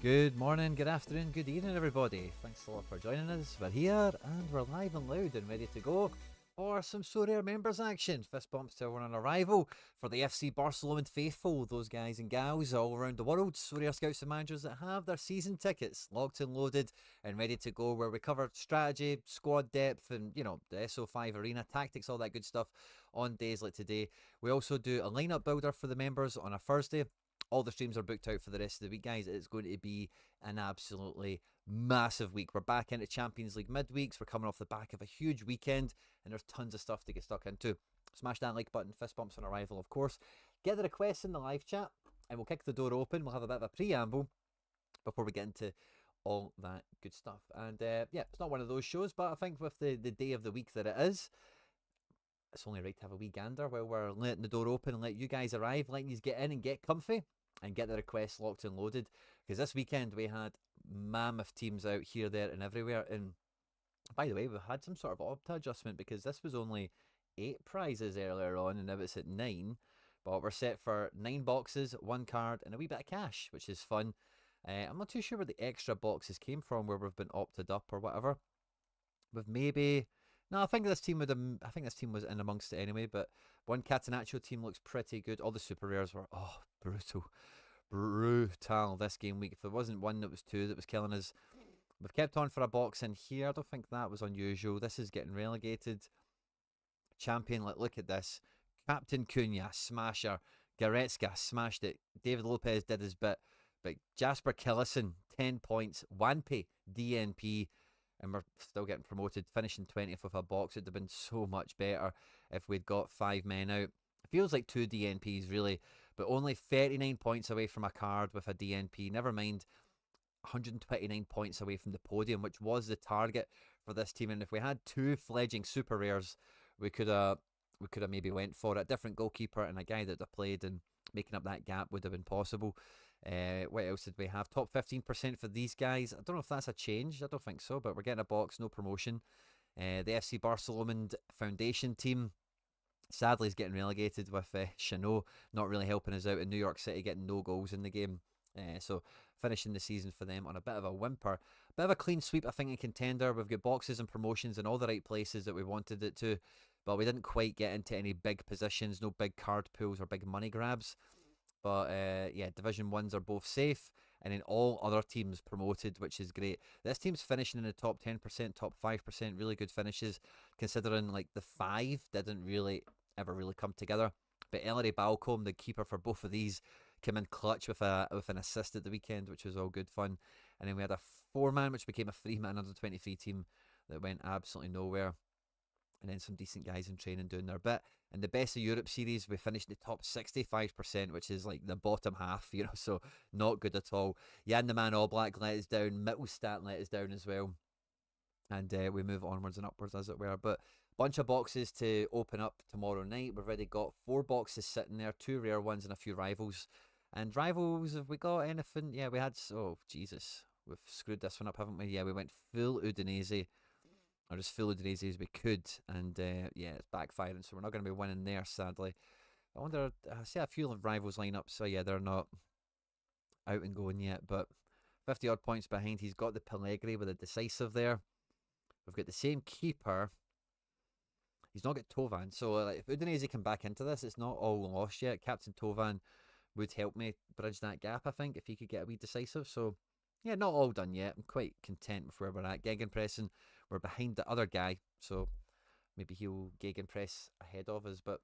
Good morning, good afternoon, good evening, everybody. Thanks a lot for joining us. We're here and we're live and loud and ready to go for some Sorare members action. Fist bumps to everyone on arrival for the FC Barcelona faithful, those guys and gals all around the world. Sorare scouts and managers that have their season tickets locked and loaded and ready to go, where we cover strategy, squad depth, and the SO5 arena tactics, all that good stuff on days like today. We also do a lineup builder for the members on a Thursday. All the streams are booked out for the rest of the week, guys. It's going to be an absolutely massive week. We're back into Champions League midweeks. We're coming off the back of a huge weekend, and there's tons of stuff to get stuck into. Smash that like button, fist bumps on arrival, of course. Get the requests in the live chat, and we'll kick the door open. We'll have a bit of a preamble before we get into all that good stuff. And yeah, it's not one of those shows, but I think with the day of the week that it is, it's only right to have a wee gander while we're letting the door open and let you guys arrive, letting you get in and get comfy and get the requests locked and loaded. Because this weekend we had mammoth teams out here, there, and everywhere. And by the way, we had some sort of opta adjustment because this was only 8 prizes earlier on, and now it's at 9. But we're set for 9 boxes, 1 card, and a wee bit of cash, which is fun. I'm not too sure where the extra boxes came from, where we've been opted up or whatever. We've maybe. No, I think this team was in amongst it anyway. But one Catenaccio team looks pretty good. All the super rares were brutal this game week. If there wasn't one, it was 2 that was killing us. We've kept on for a box in here. I don't think that was unusual. This is getting relegated. Champion, look at this. Captain Cunha, smasher. Goretzka smashed it. David Lopez did his bit. But Jasper Killison, 10 points. Wanpe, DNP. And we're still getting promoted, finishing 20th with a box. It'd have been so much better if we'd got 5 men out. It feels like 2 DNPs, really, but only 39 points away from a card with a DNP. Never mind 129 points away from the podium, which was the target for this team. And if we had 2 fledgling super rares, we could have maybe went for it. A different goalkeeper and a guy that had played, and making up that gap would have been possible. What else did we have? Top 15% for these guys. I don't know if that's a change. I don't think so, but we're getting a box, no promotion. The FC Barcelona Foundation team sadly is getting relegated with Chanot not really helping us out, in New York City getting no goals in the game. So finishing the season for them on a bit of a whimper. Bit of a clean sweep, I think, in Contender. We've got boxes and promotions in all the right places that we wanted it to, but we didn't quite get into any big positions, no big card pools or big money grabs. But yeah, Division 1s are both safe, and then all other teams promoted, which is great. This team's finishing in the top 10%, top 5%, really good finishes, considering like the 5 didn't really ever really come together. But Ellery Balcombe, the keeper for both of these, came in clutch with an assist at the weekend, which was all good fun. And then we had a 4-man, which became a 3-man under 23 team that went absolutely nowhere. And then some decent guys in training doing their bit. And the Best of Europe series, we finished in the top 65%, which is like the bottom half, so not good at all. Jan the Man All Black let us down. Mittelstadt let us down as well. And we move onwards and upwards, as it were. But bunch of boxes to open up tomorrow night. We've already got 4 boxes sitting there, 2 rare ones and a few rivals. And rivals, have we got anything? Yeah, we had, oh, Jesus. We've screwed this one up, haven't we? Yeah, we went full Udinese. Or as full Udinese as we could, and yeah, it's backfiring, so we're not going to be winning there, sadly. I wonder, I see a few rivals line up, so yeah, they're not out and going yet, but 50 odd points behind. He's got the Pellegrini with a decisive there. We've got the same keeper. He's not got Tovan, so if Udinese come back into this, it's not all lost yet. Captain Tovan would help me bridge that gap, I think, if he could get a wee decisive. So yeah, not all done yet. I'm quite content with where we're at. Gegenpressing, we're behind the other guy, so maybe he'll gegenpress ahead of us. But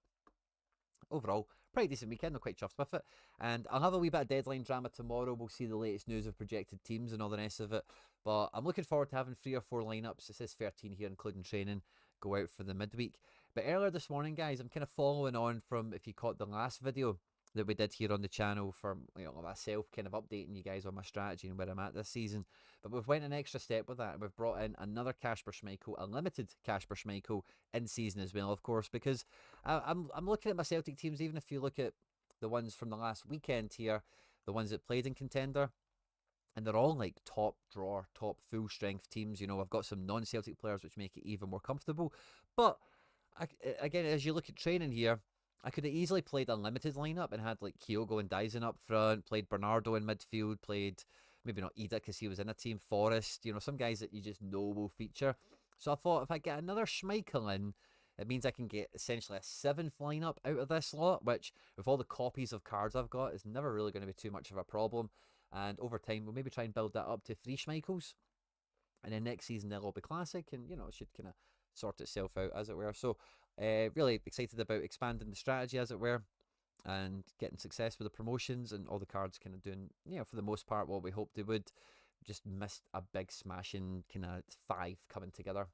overall, pretty decent weekend. I'm quite chuffed with it. And I'll have a wee bit of deadline drama tomorrow. We'll see the latest news of projected teams and all the rest of it. But I'm looking forward to having 3 or 4 lineups. It says 13 here, including training, go out for the midweek. But earlier this morning, guys, I'm kind of following on from, if you caught the last video that we did here on the channel, for myself kind of updating you guys on my strategy and where I'm at this season. But we've went an extra step with that, and we've brought in another Kasper Schmeichel, a limited Kasper Schmeichel in season as well, of course, because I'm looking at my Celtic teams. Even if you look at the ones from the last weekend here, the ones that played in Contender, and they're all like top drawer, top full strength teams. I've got some non-Celtic players which make it even more comfortable. But again, as you look at training here, I could have easily played a limited lineup and had like Kyogo and Dyson up front, played Bernardo in midfield, played maybe not Ida because he was in a team, Forrest, you know, some guys that you just know will feature. So I thought if I get another Schmeichel in, it means I can get essentially a 7th lineup out of this lot, which with all the copies of cards I've got is never really going to be too much of a problem. And over time, we'll maybe try and build that up to 3 Schmeichels. And then next season, they'll all be classic, and, you know, it should kind of sort itself out, as it were. So, really excited about expanding the strategy, as it were, and getting success with the promotions and all the cards kind of doing, you know, for the most part, what we hoped they would. Just missed a big smashing kind of 5 coming together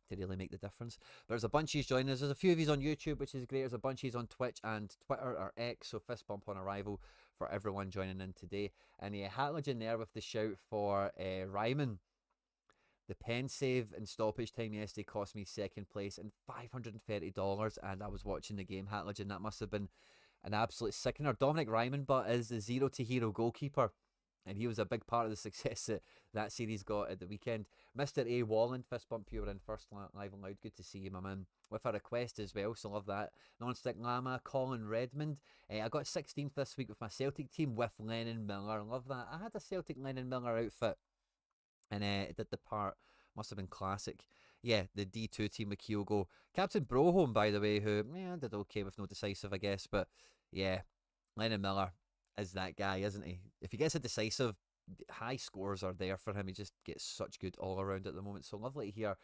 to really make the difference. But there's a bunchies joining us. There's a few of these on YouTube, which is great. There's a bunchies on Twitch and Twitter or X, so fist bump on arrival for everyone joining in today. And yeah, Hatlage in there with the shout for Ryman. The pen save and stoppage time yesterday cost me 2nd place and $530, and I was watching the game, Hatlage, and that must have been an absolute sickener. Dominic Ryman, but is the 0 to hero goalkeeper, and he was a big part of the success that that series got at the weekend. Mr. A. Wallen, fist bump, you were in first live and loud. Good to see you, my man. With a request as well, so love that. Non-stick Llama, Colin Redmond. I got 16th this week with my Celtic team with Lennon Miller. Love that. I had a Celtic Lennon Miller outfit, and it did the part. Must have been classic. Yeah, the D2 team with Kyogo. Captain Broholm, by the way, who did okay with no decisive, I guess. But yeah, Lennon Miller is that guy, isn't he? If he gets a decisive, high scores are there for him. He just gets such good all around at the moment. So lovely to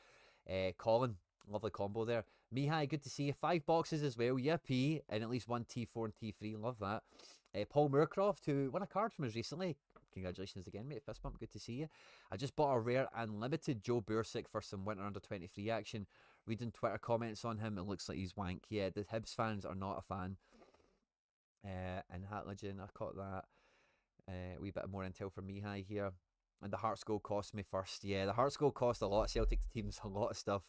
hear. Colin, lovely combo there. Mihai, good to see you. 5 boxes as well. Yippee. And at least 1 T4 and T3. Love that. Paul Moorcroft, who won a card from us recently. Congratulations again, mate. Fist bump, good to see you. I just bought a rare unlimited Joe Bursick for some winter under 23 action. Reading Twitter comments on him, it looks like he's wank. Yeah, the Hibs fans are not a fan. And Hatlegin, I caught that. A wee bit more intel from Mihai here. And the Hearts goal cost me first. Yeah, the Hearts goal cost a lot of Celtic teams, a lot of stuff.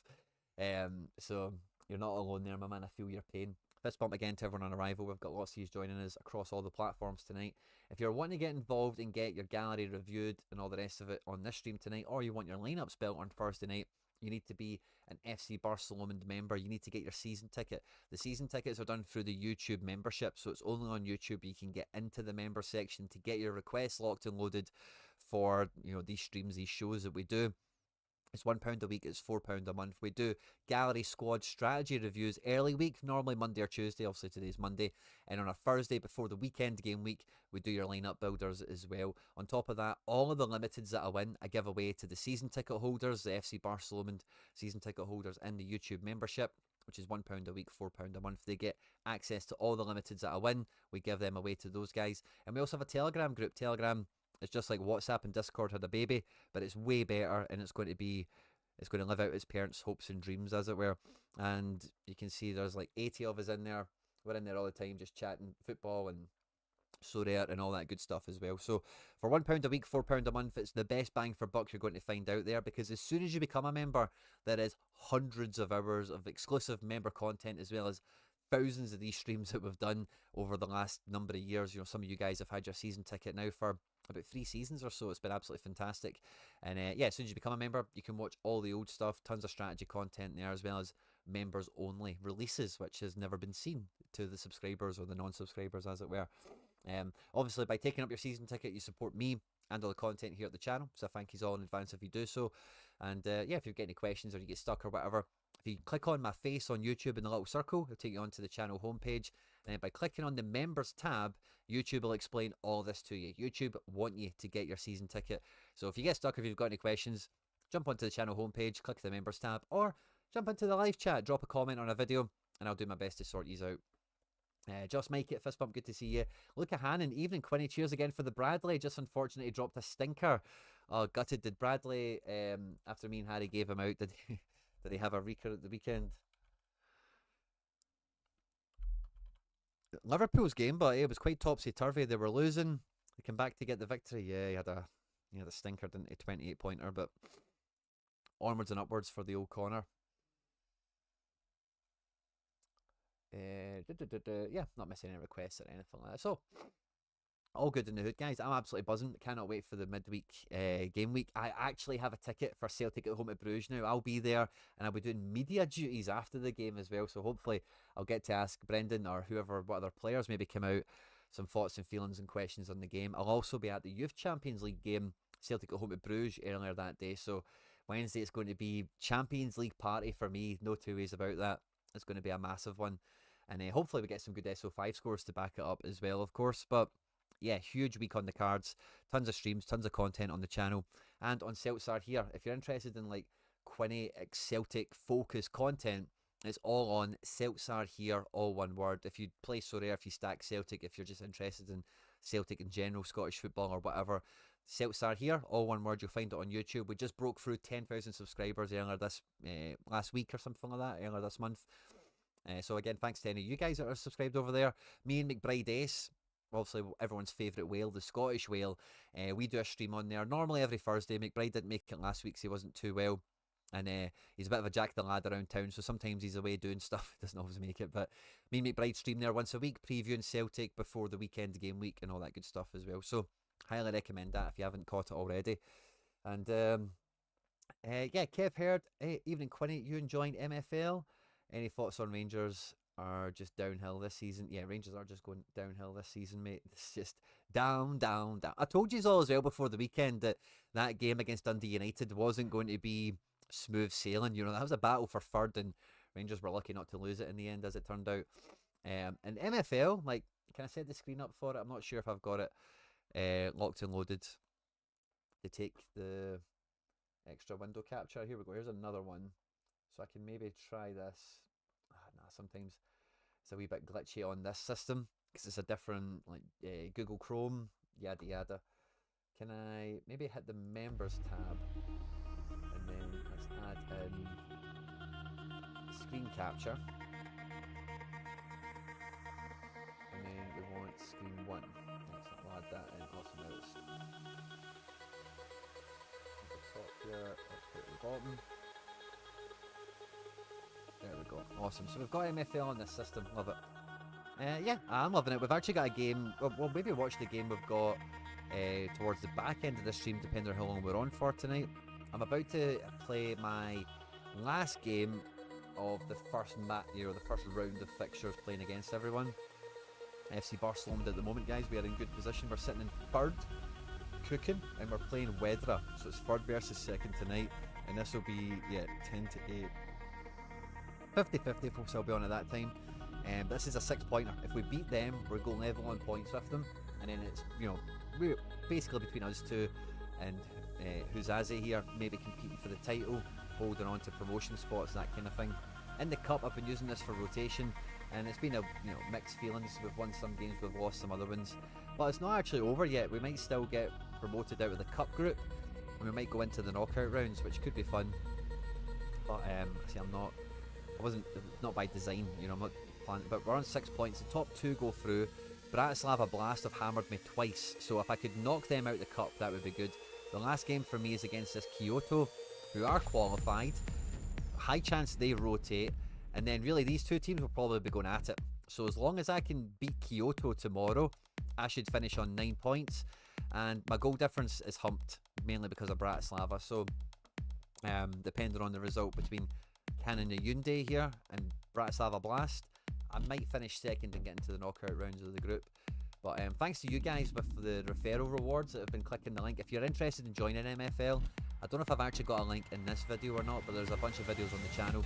So you're not alone there, my man. I feel your pain. Fist bump again to everyone on arrival. We've got lots of you joining us across all the platforms tonight. If you're wanting to get involved and get your gallery reviewed and all the rest of it on this stream tonight, or you want your lineups built on Thursday night, you need to be an FC Barcelona member. You need to get your season ticket. The season tickets are done through the YouTube membership, so it's only on YouTube you can get into the member section to get your requests locked and loaded for, you know, these streams, these shows that we do. It's £1 a week, it's £4 a month. We do gallery squad strategy reviews early week, normally Monday or Tuesday. Obviously today's Monday. And on a Thursday before the weekend game week, we do your lineup builders as well. On top of that, all of the limiteds that I win, I give away to the season ticket holders, the FC Barcelona season ticket holders in the YouTube membership, which is £1 a week, £4 a month. They get access to all the limiteds that I win. We give them away to those guys. And we also have a Telegram group. Telegram, it's just like WhatsApp and Discord had a baby, but it's way better, and it's going to live out its parents' hopes and dreams, as it were. And you can see there's like 80 of us in there. We're in there all the time just chatting football and Sorare and all that good stuff as well. So for £1 a week, £4 a month, it's the best bang for buck you're going to find out there, because as soon as you become a member, there is hundreds of hours of exclusive member content, as well as thousands of these streams that we've done over the last number of years. You know, some of you guys have had your season ticket now for about 3 seasons or so. It's been absolutely fantastic. And yeah, as soon as you become a member, you can watch all the old stuff, tons of strategy content there, as well as members only releases, which has never been seen to the subscribers or the non-subscribers, as it were. Obviously, by taking up your season ticket, you support me and all the content here at the channel, so thank you all in advance if you do so. And yeah, if you get any questions or you get stuck or whatever, if you click on my face on YouTube in the little circle, it'll take you onto the channel homepage. And then by clicking on the members tab, YouTube will explain all this to you. YouTube want you to get your season ticket. So if you get stuck, if you've got any questions, jump onto the channel homepage, click the members tab, or jump into the live chat, drop a comment on a video, and I'll do my best to sort these out. Just Mike it, fist bump, good to see you. Luca Hannon, evening, Quinny, cheers again for the Bradley. Just unfortunately dropped a stinker. Oh, gutted. Did Bradley, after me and Harry gave him out, did he have a reeker at the weekend? Liverpool's game, but it was quite topsy-turvy. They were losing. They came back to get the victory. Yeah, he had a stinker, didn't he? 28-pointer, but onwards and upwards for the old Connor. Yeah, not missing any requests or anything like that. So, all good in the hood, guys. I'm absolutely buzzing. Cannot wait for the midweek game week. I actually have a ticket for Celtic at home at Bruges now. I'll be there, and I'll be doing media duties after the game as well. So hopefully I'll get to ask Brendan or whoever, what other players maybe come out, some thoughts and feelings and questions on the game. I'll also be at the Youth Champions League game, Celtic at home to Bruges earlier that day. So Wednesday it's going to be Champions League party for me. No two ways about that. It's going to be a massive one. And hopefully we get some good SO5 scores to back it up as well, of course. But yeah, huge week on the cards. Tons of streams, tons of content on the channel. And on Celtsar here, if you're interested in like Quinny Celtic focus content, it's all on Celtsar here, all one word. If you play Sorare, if you stack Celtic, if you're just interested in Celtic in general, Scottish football or whatever, Celtsar here, all one word. You'll find it on YouTube. We just broke through 10,000 subscribers earlier this last week or something like that, earlier this month. So again, thanks to any of you guys that are subscribed over there. Me and McBride Ace, obviously everyone's favourite whale, the Scottish whale. We do a stream on there normally every Thursday. McBride didn't make it last week because he wasn't too well. And he's a bit of a jack the lad around town, so sometimes he's away doing stuff. He doesn't always make it. But me and McBride stream there once a week, previewing Celtic before the weekend game week and all that good stuff as well. So highly recommend that if you haven't caught it already. And yeah, Kev Heard, evening Quinny, you enjoying MFL? Any thoughts on Rangers are just downhill this season? Yeah, Rangers are just going downhill this season, mate. It's just down, down, down. I told you all as well before the weekend that that game against Dundee United wasn't going to be smooth sailing. You know, that was a battle for third, and Rangers were lucky not to lose it in the end, as it turned out. And MFL, like, can I set the screen up for it? I'm not sure if I've got it locked and loaded to take the extra window capture. Here we go. Here's another one. So I can maybe try this. Nah, sometimes it's a wee bit glitchy on this system because it's a different, like, Google Chrome, yada yada. Can I maybe hit the members tab and then let's add in screen capture, and then we want screen 1. Excellent, we'll add that in. Awesome. Now it's at the top here, let's put it at the bottom. There we go. Awesome. So we've got MFL on this system. Love it. Yeah, I'm loving it. We've actually got a game. We'll maybe watch the game we've got towards the back end of the stream, depending on how long we're on for tonight. I'm about to play my last game of the first the first round of fixtures, playing against everyone. FC Barcelona at the moment, guys. We are in good position. We're sitting in third, cooking, and we're playing Wedra. So it's third versus second tonight, and this will be 10 to 8. 50-50 folks, I'll be on at that time. This is a 6-pointer. If we beat them, we're going level on points with them, and then it's, you know, we're basically between us two and Huzazi here, maybe competing for the title, holding on to promotion spots, that kind of thing. In the cup, I've been using this for rotation, and it's been a mixed feelings. We've won some games, we've lost some other ones, but it's not actually over yet. We might still get promoted out of the cup group, and we might go into the knockout rounds, which could be fun. But see, not by design, you know, I'm not planning, but we're on 6 points. The top 2 go through. Bratislava Blast have hammered me twice, so if I could knock them out the cup, that would be good. The last game for me is against this Kyoto, who are qualified. High chance they rotate, and then really these two teams will probably be going at it. So as long as I can beat Kyoto tomorrow, I should finish on 9 points, and my goal difference is humped, mainly because of Bratislava. So depending on the result between Canon Hyundai here and Bratislava Blast, I might finish second and get into the knockout rounds of the group. But thanks to you guys with the referral rewards that have been clicking the link. If you're interested in joining MFL, I don't know if I've actually got a link in this video or not, but there's a bunch of videos on the channel.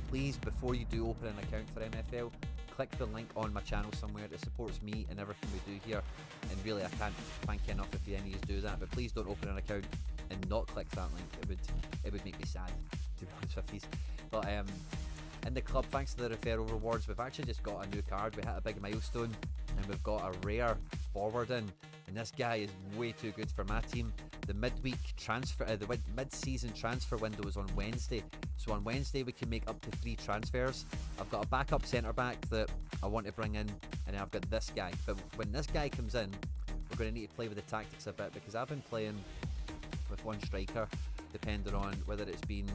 Please, before you do open an account for MFL, click the link on my channel somewhere. It supports me and everything we do here, and really I can't thank you enough if any of you do that. But please don't open an account and not click that link. It would make me sad, to be honest with you. But in the club, thanks to the referral rewards, we've actually just got a new card. We hit a big milestone, and we've got a rare forward in, and this guy is way too good for my team. The midweek transfer, the mid-season transfer window is on Wednesday, so on Wednesday we can make up to 3 transfers. I've got a backup centre back that I want to bring in, and then I've got this guy. But when this guy comes in, we're going to need to play with the tactics a bit, because I've been playing with one striker, depending on whether it's been,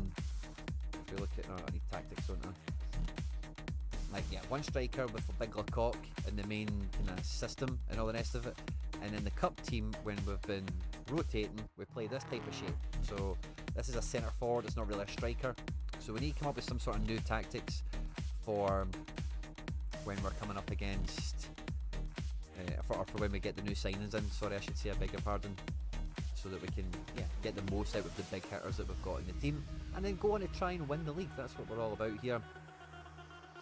if we look at, I need tactics, don't I? Like, yeah, one striker with a big Lecoq in the main kind of system and all the rest of it. And in the cup team, when we've been rotating, we play this type of shape. So this is a centre forward, it's not really a striker. So we need to come up with some sort of new tactics for when we're coming up against for when we get the new signings in. Sorry, I should say, I beg your pardon. So that we can get the most out of the big hitters that we've got in the team, and then go on to try and win the league. That's what we're all about here.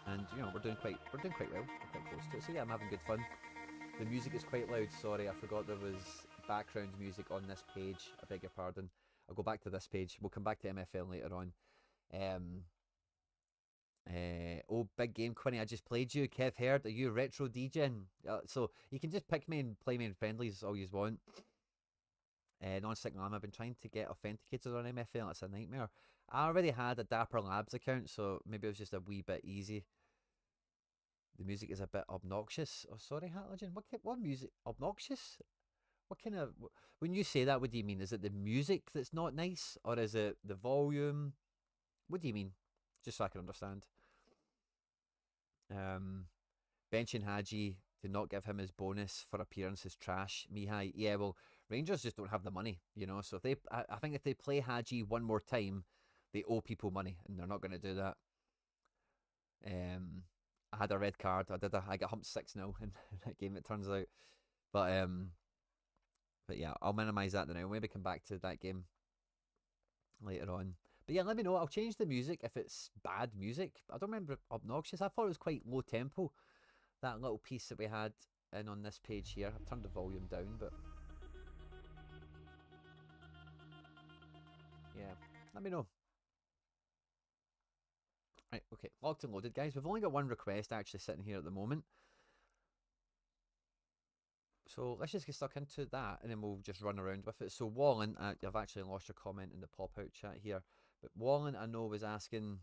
And we're doing quite well. We're quite close to it. So yeah, I'm having good fun. The music is quite loud. Sorry, I forgot there was background music on this page. I beg your pardon. I'll go back to this page. We'll come back to MFL later on. Oh, big game, Quinny. I just played you. Kev Heard, are you a retro DJing? So you can just pick me and play me in friendlies all you want. Non-stick lamb. I've been trying to get authenticated on MFL. It's a nightmare. I already had a Dapper Labs account, so maybe it was just a wee bit easy. The music is a bit obnoxious. Oh, sorry, Hatlogen. What music? Obnoxious? What kind of... When you say that, what do you mean? Is it the music that's not nice? Or is it the volume? What do you mean? Just so I can understand. Benching Haji to not give him his bonus for appearances trash. Mihai, yeah, well, Rangers just don't have the money, So if I think if they play Haji one more time, they owe people money, and they're not going to do that. I had a red card. I got humped 6-0 in that game. It turns out, but yeah, I'll minimise that now. We'll maybe come back to that game later on. But yeah, let me know. I'll change the music if it's bad music. I don't remember obnoxious. I thought it was quite low tempo. That little piece that we had in on this page here. I've turned the volume down, but yeah, let me know. Right, okay, locked and loaded, guys. We've only got one request actually sitting here at the moment. So let's just get stuck into that, and then we'll just run around with it. So Wallen, I've actually lost your comment in the pop-out chat here. But Wallen, I know, was asking,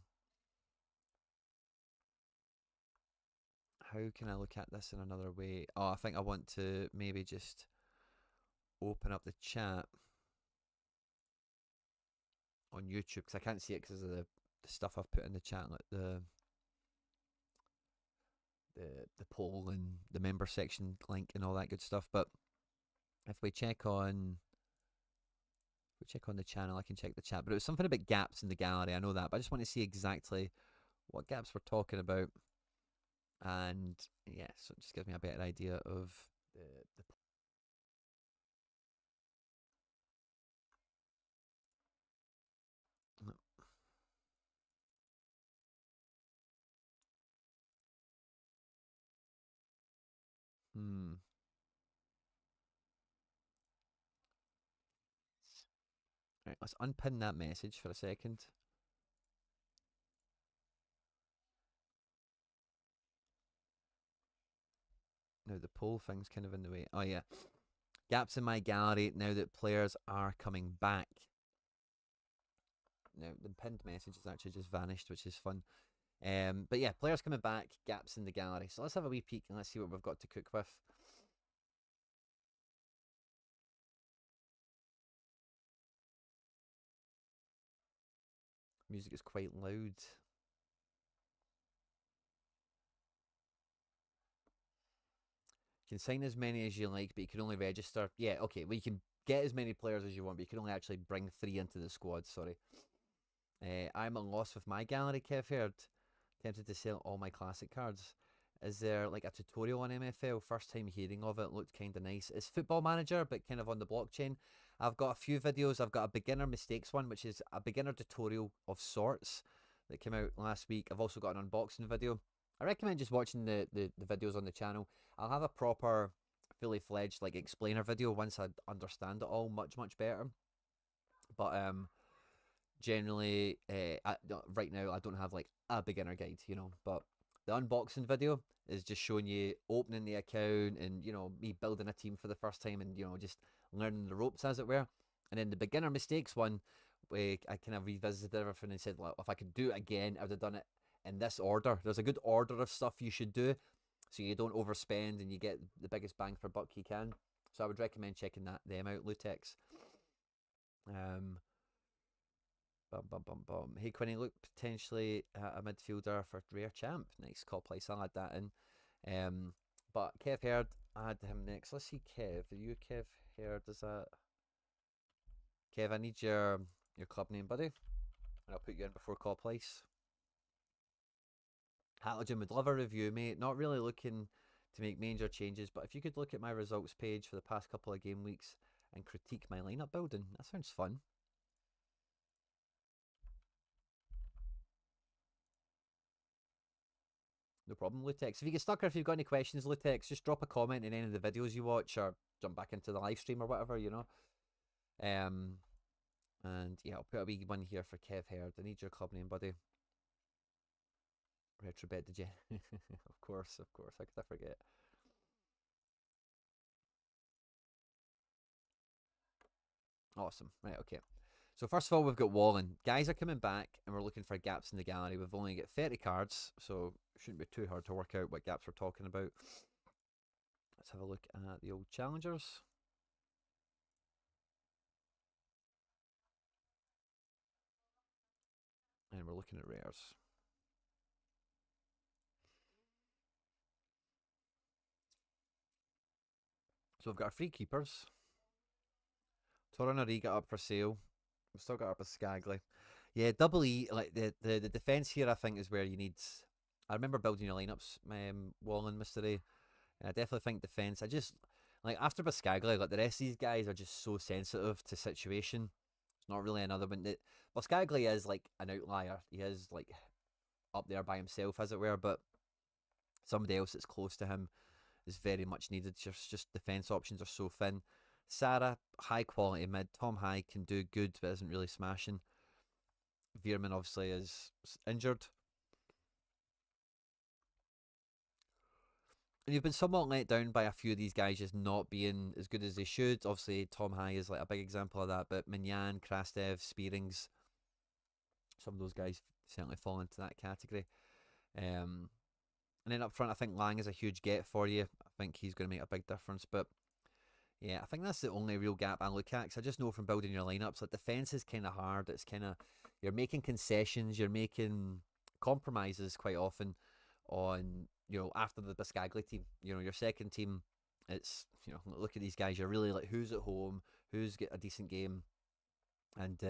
how can I look at this in another way? Oh, I think I want to maybe just open up the chat on YouTube, because I can't see it because of the stuff I've put in the chat, like the poll and the member section link and all that good stuff. But if we check on the channel, I can check the chat. But it was something about gaps in the gallery. I know that, but I just want to see exactly what gaps we're talking about. And yeah, so it just gives me a better idea of the Right, let's unpin that message for a second. Now the poll thing's kind of in the way. Oh yeah. Gaps in my gallery now that players are coming back. Now the pinned message has actually just vanished, which is fun. But yeah, players coming back, gaps in the gallery. So let's have a wee peek and let's see what we've got to cook with. Music is quite loud. You can sign as many as you like, but you can only register. Yeah, okay. Well, you can get as many players as you want, but you can only actually bring 3 into the squad. Sorry. I'm at loss with my gallery, Kev Heard. Tempted to sell all my classic cards. Is there like a tutorial on MFL? First time hearing of it, looked kind of nice. It's Football Manager, but kind of on the blockchain. I've got a few videos. I've got a beginner mistakes one, which is a beginner tutorial of sorts that came out last week. I've also got an unboxing video. I recommend just watching the videos on the channel. I'll have a proper, fully fledged like explainer video once I understand it all much better. But generally, right now I don't have like a beginner guide, but the unboxing video is just showing you opening the account and me building a team for the first time and just learning the ropes, as it were. And then the beginner mistakes one, where I kind of revisited everything and said, well, if I could do it again, I would have done it in this order. There's a good order of stuff you should do so you don't overspend and you get the biggest bang for buck you can. So I would recommend checking them out, Lutex. Hey Quinny, look, potentially a midfielder for rare champ. Nice call place. I'll add that in. But Kev Heard, add him next. Let's see, Kev. Are you Kev Heard? Is that Kev? I need your club name, buddy, and I'll put you in before call place. Halogen would love a review, mate. Not really looking to make major changes. But if you could look at my results page for the past couple of game weeks and critique my lineup building, that sounds fun. No problem, Lutex. If you get stuck or if you've got any questions, Lutex, just drop a comment in any of the videos you watch or jump back into the live stream or whatever, you know. And yeah, I'll put a wee one here for Kev Herd. I need your club name, buddy. Retrobet, did you? Of course, of course. How could I forget? Awesome. Right, okay. So first of all, we've got Wallen. Guys are coming back, and we're looking for gaps in the gallery. We've only got 30 cards, so it shouldn't be too hard to work out what gaps we're talking about. Let's have a look at the old challengers. And we're looking at rares. So we've got our free keepers. Torunari got up for sale. We've still got up a Skagley. Yeah, double E, like the defence here, I think, is where you need. I remember building your lineups, Wallen, Mr. A. And I definitely think defence. I just, like, after Biscaglia, like, the rest of these guys are just so sensitive to situation. It's not really another one. Biscaglia is, like, an outlier. He is, like, up there by himself, as it were, but somebody else that's close to him is very much needed. Just defence options are so thin. Sarah, high quality mid. Tom High can do good, but isn't really smashing. Veerman obviously is injured. And you've been somewhat let down by a few of these guys just not being as good as they should. Obviously, Tom High is like a big example of that, but Minyan, Krastev, Spearings, some of those guys certainly fall into that category. And then up front, I think Lang is a huge get for you. I think he's going to make a big difference. But yeah, I think that's the only real gap I look at. Cause I just know from building your lineups, like defense is kind of hard. It's kind of, you're making concessions, you're making compromises quite often on, after the Biscaglia team. Your second team, it's, look at these guys. You're really like, who's at home, who's got a decent game. And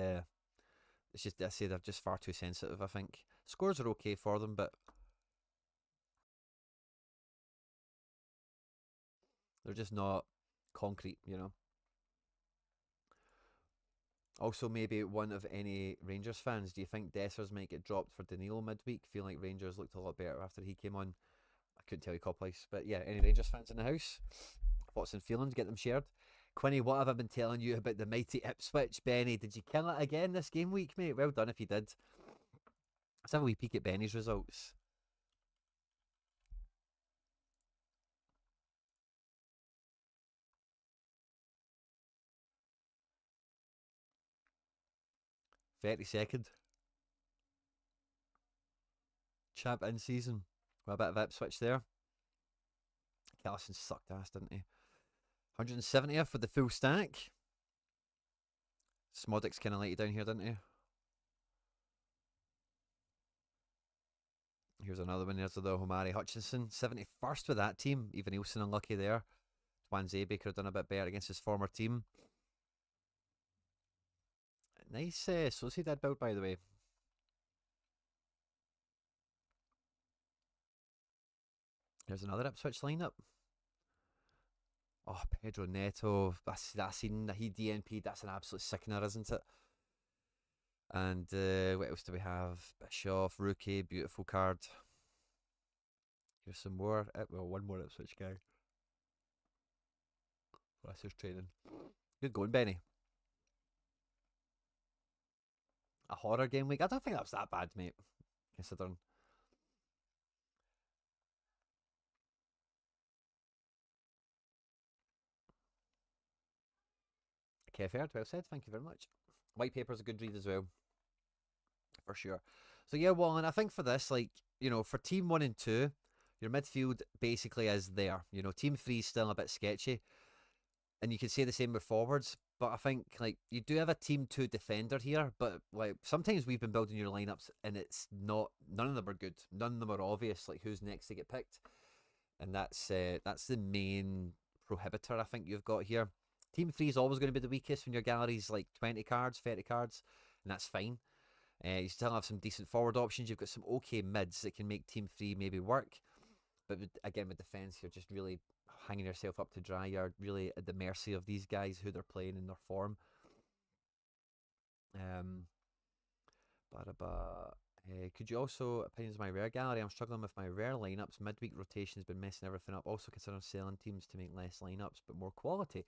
it's just, I say they're just far too sensitive, I think. Scores are okay for them, but they're just not concrete. Also, maybe one of any Rangers fans, do you think Dessers might get dropped for Danilo midweek? Feel like Rangers looked a lot better after he came on. I couldn't tell you Coplice, but yeah, any Rangers fans in the house? Thoughts and feelings? Get them shared. Quinny, what have I been telling you about the mighty Ipswich? Benny, did you kill it again this game week, mate? Well done if you did. Let's have a wee peek at Benny's results. '32nd. Champ in season. Well, a bit of Ipswich there. Callison sucked ass, didn't he? 170th with the full stack. Smodix kind of let you down here, didn't he? Here's another one. There's the Homari Hutchinson. 71st with that team. Even Nielsen unlucky there. Wanzebe could have done a bit better against his former team. Nice Sociedad build, by the way. There's another Ipswich lineup. Oh, Pedro Neto. That's seen he DNP'd. That's an absolute sickener, isn't it? And what else do we have? Bischoff, rookie, beautiful card. Here's some more. Well, one more Ipswich guy. That's his training. Good going, Benny. A horror game week. I don't think that was that bad, mate. Considering. Kev Herd, well said. Thank you very much. White Paper's a good read as well. For sure. So yeah, Wallen, I think for this, like, for team 1 and 2, your midfield basically is there. Team 3 is still a bit sketchy. And you can say the same with forwards. But I think, like, you do have a team 2 defender here. But, like, sometimes we've been building your lineups and it's not, none of them are good. None of them are obvious, like, who's next to get picked. And that's the main prohibitor I think you've got here. Team 3 is always going to be the weakest when your gallery's like 20 cards, 30 cards, and that's fine. You still have some decent forward options. You've got some okay mids that can make Team 3 maybe work. But again, with defence, you're just really hanging yourself up to dry. You're really at the mercy of these guys, who they're playing in their form. Um, could you also opinions of my rare gallery? I'm struggling with my rare lineups. Midweek rotation has been messing everything up. Also considering selling teams to make less lineups but more quality.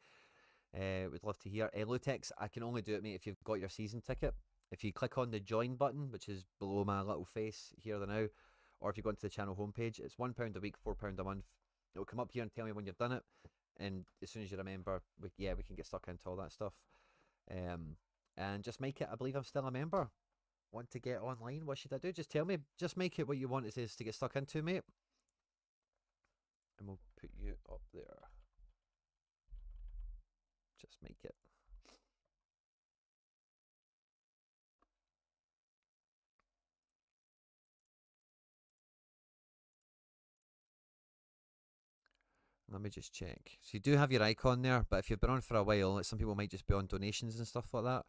Would love to hear. Lutex, I can only do it, mate, if you've got your season ticket. If you click on the join button, which is below my little face here the now, or if you go into the channel homepage, it's £1 a week, £4 a month. It'll come up here and tell me when you've done it, and as soon as you remember, we can get stuck into all that stuff. And just make it. I believe I'm still a member. Want to get online? What should I do? Just tell me. Just make it what you want it is to get stuck into, mate. And we'll put you up there. Just make it. Let me just check. So you do have your icon there, but if you've been on for a while, some people might just be on donations and stuff like that.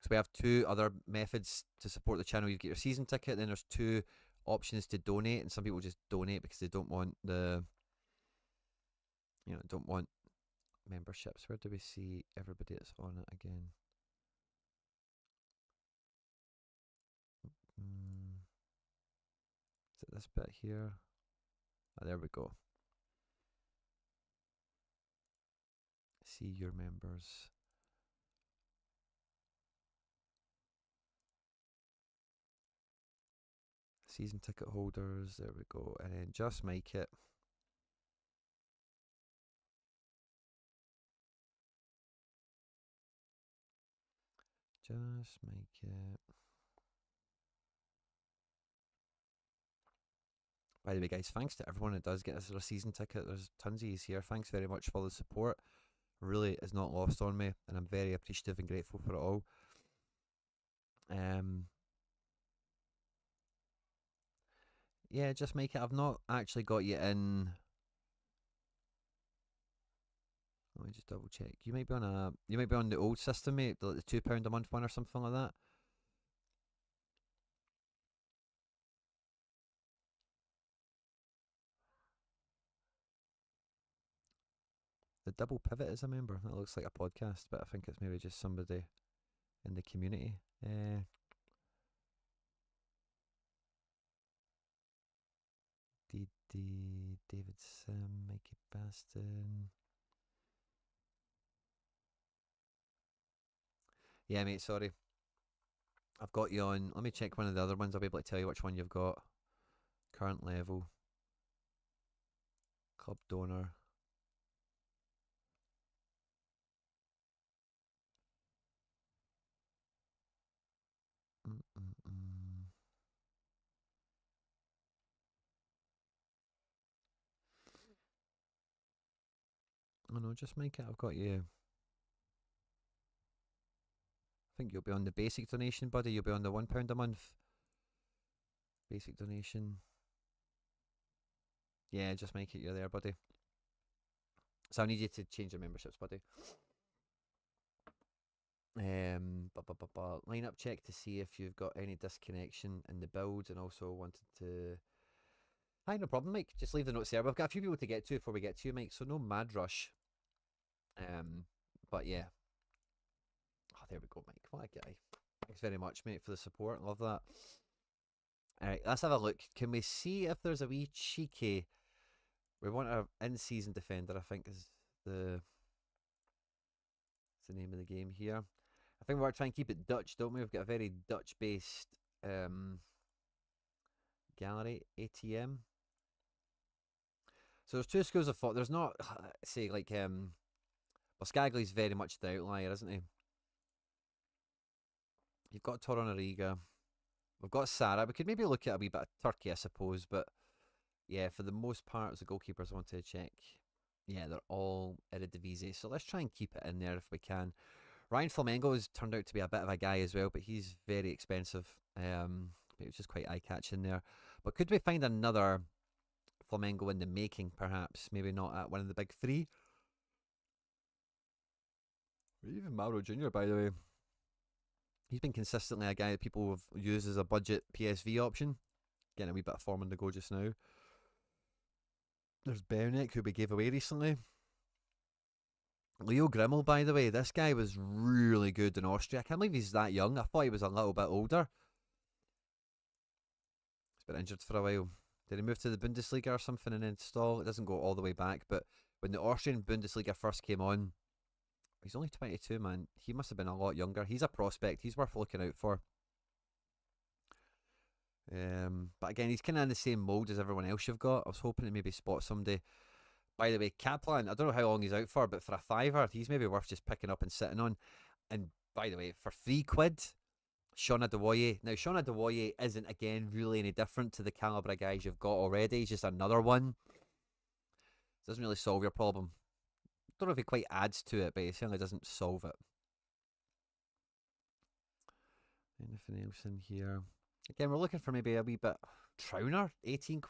So we have two other methods to support the channel. You get your season ticket, then there's two options to donate, and some people just donate because they don't want don't want memberships. Where do we see everybody that's on it again? Is it this bit here? Oh, there we go. See your members. Season ticket holders. There we go. And then just make it. Just make it. By the way, guys, thanks to everyone that does get us a season ticket. There's tons of you here. Thanks very much for the support. Really is not lost on me, and I'm very appreciative and grateful for it all. Yeah, just make it. I've not actually got you in. Let me just double check. You might be on the old system, mate, like the £2 a month one or something like that. The double pivot is a member. That looks like a podcast, but I think it's maybe just somebody in the community. David Sim, Mikey Baston. Yeah, mate, sorry. I've got you on. Let me check one of the other ones. I'll be able to tell you which one you've got. Current level. Club donor. Oh no, just make it. I've got you. I think you'll be on the basic donation, buddy. You'll be on the £1 a month. Basic donation. Yeah, just make it. You're there, buddy. So I need you to change your memberships, buddy. Lineup check to see if you've got any disconnection in the build, and also wanted to. Hi, no problem, Mike. Just leave the notes there. We've got a few people to get to before we get to you, Mike. So no mad rush. But yeah. Oh, there we go, Mike. What a guy. Thanks very much, mate, for the support. Love that. Alright, let's have a look. Can we see if there's a wee cheeky? We want our in-season defender, I think is the name of the game here. I think we're trying to keep it Dutch, don't we? We've got a very Dutch-based gallery, ATM. So there's two schools of thought. There's not, say, like, well, Skagley's very much the outlier, isn't he? You've got Torunariga. We've got Sarah. We could maybe look at a wee bit of Turkey, I suppose, but yeah, for the most part, as the goalkeepers, I want to check. Yeah, they're all Eredivisie, so let's try and keep it in there if we can. Ryan Flamengo has turned out to be a bit of a guy as well, but he's very expensive. It was just quite eye-catching there. But could we find another Flamengo in the making, perhaps? Maybe not at one of the big three. Or even Mauro Jr., by the way. He's been consistently a guy that people have used as a budget PSV option. getting a wee bit of form on the go just now. There's Bernick, who we gave away recently. Leo Grimmel, by the way, this guy was really good in Austria. I can't believe he's that young. I thought he was a little bit older. He's been injured for a while. Did he move to the Bundesliga or something and then stall? It doesn't go all the way back, but when the Austrian Bundesliga first came on, he's only 22, man. He must have been a lot younger. He's a prospect. He's worth looking out for. But again, he's kind of in the same mould as everyone else you've got. I was hoping to maybe spot somebody. By the way, Kaplan, I don't know how long he's out for, but for a fiver, he's maybe worth just picking up and sitting on. And by the way, for £3, Shauna Dewoye. Now, Shauna Dewoye isn't, again, really any different to the calibre of guys you've got already. He's just another one. Doesn't really solve your problem. Don't know if he quite adds to it, but he certainly doesn't solve it. Anything else in here? Again, we're looking for maybe a wee bit. Trauner, £18.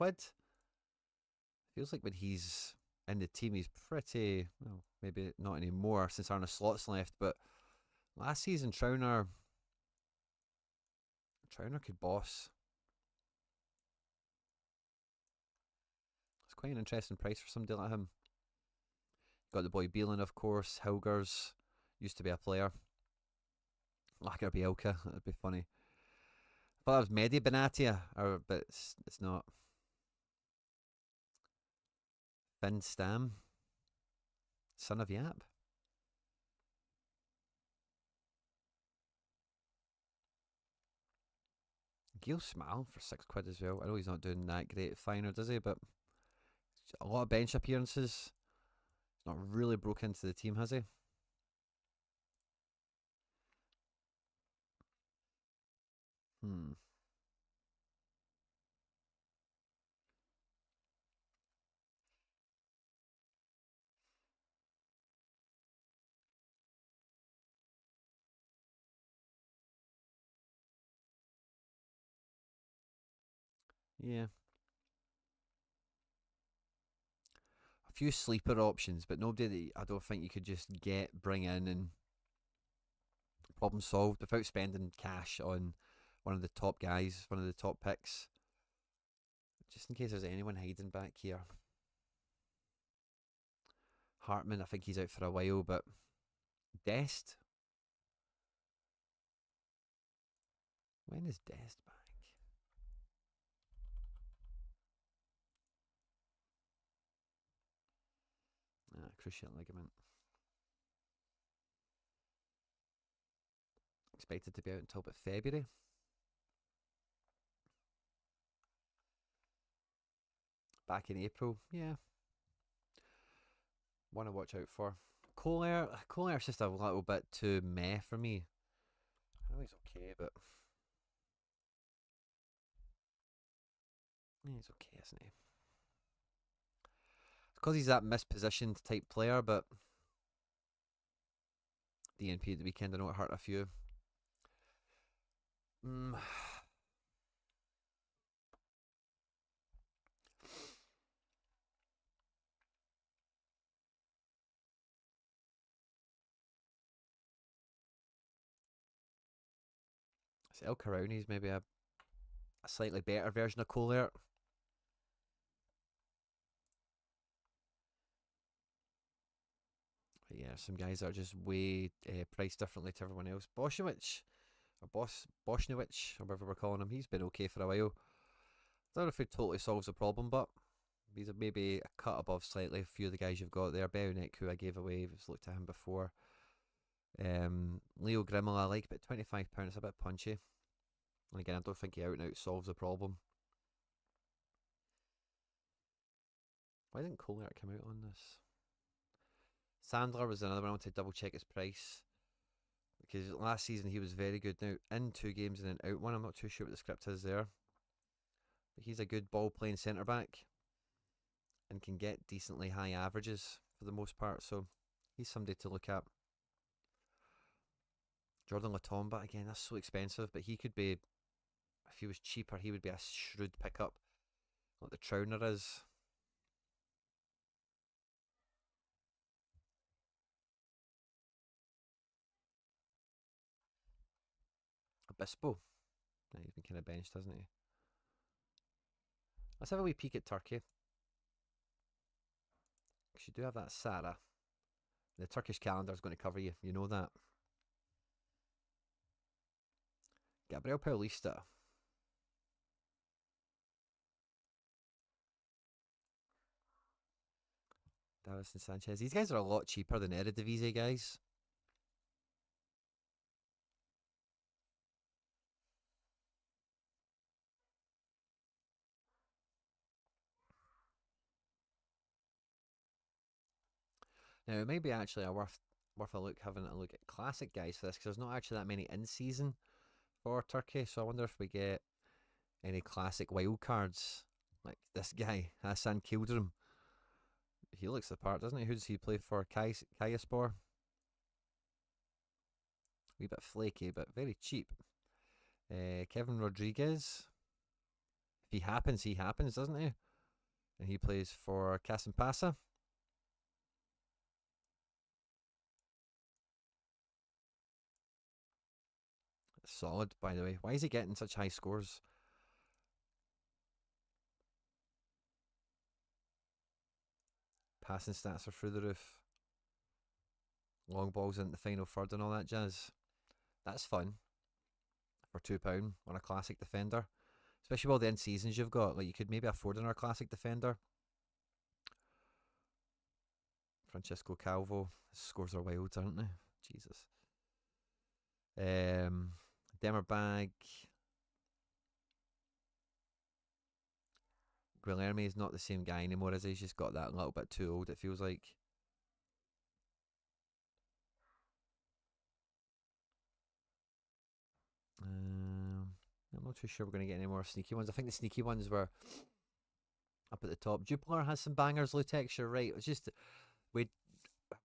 Feels like when he's in the team, he's pretty. Well, maybe not anymore since Arne Slot's left, but last season, Trauner could boss. It's quite an interesting price for somebody like him. Got the boy Beelan, of course. Hilgers used to be a player. Lager Bielka, that'd be funny. I thought that was Mehdi Benatia, but it's not. Finn Stam, son of Yap. Gil Smile for £6 as well. I know he's not doing that great at Finer, does he? But a lot of bench appearances. He's not really broke into the team, has he? Yeah. A few sleeper options, but nobody that I don't think you could just bring in and problem solved without spending cash on one of the top guys, one of the top picks. Just in case there's anyone hiding back here. Hartman, I think he's out for a while, but Dest. When is Dest back? Cruciate ligament. Expected to be out until about February. Back in April, yeah. One to watch out for. Kohler's just a little bit too meh for me. I know he's okay, but yeah, he's okay, isn't he? It's because he's that mispositioned type player, but DNP at the weekend, I know it hurt a few. Mm. El Caroni's maybe a slightly better version of Kohler. But yeah, some guys are just way priced differently to everyone else. Boschnowicz, or Bosnowicz, or whatever we're calling him, he's been okay for a while. I don't know if he totally solves the problem, but he's maybe a cut above slightly a few of the guys you've got there. Beonic, who I gave away, we've looked at him before. Leo Grimmel I like, but £25 is a bit punchy. And again, I don't think he out and out solves the problem. Why didn't Kohler come out on this? Sandler was another one I wanted to double check his price. Because last season he was very good. Now, in 2 games and then out one, I'm not too sure what the script is there. But he's a good ball playing centre back and can get decently high averages for the most part. So he's somebody to look at. Jordan Latomba, again, that's so expensive, but he could be, if he was cheaper, he would be a shrewd pickup. Like the Trauner is. Obispo. Yeah, he's been kind of benched, hasn't he? Let's have a wee peek at Turkey. Because you do have that Satara. The Turkish calendar is going to cover you. You know that. Gabriel Paulista. Davison Sanchez. These guys are a lot cheaper than Eredivisie guys. Now, it may be actually worth a look, having a look at classic guys for this, because there's not actually that many in season for Turkey. So I wonder if we get any classic wild cards like this guy, Hasan Kildrum. He looks the part, doesn't he? Who does he play for? Kayaspor. Wee bit flaky, but very cheap. Kevin Rodriguez. If he happens, doesn't he? And he plays for Kasimpasa. Solid, by the way. Why is he getting such high scores? Passing stats are through the roof. Long balls into the final third and all that jazz. That's fun. For £2 on a classic defender. Especially with all the end seasons you've got. Like, you could maybe afford on our classic defender. Francisco Calvo. His scores are wild, aren't they? Jesus. Demerbag. Guilherme is not the same guy anymore, is he? He's just got that a little bit too old, it feels like. I'm not too sure we're going to get any more sneaky ones. I think the sneaky ones were up at the top. Jupiler has some bangers, Lutex, you're right. It's just, we've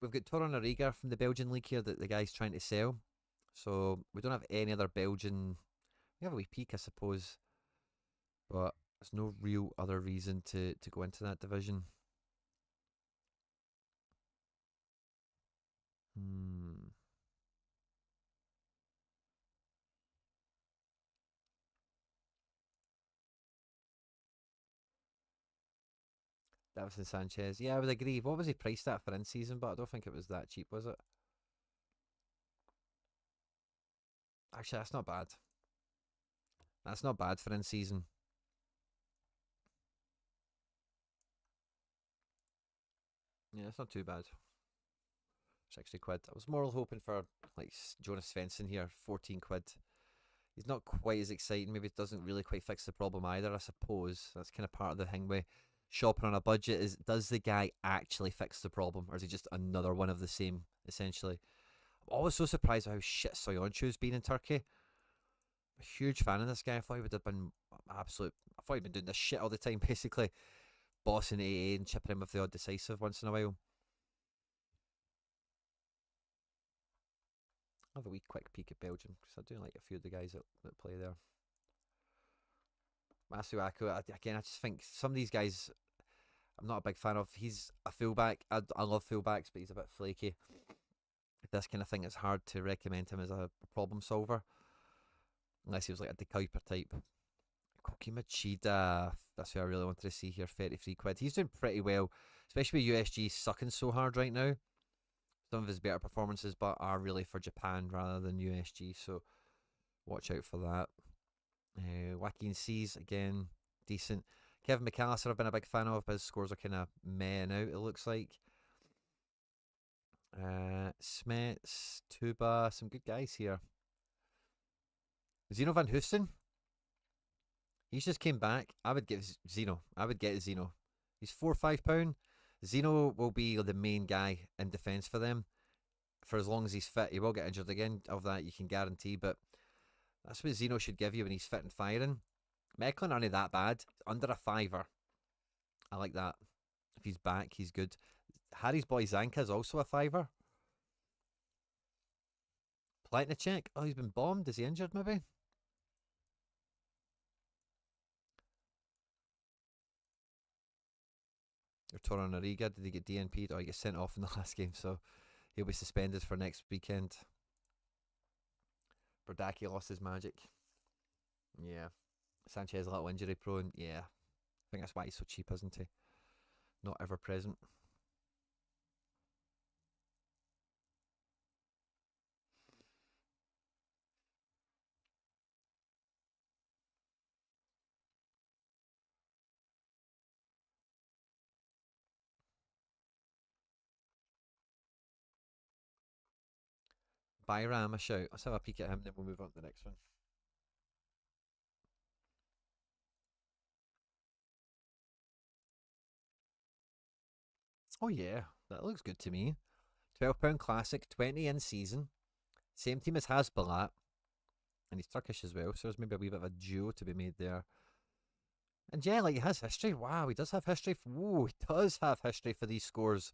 got Torunariga from the Belgian league here that the guy's trying to sell. So we don't have any other Belgian. We have a wee peak, I suppose. But there's no real other reason to go into that division. Davison Sanchez. Yeah, I would agree. What was he priced at for in season? But I don't think it was that cheap, was it? Actually, that's not bad. That's not bad for in season. It's not too bad. 60 quid. I was more hoping for like Jonas Svensson here, 14 quid. He's not quite as exciting. Maybe it doesn't really quite fix the problem either, I suppose. That's kind of part of the thing with shopping on a budget is, does the guy actually fix the problem? Or is he just another one of the same, essentially? I'm always so surprised by how shit Soyuncu's been in Turkey. I'm a huge fan of this guy. I thought he would have been absolute. I thought he'd been doing this shit all the time, basically. Bossing AA and chipping in with the odd decisive once in a while. I'll have a wee quick peek at Belgium because I do like a few of the guys that play there. Masuaku, again, I just think some of these guys I'm not a big fan of. He's a fullback. I love fullbacks, but he's a bit flaky. This kind of thing, it's hard to recommend him as a problem solver. Unless he was like a De Kuiper type. Koki Machida. That's who I really wanted to see here. 33 quid. He's doing pretty well, especially with USG sucking so hard right now. Some of his better performances, but are really for Japan rather than USG. So watch out for that. Joaquin C's again, decent. Kevin McAllister I've been a big fan of, but his scores are kind of meh out, it looks like. Smets, Tuba, some good guys here. Zeno Van Hoosten. He's just came back. I would get Zeno. He's £4 or £5. Zeno will be the main guy in defence for them for as long as he's fit. He will get injured again, of that you can guarantee, but that's what Zeno should give you when he's fit and firing. Mecklin aren't that bad. Under a £5. I like that. If he's back, he's good. Harry's boy Zanka is also a £5. Platnicek. Oh, he's been bombed. Is he injured maybe? Or Torunariga. Did he get DNP'd? Oh, he gets sent off in the last game, so he'll be suspended for next weekend. Berdaki lost his magic. Yeah. Sanchez a little injury prone. Yeah. think that's why he's so cheap, isn't he? Not ever present. Byram a shout. Let's have a peek at him, then we'll move on to the next one. Oh yeah, that looks good to me. £12 classic, 20 in season. Same team as Hasbalat. And he's Turkish as well, so there's maybe a wee bit of a duo to be made there. And yeah, like he has history. Wow, he does have history. Whoa, he does have history for these scores.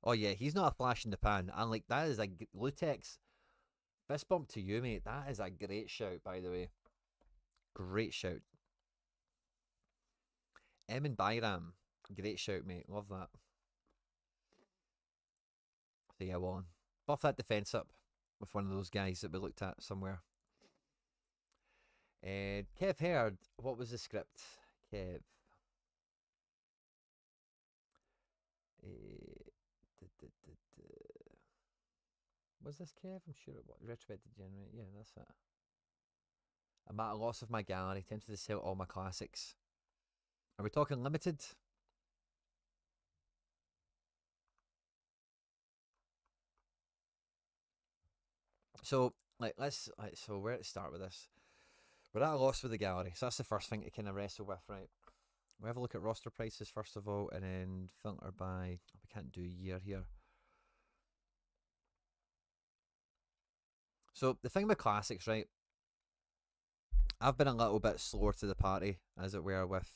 Oh yeah, he's not a flash in the pan. And like that is a Lutex. Fist bump to you, mate. That is a great shout, by the way. Great shout. Emin Bayram. Great shout, mate. Love that. So yeah, well, buff that defence up with one of those guys that we looked at somewhere. Kev Heard, what was the script? Kev. Was this Kev? I'm sure it was. Retrobed Degenerate. Yeah, that's it. I'm at a loss of my gallery. Tempted to sell all my classics. Are we talking limited? So, so where to start with this? We're at a loss with the gallery, so that's the first thing to kind of wrestle with, right? We have a look at roster prices first of all, and then filter by. We can't do year here. So the thing with classics, right? I've been a little bit slower to the party, as it were, with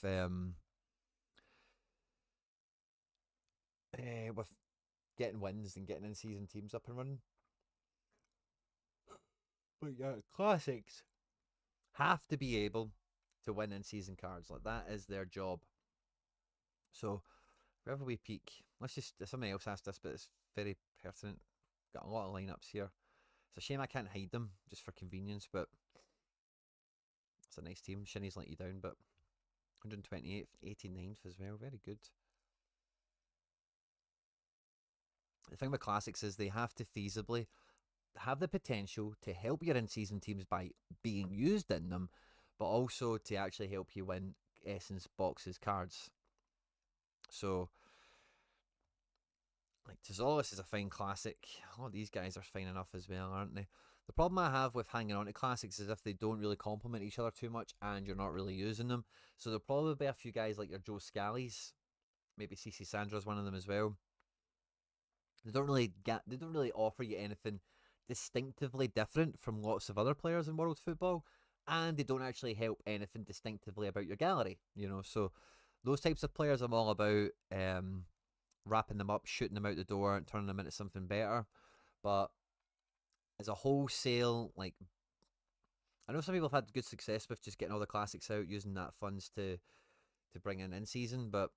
getting wins and getting in season teams up and running. But yeah, classics have to be able to win in season cards. Like that is their job. So wherever we peak, let's just somebody else asked this, but it's very pertinent. Got a lot of lineups here. It's a shame I can't hide them just for convenience, but it's a nice team. Shinny's let you down, but 128th, 89th as well. Very good. The thing with classics is they have to feasibly have the potential to help your in-season teams by being used in them, but also to actually help you win Essence boxes cards. So, like Tazolus is a fine classic. Oh, these guys are fine enough as well, aren't they? The problem I have with hanging on to classics is if they don't really complement each other too much and you're not really using them. So there'll probably be a few guys like your Joe Scallies, maybe CC Sandra's one of them as well. They don't really offer you anything distinctively different from lots of other players in world football, and they don't actually help anything distinctively about your gallery. So those types of players I'm all about wrapping them up, shooting them out the door, and turning them into something better. But as a wholesale, like I know some people have had good success with just getting all the classics out, using that funds to bring in season, but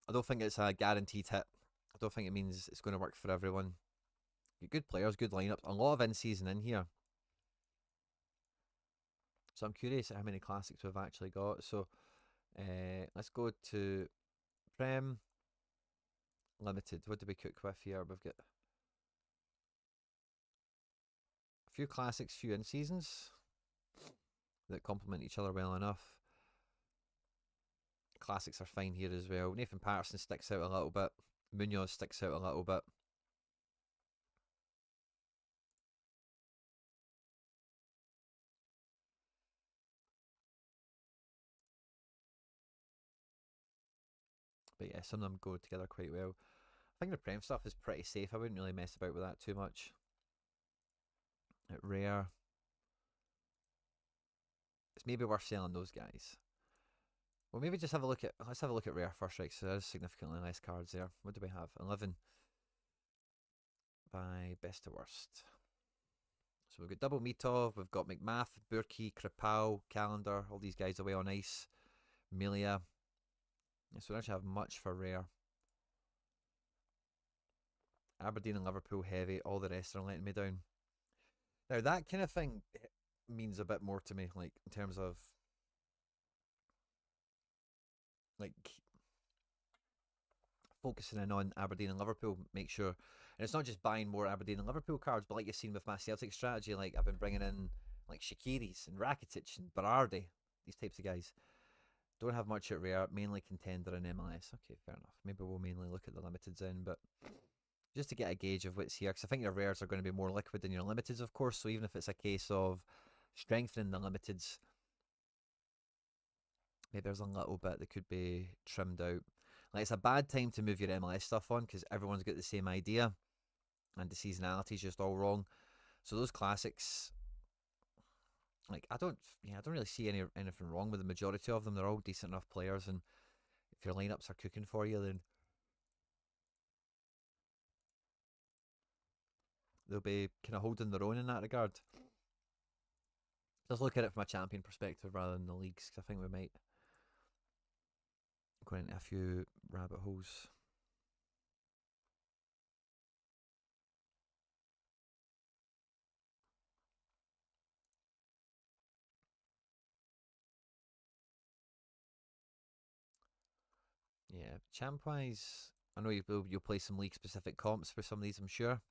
I don't think it's a guaranteed hit. I don't think it means it's going to work for everyone. Good players, good lineups, a lot of in-season in here. So I'm curious at how many classics we've actually got. So let's go to Prem Limited. What do we cook with here? We've got a few classics, few in-seasons that complement each other well enough. Classics are fine here as well. Nathan Patterson sticks out a little bit. Munoz sticks out a little bit. But yeah, some of them go together quite well. I think the Prem stuff is pretty safe. I wouldn't really mess about with that too much. At rare, it's maybe worth selling those guys. Well, maybe just have a look at. Let's have a look at rare first, right? So there's significantly less cards there. What do we have? 11 by best to worst. So we've got Double Mitov, we've got McMath, Burkey, Kripal, Calendar, all these guys away on ice. Milia. So we don't actually have much for rare. Aberdeen and Liverpool heavy. All the rest are letting me down. Now that kind of thing means a bit more to me, like in terms of like focusing in on Aberdeen and Liverpool. Make sure, and it's not just buying more Aberdeen and Liverpool cards, but like you've seen with my Celtic strategy, like I've been bringing in like Shakiris and Rakitic and Berardi, these types of guys. Don't have much at rare, mainly contender and MLS. Okay, fair enough. Maybe we'll mainly look at the limiteds in, but just to get a gauge of what's here, because I think your rares are going to be more liquid than your limiteds, of course. So even if it's a case of strengthening the limiteds, maybe there's a little bit that could be trimmed out. Like it's a bad time to move your MLS stuff on because everyone's got the same idea, and the seasonality is just all wrong. So those classics, like I don't really see anything wrong with the majority of them. They're all decent enough players, and if your lineups are cooking for you, then they'll be kind of holding their own in that regard. Just look at it from a champion perspective rather than the leagues, because I think we might go into a few rabbit holes. Yeah, champ wise, I know you'll play some league specific comps for some of these, I'm sure.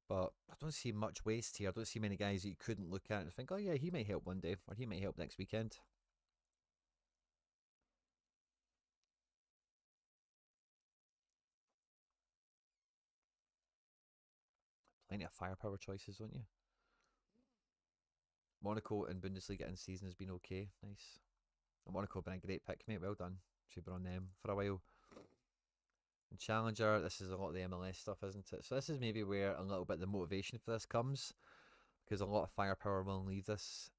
But I don't see much waste here. I don't see many guys that you couldn't look at and think, oh yeah, he might help one day, or he might help next weekend. Plenty of firepower choices, don't you? Monaco and Bundesliga in season has been okay. Nice. And Monaco have been a great pick, mate. Well done. Should be on them for a while. And Challenger, this is a lot of the MLS stuff, isn't it? So this is maybe where a little bit the motivation for this comes, because a lot of firepower will leave this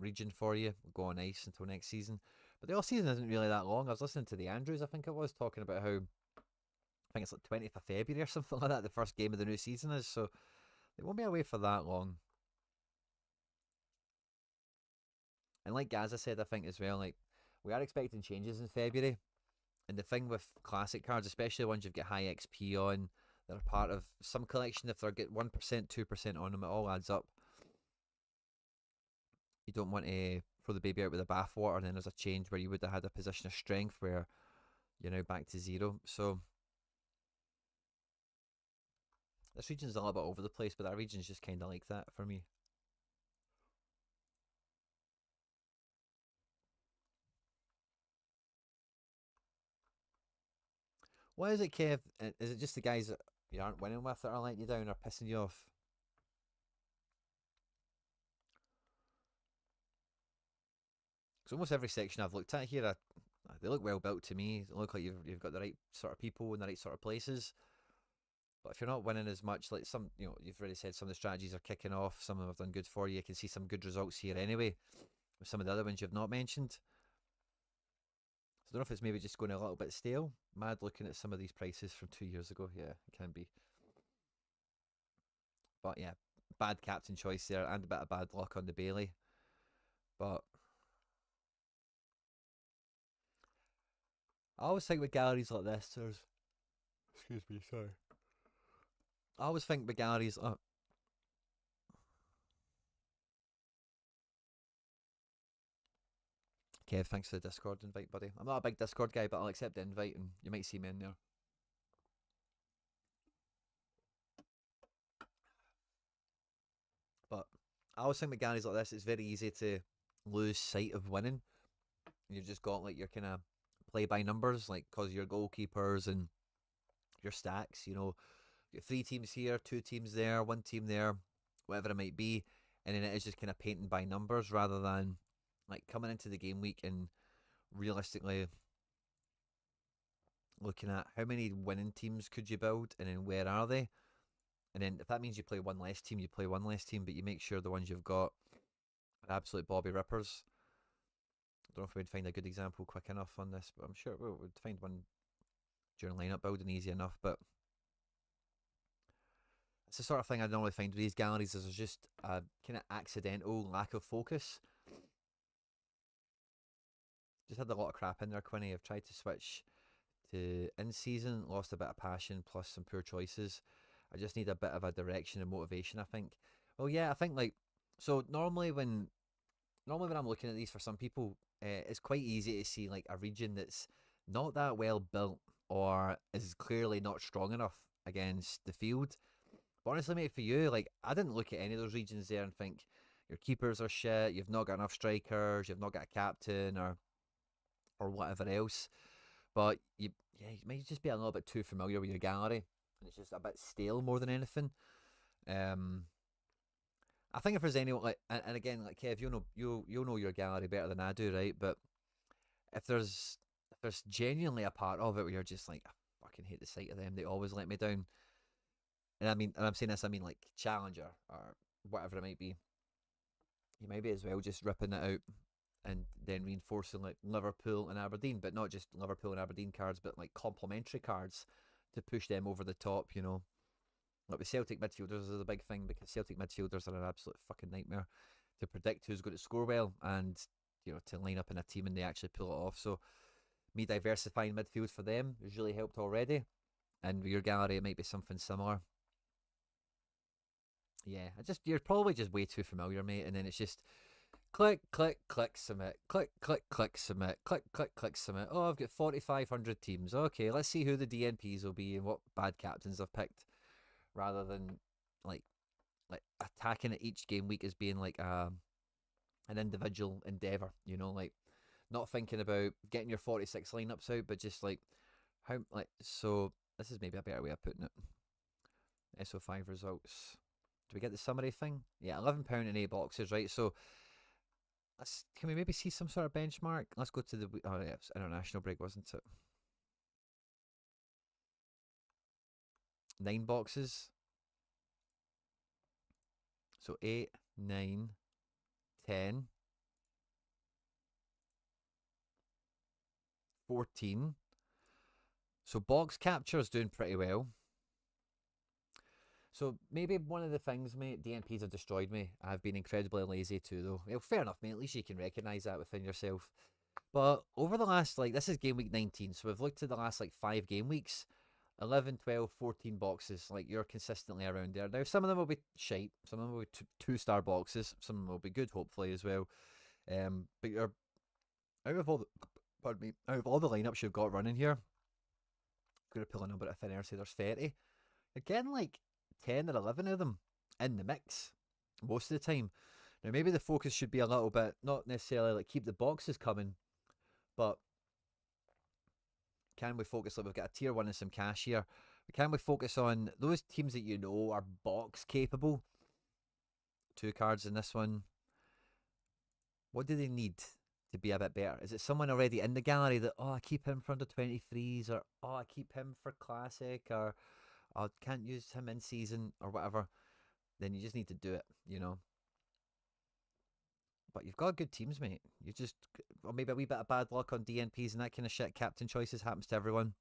region for you. We'll go on ice until next season. But the off season isn't really that long. I was listening to the Andrews, I think it was, talking about how I think it's like 20th of February or something like that. The first game of the new season is, so they won't be away for that long. And like Gaza said, I think as well, like we are expecting changes in February. And the thing with classic cards, especially ones you've got high XP on, that are part of some collection, if they're get 1%, 2% on them, it all adds up. You don't want to throw the baby out with the bathwater, and then there's a change where you would have had a position of strength where you're now back to zero. So this region's a little bit over the place, but that region's just kind of like that for me. What is it, Kev? Is it just the guys that you aren't winning with that are letting you down or pissing you off? Because almost every section I've looked at here, they look well built to me. They look like you've got the right sort of people in the right sort of places. But if you're not winning as much, like some, you've already said some of the strategies are kicking off. Some of them have done good for you. You can see some good results here anyway. With some of the other ones you've not mentioned. So I don't know if it's maybe just going a little bit stale. Mad looking at some of these prices from 2 years ago. Yeah, it can be. But yeah, bad captain choice there and a bit of bad luck on the Bailey. But I always think with galleries like this, there's. Excuse me, sorry. I always think with galleries. Kev, thanks for the Discord invite, buddy. I'm not a big Discord guy, but I'll accept the invite and you might see me in there. But I always think with galleries like this, it's very easy to lose sight of winning. You've just got like your kind of play by numbers, like because your goalkeepers and your stacks, you got 3 teams here, 2 teams there, 1 team there, whatever it might be. And then it is just kind of painting by numbers rather than like coming into the game week and realistically looking at how many winning teams could you build and then where are they. And then if that means you play one less team, you play one less team, but you make sure the ones you've got are absolute Bobby Rippers. I don't know if we'd find a good example quick enough on this, but I'm sure we'd find one during lineup building easy enough. But it's the sort of thing I normally find with these galleries is there's just a kind of accidental lack of focus. Just had a lot of crap in there, Quinny. I've tried to switch to in season, lost a bit of passion plus some poor choices. I just need a bit of a direction and motivation, I think. Well, yeah, I think like so normally when I'm looking at these for some people, it's quite easy to see like a region that's not that well built or is clearly not strong enough against the field. But honestly, mate, for you, like I didn't look at any of those regions there and think your keepers are shit, you've not got enough strikers, you've not got a captain or whatever else. But you might just be a little bit too familiar with your gallery, and it's just a bit stale more than anything. Um, I think if there's anyone like, and again, like Kev, you'll know your gallery better than I do, right? But if there's genuinely a part of it where you're just like, I fucking hate the sight of them. They always let me down. And I mean, and I'm saying this, I mean like Challenger or whatever it might be. You might be as well just ripping it out and then reinforcing like Liverpool and Aberdeen, but not just Liverpool and Aberdeen cards, but like complementary cards to push them over the top. Like with Celtic midfielders is a big thing because Celtic midfielders are an absolute fucking nightmare to predict who's going to score well and to line up in a team and they actually pull it off. So me diversifying midfield for them has really helped already. And with your gallery, it might be something similar. Yeah, you're probably just way too familiar, mate. And then it's just click, click, click, submit, click, click, click, submit, click, click, click, submit. Oh, I've got 4,500 teams. Okay, let's see who the DNPs will be and what bad captains I've picked, rather than like attacking it each game week as being like an individual endeavor. Like not thinking about getting your 46 lineups out, but just like how like so. This is maybe a better way of putting it. SO5 results. Do we get the summary thing? Yeah, £11 in 8 boxes, right? So can we maybe see some sort of benchmark? Let's go to the oh yeah, it's international break, wasn't it? 9 boxes. So 8, 9, 10, 14. So box capture is doing pretty well. So maybe one of the things, mate, DNPs have destroyed me. I've been incredibly lazy too, though. Well, fair enough, mate. At least you can recognise that within yourself. But over the last, this is game week 19. So we've looked at the last, 5 game weeks. 11, 12, 14 boxes. Like, you're consistently around there. Now, some of them will be shite. Some of them will be two-star boxes. Some of them will be good, hopefully, as well. But you're, out of all the, pardon me, out of all the lineups you've got running here, I'm going to pull a number of thin air, say there's 30. Again, 10 or 11 of them in the mix most of the time. Now, maybe the focus should be a little bit, not necessarily keep the boxes coming, but can we focus, we've got a tier 1 and some cash here. Can we focus on those teams that are box capable? 2 cards in this one. What do they need to be a bit better? Is it someone already in the gallery that, I keep him for under 23s, or I keep him for classic, or I can't use him in season, or whatever? Then you just need to do it. But you've got good teams, mate. Or maybe a wee bit of bad luck on DNPs and that kind of shit. Captain choices happens to everyone.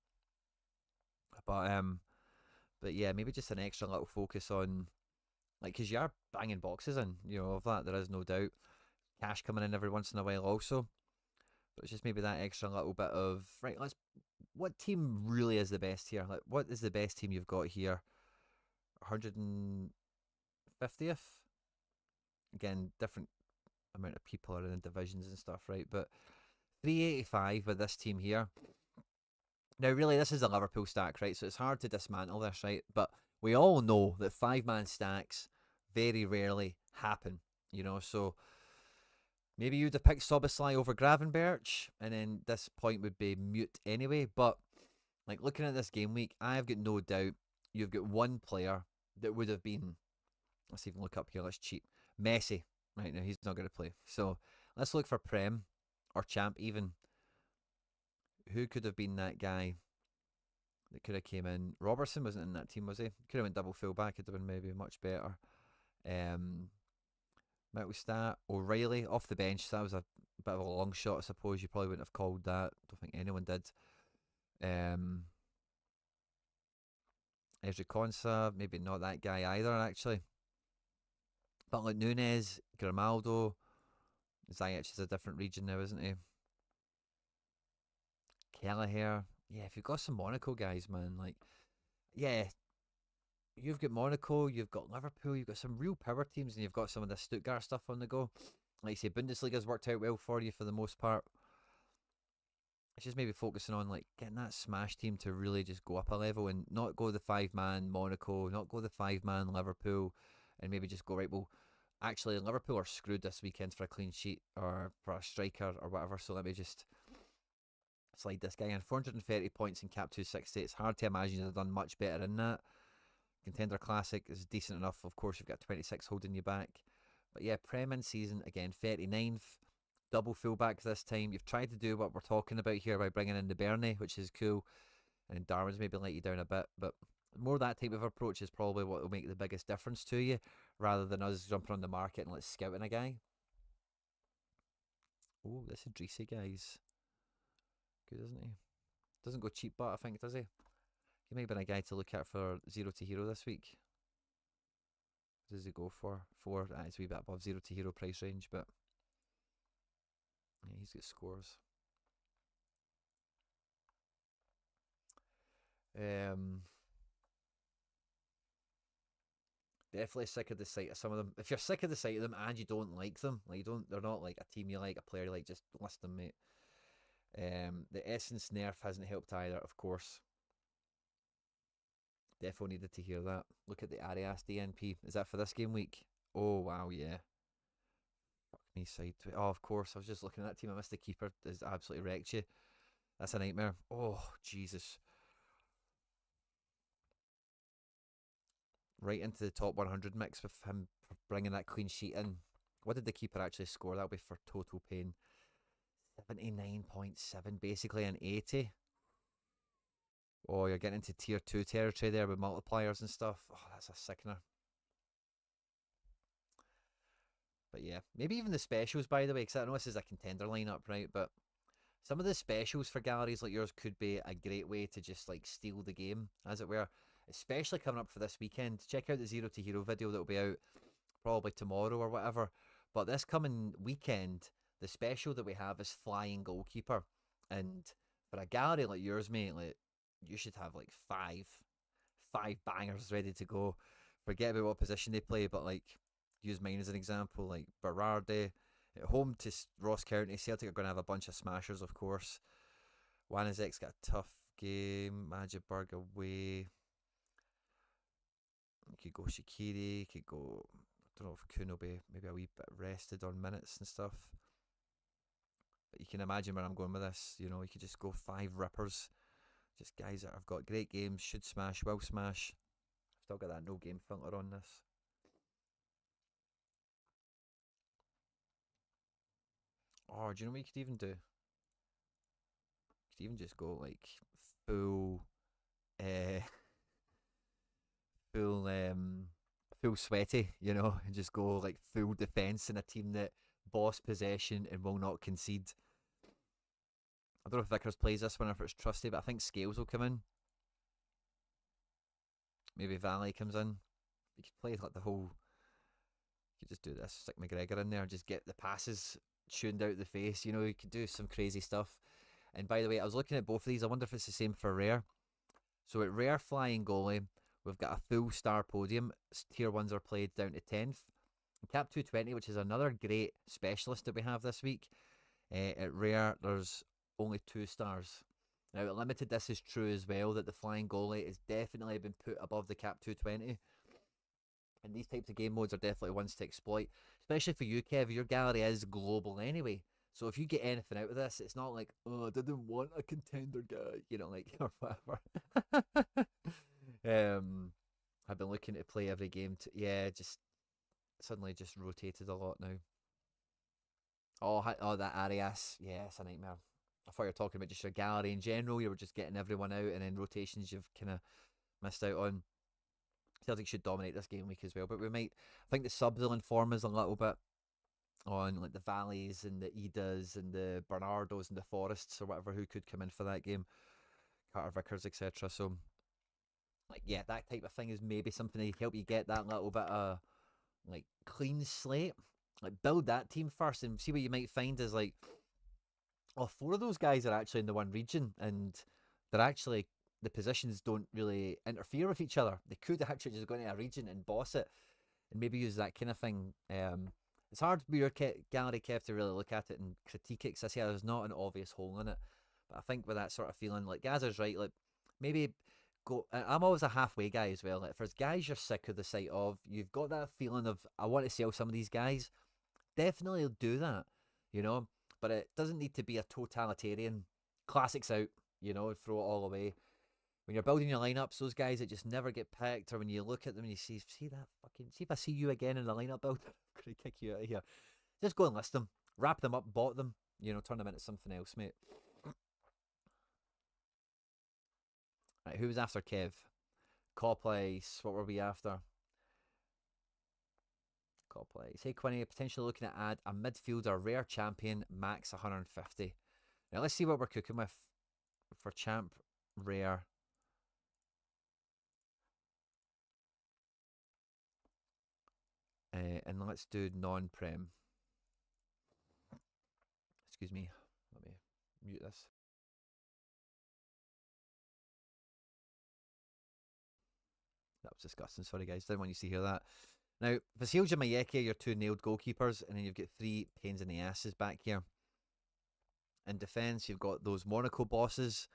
But yeah, maybe just an extra little focus on, because you are banging boxes in, of that there is no doubt. Cash coming in every once in a while also. But it's just maybe that extra little bit of, right, what team really is the best here? What is the best team you've got here? 150th? Again, different amount of people are in the divisions and stuff, right? But 385 with this team here. Now, really, this is a Liverpool stack, right? So it's hard to dismantle this, right? But we all know that 5-man stacks very rarely happen, So maybe you'd have picked Soboslai over Gravenberch, and then this point would be mute anyway. But looking at this game week, I've got no doubt you've got one player that would have been. Let's even look up here. Let's cheat. Messi. Right now, he's not going to play. So let's look for Prem or Champ even. Who could have been that guy that could have came in? Robertson wasn't in that team, was he? Could have went double fullback. It'd have been maybe much better. Mittelstadt, O'Reilly off the bench. That was a bit of a long shot, I suppose. You probably wouldn't have called that. Don't think anyone did. Ezri Konsa, maybe not that guy either, actually. But Nunes, Grimaldo, Ziyech is a different region now, isn't he? Kelleher, yeah, if you've got some Monaco guys, man, like, yeah, you've got Monaco, you've got Liverpool, you've got some real power teams, and you've got some of the Stuttgart stuff on the go. Like you say, Bundesliga's worked out well for you for the most part. It's just maybe focusing on like getting that smash team to really just go up a level and not go the 5 man Monaco, not go the 5 man Liverpool, and maybe just go right. Well, actually, Liverpool are screwed this weekend for a clean sheet or for a striker or whatever. So let me just slide this guy in. 430 points in Cap 260. It's hard to imagine you'd have done much better in that. Contender Classic is decent enough. Of course, you've got 26 holding you back. But yeah, Prem in season, again, 39th. Double fullback this time. You've tried to do what we're talking about here by bringing in the Bernie, which is cool. And Darwin's maybe let you down a bit. But more that type of approach is probably what will make the biggest difference to you, rather than us jumping on the market and let's scouting a guy. Oh, this Idrisi guy's good, isn't he? Doesn't go cheap, but I think, does he? He may have been a guy to look at for 0 to hero this week. What does he go for? 4. It's a wee bit above 0 to hero price range, but yeah, he's got scores. Definitely sick of the sight of some of them. If you're sick of the sight of them and you don't like them, like they're not like a team you like, a player you like, just list them, mate. The Essence nerf hasn't helped either, of course. Defo needed to hear that. Look at the Arias DNP. Is that for this game week? Oh wow, yeah. Fuck me side to it. Oh, of course. I was just looking at that team. I missed the keeper. Is absolutely wrecked you. That's a nightmare. Oh Jesus. Right into the top 100 mix with him bringing that clean sheet in. What did the keeper actually score? That'll be for total pain. 79.7, basically an 80. Oh, you're getting into tier 2 territory there with multipliers and stuff. Oh, that's a sickener. But yeah, maybe even the specials, by the way, because I know this is a contender lineup, right? But some of the specials for galleries like yours could be a great way to just like steal the game, as it were. Especially coming up for this weekend. Check out the Zero to Hero video that'll be out probably tomorrow or whatever. But this coming weekend, the special that we have is flying goalkeeper. And for a gallery like yours, mate, like you should have like five bangers ready to go. Forget about what position they play, but like use mine as an example, like Berardi at home to Ross County. Celtic are going to have a bunch of smashers, of course. Wanazek's got a tough game. Magdeburg away. You could go Shaqiri. Could go. I don't know if Kuhn will be maybe a wee bit rested on minutes and stuff. But you can imagine where I'm going with this. You know, you could just go 5 rippers. Just guys that have got great games, should smash, will smash. Still got that no game filter on this. Oh, do you know what you could even do? You could even just go like full, uh, full, full sweaty, you know, and just go like full defense in a team that boss possession and will not concede. I don't know if Vickers plays this one or if it's trusty, but I think Scales will come in. Maybe Valley comes in. You could play like the whole. You could just do this, stick McGregor in there, just get the passes tuned out the face. You know, you could do some crazy stuff. And by the way, I was looking at both of these. I wonder if it's the same for Rare. So at Rare Flying Goalie, we've got a full star podium. Tier 1s are played down to 10th. Cap 220, which is another great specialist that we have this week. At Rare, there's only 2 stars. Now, at Limited, this is true as well, that the Flying Goalie has definitely been put above the Cap 220. And these types of game modes are definitely ones to exploit, especially for you, Kev. Your gallery is global anyway. So if you get anything out of this, it's not like, oh, I didn't want a contender guy, you know, like, or whatever. I've been looking to play every game. Yeah, just suddenly just rotated a lot now. Oh, that Arias. Yeah, it's a nightmare. I thought you were talking about just your gallery in general. You were just getting everyone out, and then rotations you've kind of missed out on. Celtic should dominate this game week as well, but we might. I think the subs will inform us a little bit on like the Valleys and the Idas and the Bernardos and the Forests or whatever who could come in for that game, Carter Vickers, etc. So, like, yeah, that type of thing is maybe something to help you get that little bit of like clean slate. Like, build that team first and see what you might find is like, oh, 4 of those guys are actually in the one region, and they're actually, the positions don't really interfere with each other. They could actually just go into a region and boss it, and maybe use that kind of thing. It's hard for your gallery, Kev, to really look at it and critique it, because I see there's not an obvious hole in it. But I think with that sort of feeling, like Gazza's right, like maybe go. I'm always a halfway guy as well. Like, if there's guys you're sick of the sight of, you've got that feeling of I want to sell some of these guys. Definitely do that, you know. But it doesn't need to be a totalitarian. Classics out, throw it all away. When you're building your lineups, those guys that just never get picked, or when you look at them and you see that fucking, see if I see you again in the lineup build, I'm gonna kick you out of here. Just go and list them, wrap them up, bought them, turn them into something else, mate. Right, who was after Kev? Coplace. What were we after? Coplace. Hey Quinny, potentially looking to add a midfielder, rare champion, max 150. Now let's see what we're cooking with for champ rare. And let's do non-prem. Excuse me. Let me mute this. That was disgusting. Sorry, guys. Didn't want you to hear that. Now, Vasilja Mayeki, your two nailed goalkeepers, and then you've got three pains in the asses back here. In defence, you've got those Monaco bosses,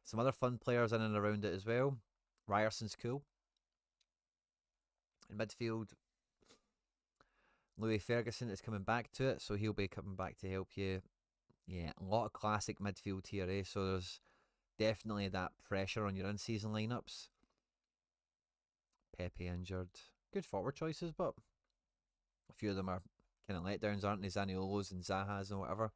some other fun players in and around it as well. Ryerson's cool. In midfield, Louis Ferguson is coming back to it, so he'll be coming back to help you. Yeah, a lot of classic midfield here, eh? So there's definitely that pressure on your in-season lineups. Pepe injured. Good forward choices, but a few of them are kind of letdowns, aren't they? Zaniolos and Zahas and whatever.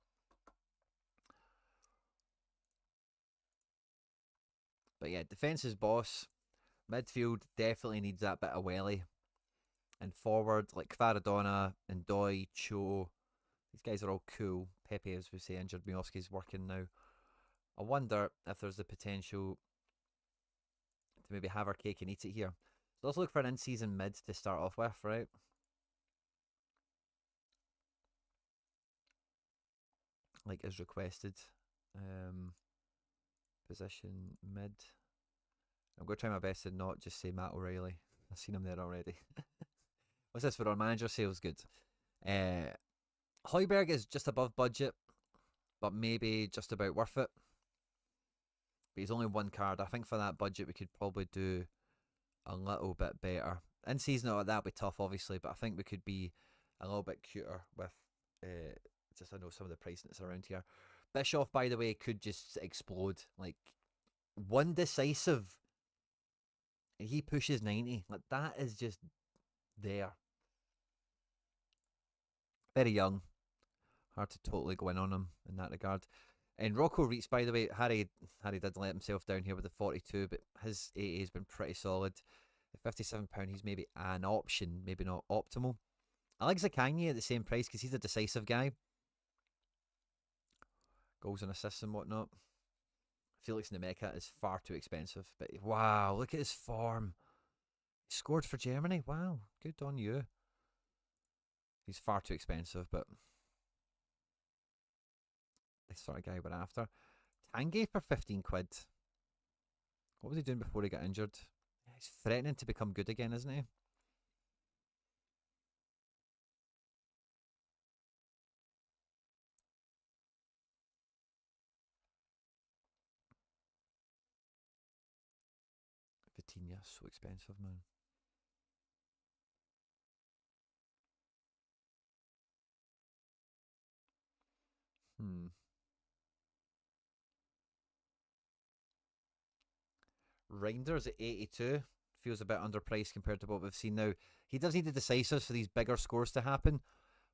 But yeah, defence is boss. Midfield definitely needs that bit of welly. And forward, like Kvaradona and Doi, Cho, these guys are all cool. Pepe, as we say, injured. Miowski's working now. I wonder if there's the potential to maybe have our cake and eat it here. So let's look for an in-season mid to start off with, right? Like as requested. Position mid. I'm going to try my best to not just say Matt O'Reilly. I've seen him there already. What's this for our manager sales? Good. Højbjerg is just above budget, but maybe just about worth it. But he's only one card. I think for that budget, we could probably do a little bit better. In season, that'll be tough, obviously, but I think we could be a little bit cuter with just, I know some of the pricing that's around here. Bischoff, by the way, could just explode. Like, one decisive, and he pushes 90. Like, that is just there. Very young. Hard to totally go in on him in that regard. And Rocco Reitz, by the way, Harry did let himself down here with the 42, but his 80 has been pretty solid. At £57, he's maybe an option, maybe not optimal. I like Zakanye at the same price because he's a decisive guy. Goals and assists and whatnot. Felix Nemeka is far too expensive. But wow, look at his form. He scored for Germany. Wow, good on you. He's far too expensive, but this sort of guy we're after. Tanguy for 15 quid. What was he doing before he got injured? He's threatening to become good again, isn't he? Vitinha, so expensive, man. Reinders at 82 feels a bit underpriced compared to what we've seen now. He does need the decisives for these bigger scores to happen,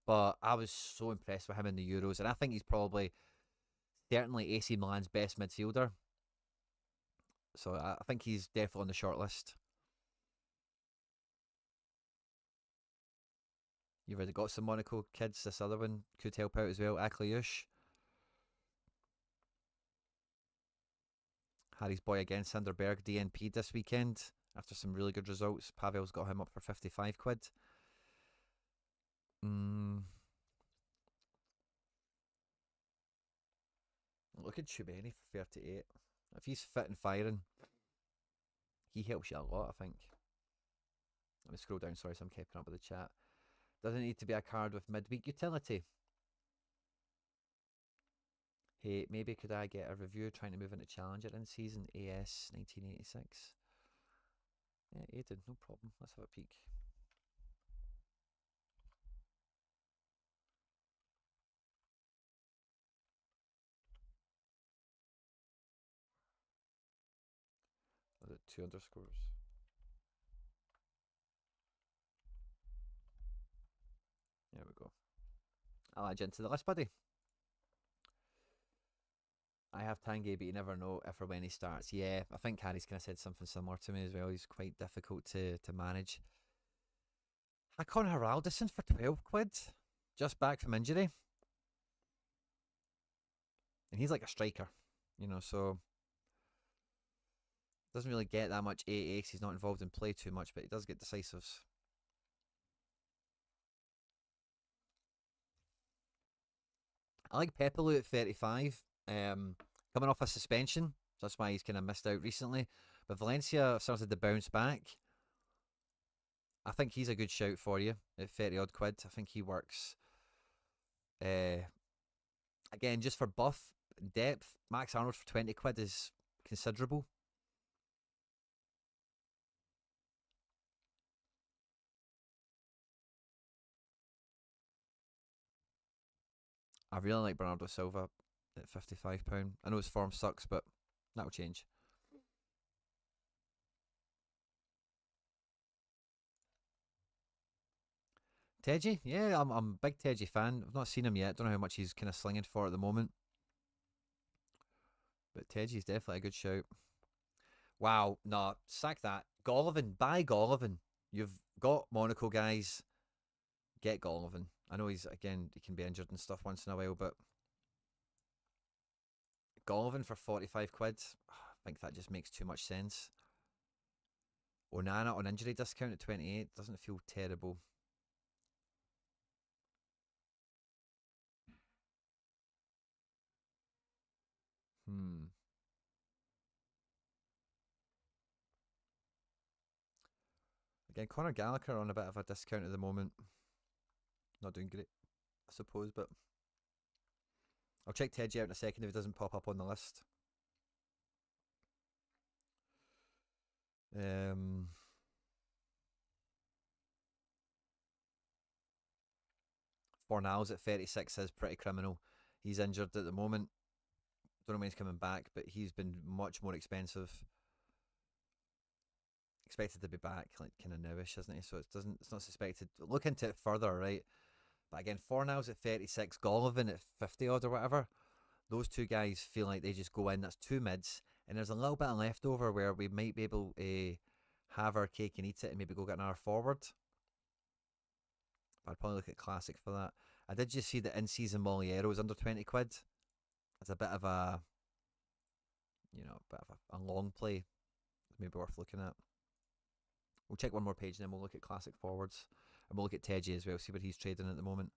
but I was so impressed with him in the Euros, and I think he's probably certainly AC Milan's best midfielder. So I think he's definitely on the short list. You've already got some Monaco kids. This other one could help out as well. Akliush. Harry's boy again, Sanderberg, DNP this weekend after some really good results. Pavel's got him up for 55 quid. Look at Chubeni for 38. If he's fit and firing, he helps you a lot, I think. Let me scroll down, sorry, so I'm keeping up with the chat. Doesn't need to be a card with midweek utility. Hey, maybe could I get a review trying to move into Challenger in season AS 1986? Yeah, Aiden, no problem. Let's have a peek. Was it 2 underscores? There we go. I'll add you into the list, buddy. I have Tanguy, but you never know if or when he starts. Yeah, I think Harry's kind of said something similar to me as well. He's quite difficult to manage. Hakon Haraldsson for 12 quid, just back from injury. And he's like a striker, you know, so doesn't really get that much AA. He's not involved in play too much, but he does get decisives. I like Pepelu at 35. Coming off a suspension, so that's why he's kind of missed out recently. But Valencia started to bounce back. I think he's a good shout for you at 30 odd quid. I think he works. Again, just for buff depth, Max Arnold for 20 quid is considerable. I really like Bernardo Silva at £55. I know his form sucks, but that'll change. Teji, yeah, I'm a big Teji fan. I've not seen him yet. Don't know how much he's kind of slinging for at the moment. But Teji's definitely a good shout. Wow, nah, sack that. Golovin, buy Golovin. You've got Monaco guys. Get Golovin. I know he can be injured and stuff once in a while, but Golovin for 45 quid, I think that just makes too much sense. Onana on injury discount at 28 doesn't feel terrible. Again, Conor Gallagher on a bit of a discount at the moment. Not doing great, I suppose, but I'll check Teji out in a second if it doesn't pop up on the list. Fornals at 36 is pretty criminal. He's injured at the moment. Don't know when he's coming back, but he's been much more expensive. Expected to be back like kind of nowish, isn't he? So it's not suspected. Look into it further, right? But again, Fornals at 36, Golovin at 50 odd or whatever. Those two guys feel like they just go in. That's two mids, and there's a little bit of leftover where we might be able to have our cake and eat it, and maybe go get an hour forward. I'd probably look at Classic for that. I did just see that in season Moliero is under 20 quid. It's a bit of a, a long play. Maybe worth looking at. We'll check one more page and then we'll look at Classic forwards. And we'll look at Teji as well, see what he's trading at the moment.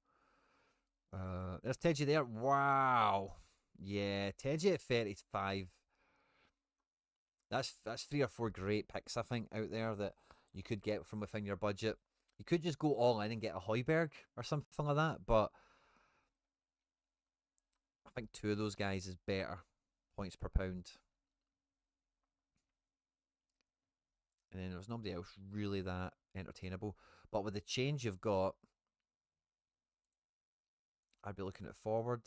There's Teji there. Wow. Yeah, Teji at 35. That's 3 or 4 great picks, I think, out there that you could get from within your budget. You could just go all in and get a Højbjerg or something like that, but I think 2 of those guys is better points per pound. And then there's nobody else really that entertainable. But with the change you've got, I'd be looking at forward.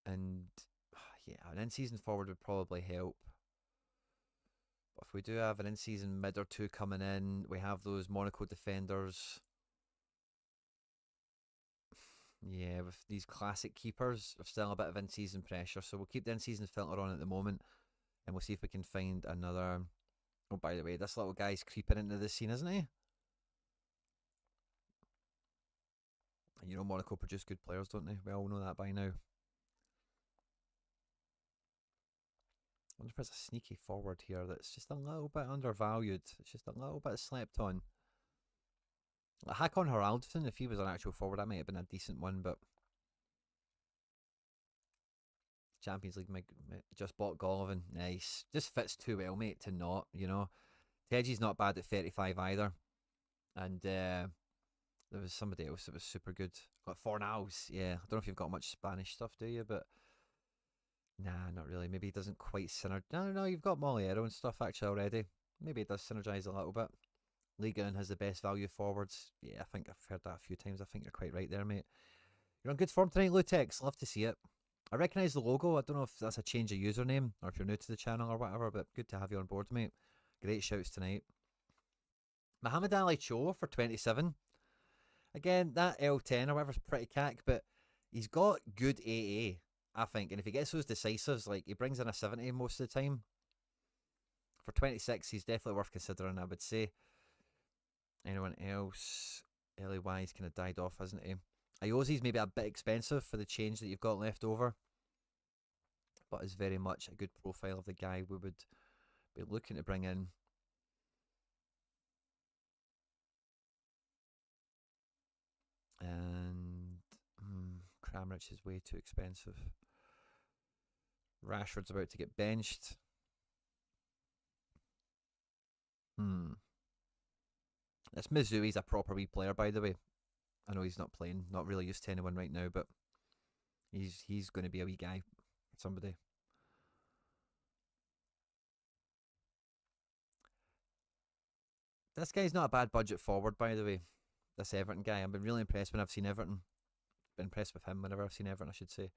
And yeah, an in-season forward would probably help. But if we do have an in-season mid or two coming in, we have those Monaco defenders. Yeah, with these classic keepers, there's still a bit of in-season pressure. So we'll keep the in-season filter on at the moment. And we'll see if we can find another... Oh, by the way, this little guy's creeping into the scene, isn't he? And you know Monaco produce good players, don't they? We all know that by now. I wonder if there's a sneaky forward here that's just a little bit undervalued. It's just a little bit slept on. Like Hakon Haraldsson, if he was an actual forward, that might have been a decent one, but Champions League, just bought Golovin. Nice. Just fits too well, mate, to not, you know. Teji's not bad at 35 either. And there was somebody else that was super good. Got Fornals, yeah. I don't know if you've got much Spanish stuff, do you? But nah, not really. Maybe he doesn't quite synergize. No, you've got Moliero and stuff actually already. Maybe it does synergize a little bit. Liga and has the best value forwards. Yeah, I think I've heard that a few times. I think you're quite right there, mate. You're on good form tonight, Lutex. Love to see it. I recognise the logo. I don't know if that's a change of username or if you're new to the channel or whatever, but good to have you on board, mate. Great shouts tonight. Muhammad Ali Cho for 27. Again, that L10 or whatever's pretty cack, but he's got good AA, I think. And if he gets those decisives, like he brings in a 70 most of the time. For 26, he's definitely worth considering, I would say. Anyone else? LAY's kind of died off, hasn't he? Iozi's maybe a bit expensive for the change that you've got left over, but is very much a good profile of the guy we would be looking to bring in. And Kramrich is way too expensive. Rashford's about to get benched. This Mizui's a proper wee player, by the way. I know he's not playing, not really used to anyone right now, but he's going to be a wee guy, somebody. This guy's not a bad budget forward, by the way. This Everton guy, I've been really impressed when I've seen Everton. Been impressed with him whenever I've seen Everton, I should say.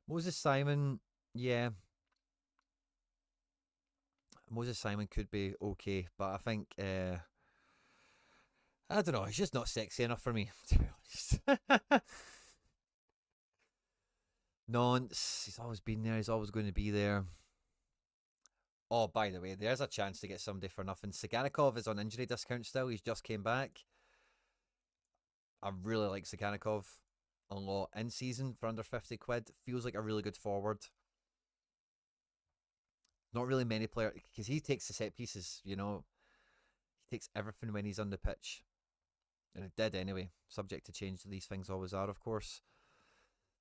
Moses Simon, yeah. Moses Simon could be okay, but I think I don't know. He's just not sexy enough for me, to be honest. Nonce. He's always been there. He's always going to be there. Oh, by the way, there's a chance to get somebody for nothing. Saganikov is on injury discount still. He's just came back. I really like Saganikov a lot. In season for under 50 quid. Feels like a really good forward. Not really many players, because he takes the set pieces, you know. He takes everything when he's on the pitch. And it did anyway. Subject to change, these things always are, of course.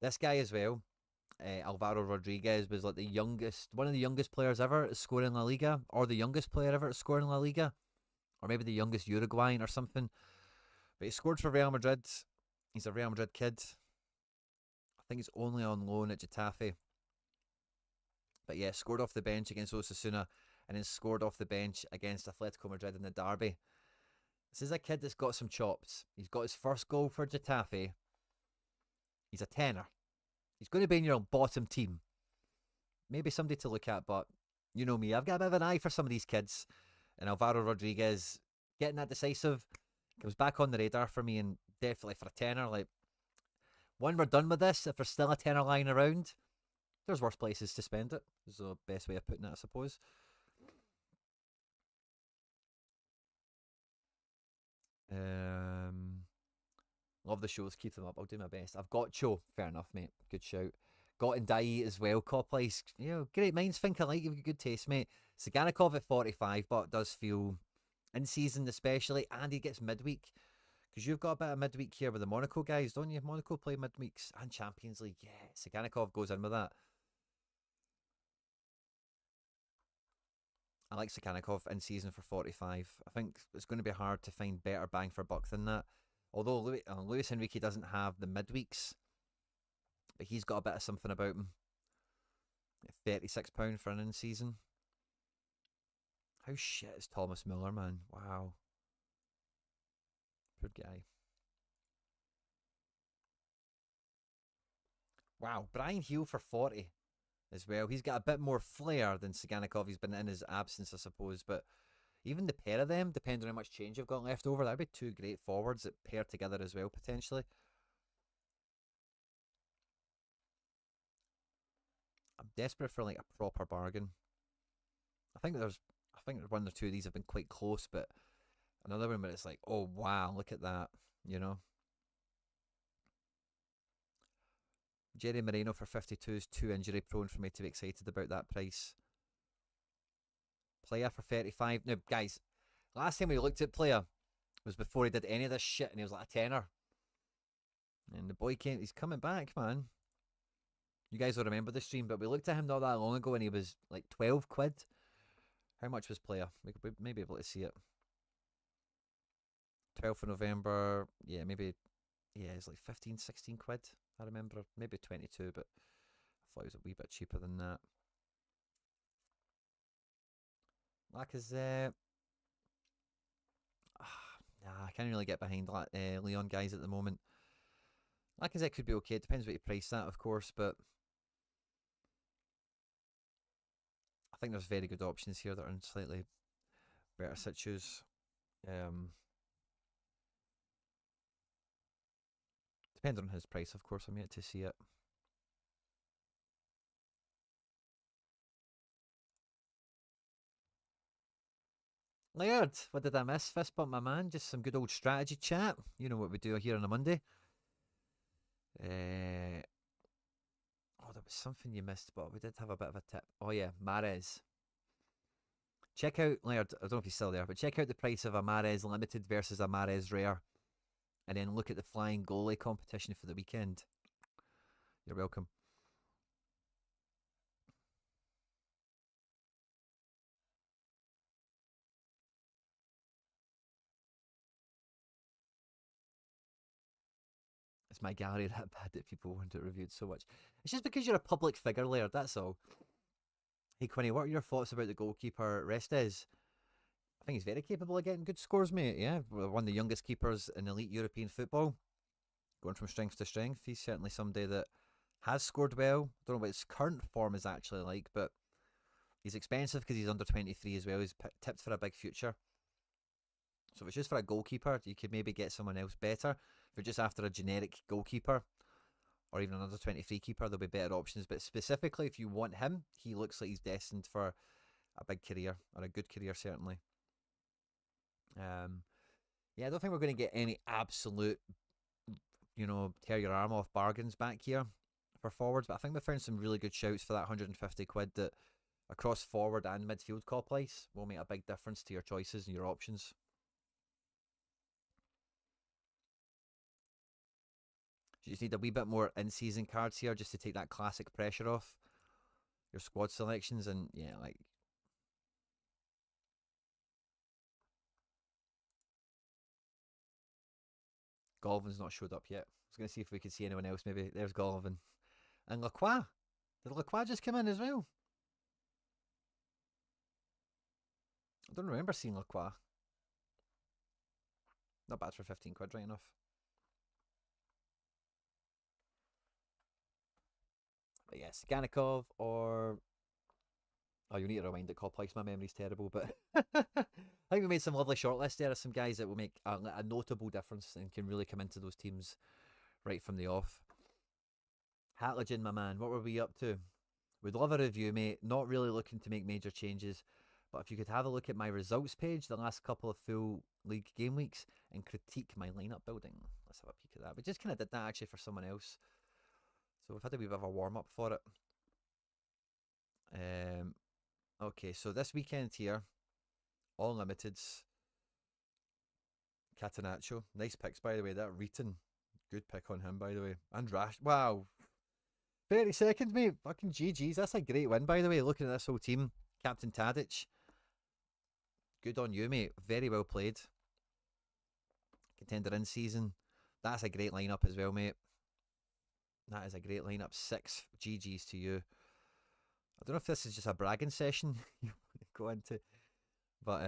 This guy as well, Alvaro Rodriguez, was like one of the youngest players ever to score in La Liga, or the youngest player ever to score in La Liga, or maybe the youngest Uruguayan or something. But he scored for Real Madrid. He's a Real Madrid kid. I think he's only on loan at Getafe. But yeah, scored off the bench against Osasuna, and then scored off the bench against Atletico Madrid in the derby. This is a kid that's got some chops. He's got his first goal for Getafe. He's a tenner. He's going to be in your bottom team. Maybe somebody to look at, but you know me. I've got a bit of an eye for some of these kids. And Alvaro Rodriguez getting that decisive comes back on the radar for me, and definitely for a tenner. Like, when we're done with this, if there's still a tenner lying around, there's worse places to spend it. Is the best way of putting it, I suppose. Love the shows. Keep them up. I'll do my best. I've got Cho. Fair enough, mate. Good shout. Got Ndai as well. Coplice. You know, great minds think alike. You've got good taste, mate. Saganikov at 45, but does feel in season especially, and he gets midweek. Because you've got a bit of midweek here with the Monaco guys, don't you? Monaco play midweeks and Champions League. Yeah, Saganikov goes in with that. I like Saganikov in season for 45. I think it's going to be hard to find better bang for buck than that. Although Luis Enrique doesn't have the midweeks, but he's got a bit of something about him. £36 for an in season. How shit is Thomas Miller, man? Wow. Good guy. Wow, Brian Hill for 40 as well. He's got a bit more flair than Saganikov. He's been in his absence, I suppose, but even the pair of them, depending on how much change you've got left over, that'd be two great forwards that pair together as well, potentially. I'm desperate for like a proper bargain. I think one or two of these have been quite close, but another one where it's like, oh wow, look at that, you know. Jerry Moreno for 52 is too injury prone for me to be excited about that price. Player for 35. Now, guys, last time we looked at player was before he did any of this shit, and he was like a tenner. And the boy came, he's coming back, man. You guys will remember the stream, but we looked at him not that long ago and he was like 12 quid. How much was player? We may be able to see it. 12th of November. Yeah, maybe. Yeah, it's like 15, 16 quid. I remember. Maybe 22, but I thought it was a wee bit cheaper than that. Lacazette. Nah, I can't really get behind Leon guys at the moment. Lacazette could be okay. It depends what you price that, of course, but I think there's very good options here that are in slightly better situs. Depends on his price, of course. I'm yet to see it. Laird, what did I miss? Fist bump, my man. Just some good old strategy chat. You know what we do here on a Monday. Oh, there was something you missed, but we did have a bit of a tip. Oh, yeah, Mahrez. Check out, Laird, I don't know if he's still there, but check out the price of a Mahrez Limited versus a Mahrez Rare. And then look at the flying goalie competition for the weekend. You're welcome. Is my gallery that bad that people want it reviewed so much? It's just because you're a public figure, Laird, that's all. Hey, Quinny, what are your thoughts about the goalkeeper Restes? I think he's very capable of getting good scores, mate. Yeah, one of the youngest keepers in elite European football. Going from strength to strength. He's certainly somebody that has scored well. Don't know what his current form is actually like, but he's expensive because he's under 23 as well. He's tipped for a big future. So if it's just for a goalkeeper, you could maybe get someone else better. If you're just after a generic goalkeeper or even another 23 keeper, there'll be better options. But specifically, if you want him, he looks like he's destined for a big career, or a good career, certainly. Yeah, I don't think we're going to get any absolute, tear your arm off bargains back here for forwards, but I think we found some really good shouts for that 150 quid that across forward and midfield call price will make a big difference to your choices and your options. You just need a wee bit more in-season cards here just to take that classic pressure off your squad selections, and yeah, like Golvin's not showed up yet. I was going to see if we could see anyone else. Maybe there's Golvin and Lacroix. Did Lacroix just come in as well? I don't remember seeing Lacroix. Not bad for 15 quid, right enough. But yeah, Saganikov or. Oh, you need to rewind it, call place. My memory's terrible, but I think we made some lovely shortlists there of some guys that will make a notable difference and can really come into those teams right from the off. Hatlingen, my man, what were we up to? We'd love a review, mate. Not really looking to make major changes, but if you could have a look at my results page the last couple of full league game weeks and critique my lineup building. Let's have a peek at that. We just kind of did that actually for someone else. So we've had a wee bit of a warm up for it. Okay, so this weekend here, all limiteds. Catenaccio, nice picks by the way. That Reeton, good pick on him by the way. And Rash, wow, 30 seconds, mate. Fucking GG's. That's a great win by the way. Looking at this whole team, Captain Tadic, good on you, mate. Very well played. Contender in season. That's a great lineup as well, mate. That is a great lineup. 6 GG's to you. I don't know if this is just a bragging session you want to go into, but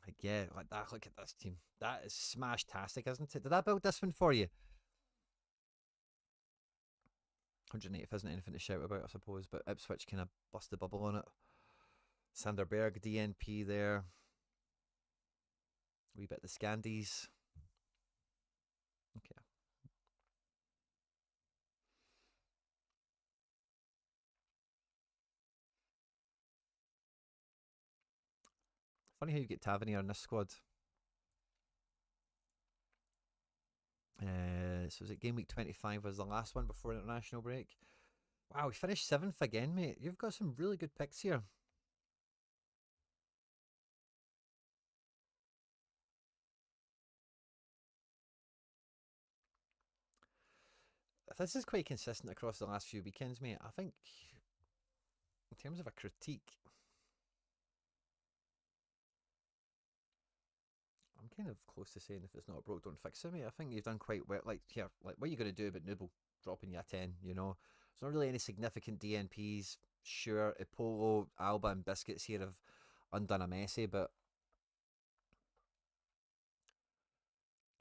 like, yeah, like that. Look at this team. That is smash-tastic, isn't it? Did I build this one for you? 180th isn't anything to shout about, I suppose, but Ipswich kind of bust the bubble on it. Sanderberg, DNP there. A wee bit the Scandies. Okay. Funny how you get Tavernier in this squad. So was it game week 25 was the last one before international break? Wow, we finished 7th again, mate. You've got some really good picks here. this is quite consistent across the last few weekends, mate. I think in terms of a critique, I'm kind of close to saying if it's not broke, don't fix it, mate. I think you've done quite well. Like here, like what are you going to do about Nooble dropping you a 10? You know, there's not really any significant DNPs. Sure, Apollo, Alba, and Biscuits here have undone a Messi, but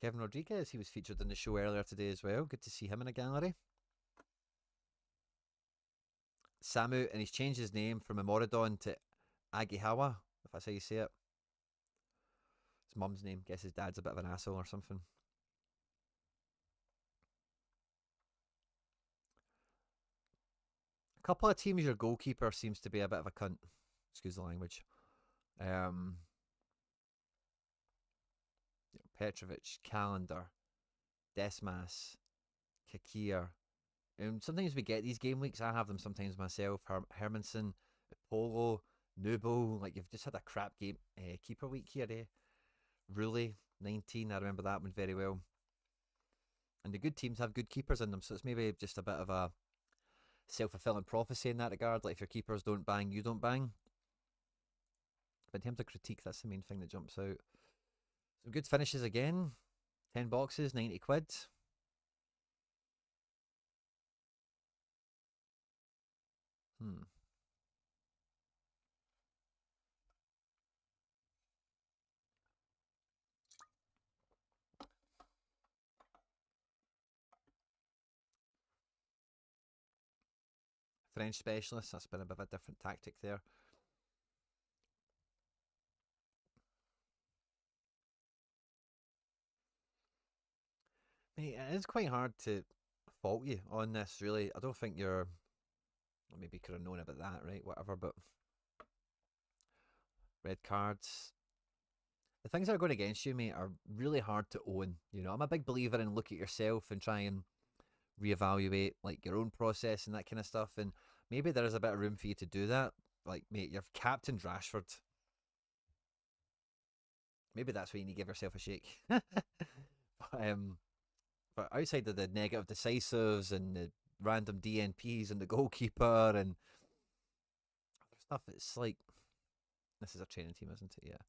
Kevin Rodriguez, he was featured in the show earlier today as well. Good to see him in a gallery. Samu, and he's changed his name from Imoridon to Agihawa, if that's how you say it. His mum's name. Guess his dad's a bit of an asshole or something. A couple of teams, your goalkeeper seems to be a bit of a cunt. Excuse the language. Petrovic, Calendar, Desmas, Kakir. Sometimes we get these game weeks. I have them sometimes myself. Hermanson, Polo, Nubo. Like you've just had a crap game keeper week here, eh? Ruley, 19. I remember that one very well. And the good teams have good keepers in them, so it's maybe just a bit of a self-fulfilling prophecy in that regard. Like if your keepers don't bang, you don't bang. But in terms of critique, that's the main thing that jumps out. Some good finishes again. 10 boxes, 90 quid. French specialist, that's been a bit of a different tactic there. Mate, it is quite hard to fault you on this, really. I don't think you're. Well, maybe could have known about that, right? Whatever, but. Red cards. The things that are going against you, mate, are really hard to own. You know, I'm a big believer in look at yourself and try and reevaluate like your own process and that kind of stuff. And maybe there is a bit of room for you to do that. Like, mate, you've captained Rashford. Maybe that's why you need to give yourself a shake. But outside of the negative decisives and the random DNPs and the goalkeeper and other stuff, it's like this is a training team, isn't it? Yeah.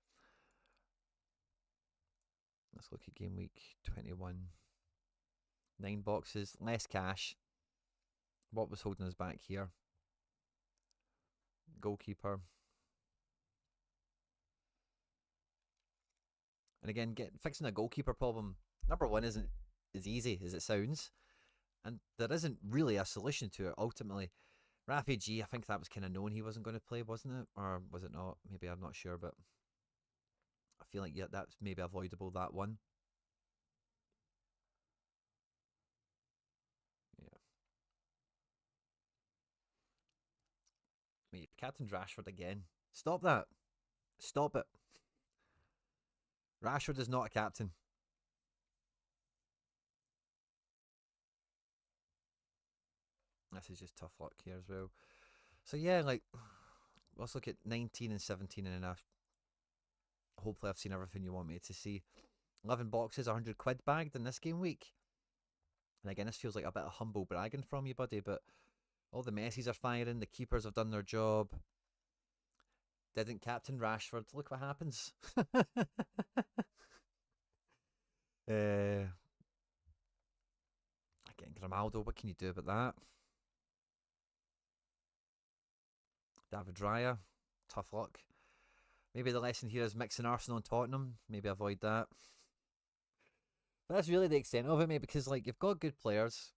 Let's look at game week 21. 9 boxes, less cash. What was holding us back here? Goalkeeper. And again, fixing a goalkeeper problem, number one, isn't as easy as it sounds. And there isn't really a solution to it ultimately. Rafi G, I think that was kind of known he wasn't going to play, wasn't it? Or was it not? Maybe I'm not sure, but I feel like yeah, that's maybe avoidable, that one. Yeah. Mate, Captain Rashford again. Stop that. Stop it. Rashford is not a captain. This is just tough luck here as well. So yeah, like let's look at 19 and 17 and enough. Hopefully I've seen everything you want me to see. 11 boxes, 100 quid bagged in this game week. And again, this feels like a bit of humble bragging from you, buddy, but all the Messis are firing, the keepers have done their job. Didn't captain Rashford. Look what happens. Again, Grimaldo, what can you do about that? David Raya, tough luck. Maybe the lesson here is mixing Arsenal and Tottenham. Maybe avoid that. But that's really the extent of it, mate, because like you've got good players.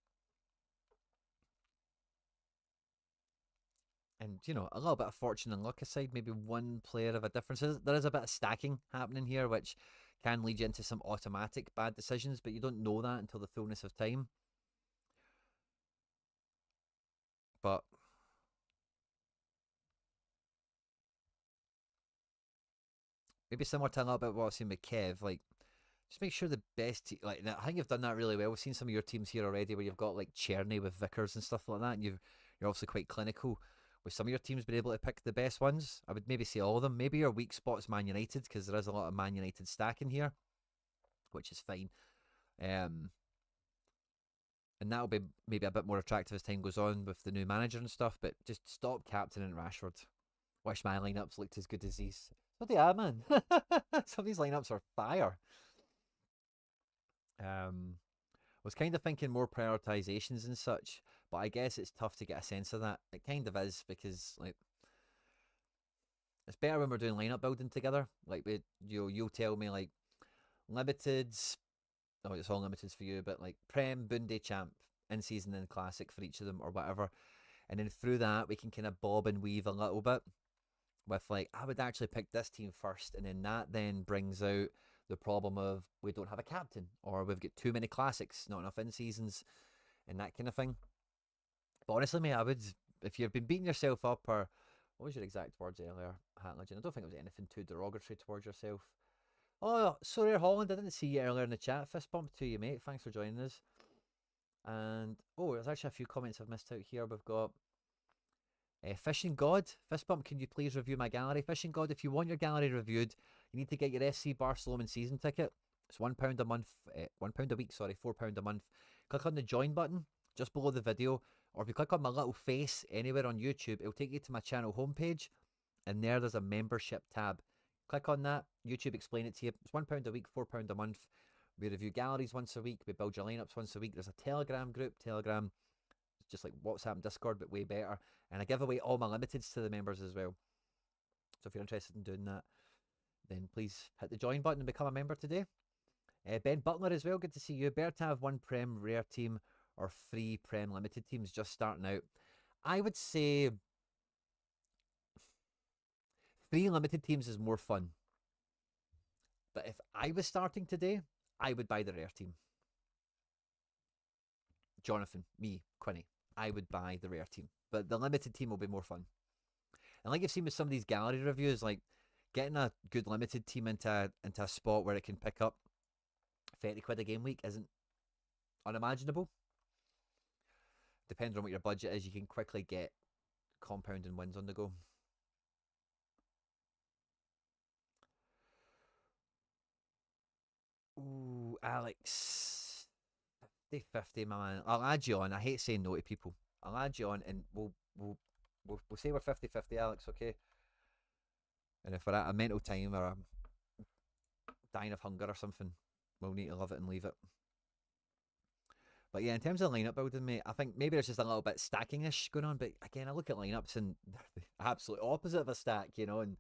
And, you know, a little bit of fortune and luck aside, maybe one player of a difference. There is a bit of stacking happening here, which can lead you into some automatic bad decisions, but you don't know that until the fullness of time. But maybe similar to a little bit what I've seen with Kev, like just make sure the best like I think you've done that really well. We've seen some of your teams here already where you've got like Cherny with Vickers and stuff like that, and you're also quite clinical. With some of your teams being able to pick the best ones, I would maybe say all of them. Maybe your weak spot's Man United because there is a lot of Man United stack in here, which is fine. And that'll be maybe a bit more attractive as time goes on with the new manager and stuff. But just stop captaining Rashford. Wish my lineups looked as good as these. So they are, man. Some of these lineups are fire. Was kind of thinking more prioritizations and such, but I guess it's tough to get a sense of that. It kind of is because like it's better when we're doing lineup building together. Like you'll tell me like limiteds. Oh, it's all limiteds for you, but like Prem, Bunde, Champ, in season and classic for each of them or whatever, and then through that we can kind of bob and weave a little bit with like I would actually pick this team first, and then that then brings out the problem of we don't have a captain or we've got too many classics, not enough in seasons, and that kind of thing. But honestly, mate, I would if you've been beating yourself up or what was your exact words earlier, Hat Legend? I don't think it was anything too derogatory towards yourself. Oh, Sorare Holland, I didn't see you earlier in the chat. Fist bump to you, mate. Thanks for joining us. And oh, there's actually a few comments I've missed out here. We've got Fishing God, fist bump, can you please review my gallery? Fishing God, if you want your gallery reviewed, you need to get your FC Barcelona season ticket. It's £1 a month, £1 a week, sorry, £4 a month. Click on the join button just below the video, or if you click on my little face anywhere on YouTube, it'll take you to my channel homepage, and there's a membership tab. Click on that, YouTube explain it to you. It's £1 a week, £4 a month. We review galleries once a week, we build your lineups once a week. There's a Telegram group, Telegram just like WhatsApp and Discord, but way better. And I give away all my limiteds to the members as well. So if you're interested in doing that, then please hit the join button and become a member today. Ben Butler as well, good to see you. Better to have one Prem Rare team or 3 Prem Limited teams just starting out. I would say 3 limited teams is more fun. But if I was starting today, I would buy the Rare team. Jonathan, me, Quinny, I would buy the Rare team. But the limited team will be more fun. And like you've seen with some of these gallery reviews, like getting a good limited team into a spot where it can pick up 30 quid a game week isn't unimaginable. Depending on what your budget is, you can quickly get compounding wins on the go. Ooh, Alex. 50-50, my man. I'll add you on. I hate saying no to people. I'll add you on and we'll say we're 50-50, Alex, okay? And if we're at a mental time or I'm dying of hunger or something, we'll need to love it and leave it. But yeah, in terms of lineup building, mate, I think maybe there's just a little bit stacking-ish going on. But again, I look at lineups and they're the absolute opposite of a stack, you know, and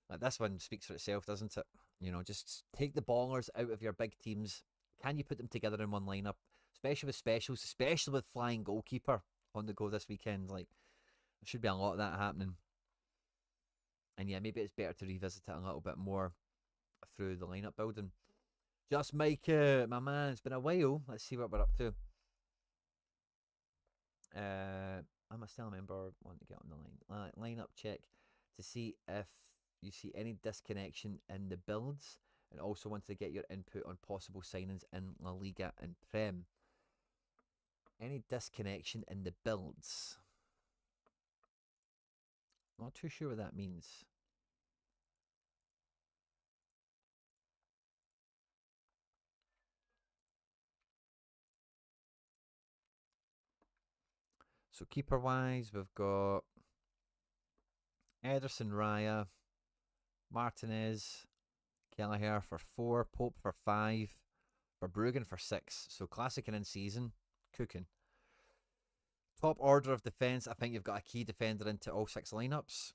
like this one speaks for itself, doesn't it? You know, just take the ballers out of your big teams. Can you put them together in one lineup? Especially with specials, especially with flying goalkeeper on the go this weekend. Like, there should be a lot of that happening. And yeah, maybe it's better to revisit it a little bit more through the lineup building. Just Mike, my man, it's been a while. Let's see what we're up to. I'm a still member. Want to get on the lineup check to see if you see any disconnection in the builds, and also want to get your input on possible signings in La Liga and Prem. Any disconnection in the builds? Not too sure what that means. So keeper wise, we've got Ederson, Raya, Martinez, Kelleher for 4, Pope for 5, Verbruggen for 6. So classic and in season, cooking. Top order of defence, I think you've got a key defender into all 6 lineups.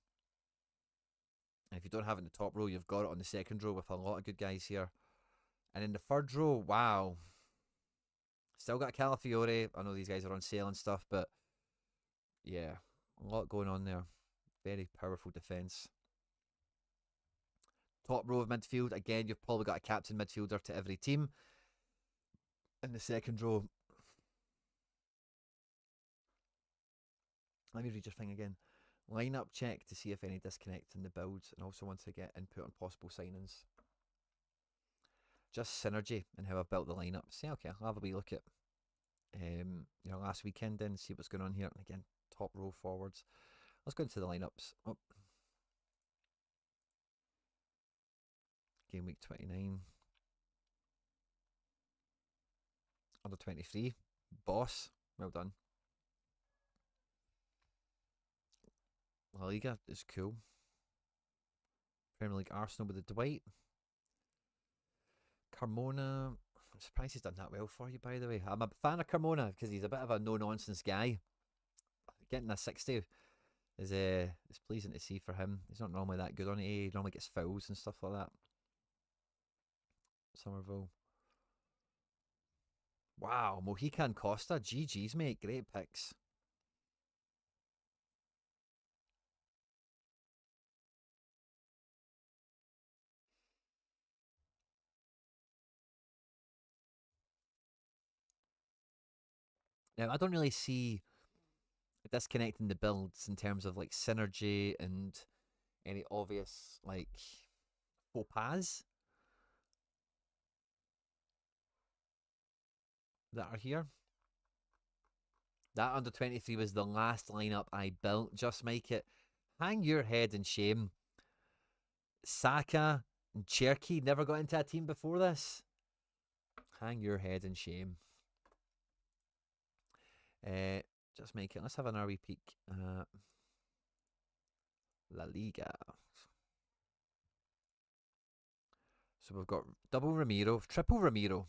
And if you don't have it in the top row, you've got it on the second row with a lot of good guys here. And in the third row, wow. Still got Calafiore. I know these guys are on sale and stuff, but yeah, a lot going on there. Very powerful defence. Top row of midfield, again, you've probably got a captain midfielder to every team. In the second row, let me read your thing again. Lineup check to see if any disconnect in the builds, and also want to get input on possible signings. Just synergy and how I've built the lineup. Say, okay, I'll have a wee look at last weekend then, see what's going on here. And again, top row forwards. Let's go into the lineups. Oh. Game week 29. Under 23. Boss. Well done. La Liga is cool. Premier League Arsenal with the Dwight. Carmona. I'm surprised he's done that well for you, by the way. I'm a fan of Carmona because he's a bit of a no nonsense guy. Getting a 60 is pleasing to see for him. He's not normally that good on it. He normally gets fouls and stuff like that. Somerville. Wow, Mohican Costa. GG's, mate. Great picks. Now, I don't really see disconnecting the builds in terms of like synergy and any obvious like faux pas that are here. That under 23 was the last lineup I built. Just make it. Hang your head in shame. Saka and Cherky never got into a team before this. Hang your head in shame. Uh, just make it. Let's have an RV peek. La Liga. So we've got double Ramiro, triple Ramiro,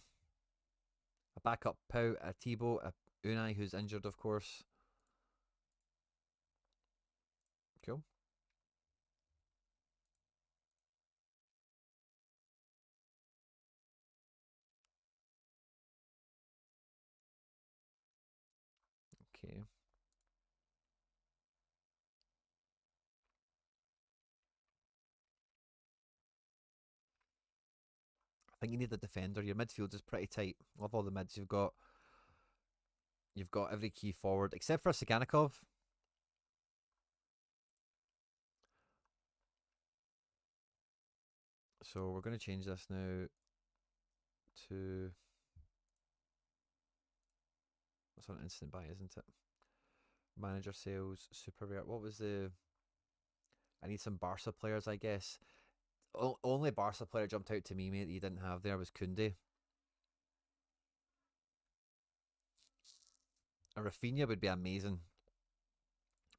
a backup Pau, a Thibaut, a Unai who's injured, of course. Cool. Okay. I think you need a defender. Your midfield is pretty tight. Love all the mids you've got. You've got every key forward except for Saganikov. So we're going to change this now to. That's an instant buy, isn't it? Manager sales, super rare. What was the. I need some Barca players, I guess. Only Barca player jumped out to me, mate, that you didn't have there was Kunde. A Rafinha would be amazing.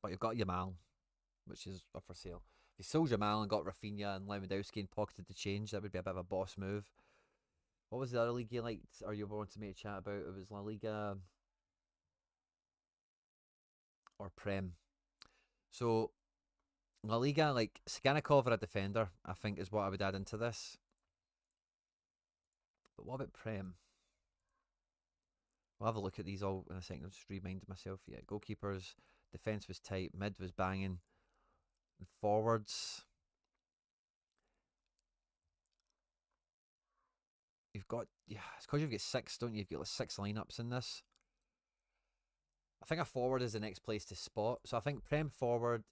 But you've got Yamal, which is up for sale. If you sold Yamal and got Rafinha and Lewandowski and pocketed the change, that would be a bit of a boss move. What was the other league you liked, or you wanted to make a chat about? It was La Liga or Prem. So La Liga, like Saganikov or a defender, I think is what I would add into this. But what about Prem? We'll have a look at these all in a second. I'll just remind myself. Yeah, goalkeepers, defence was tight, mid was banging, and forwards. You've got, yeah, it's because you've got six, don't you? You've got like six lineups in this. I think a forward is the next place to spot. So I think Prem forward.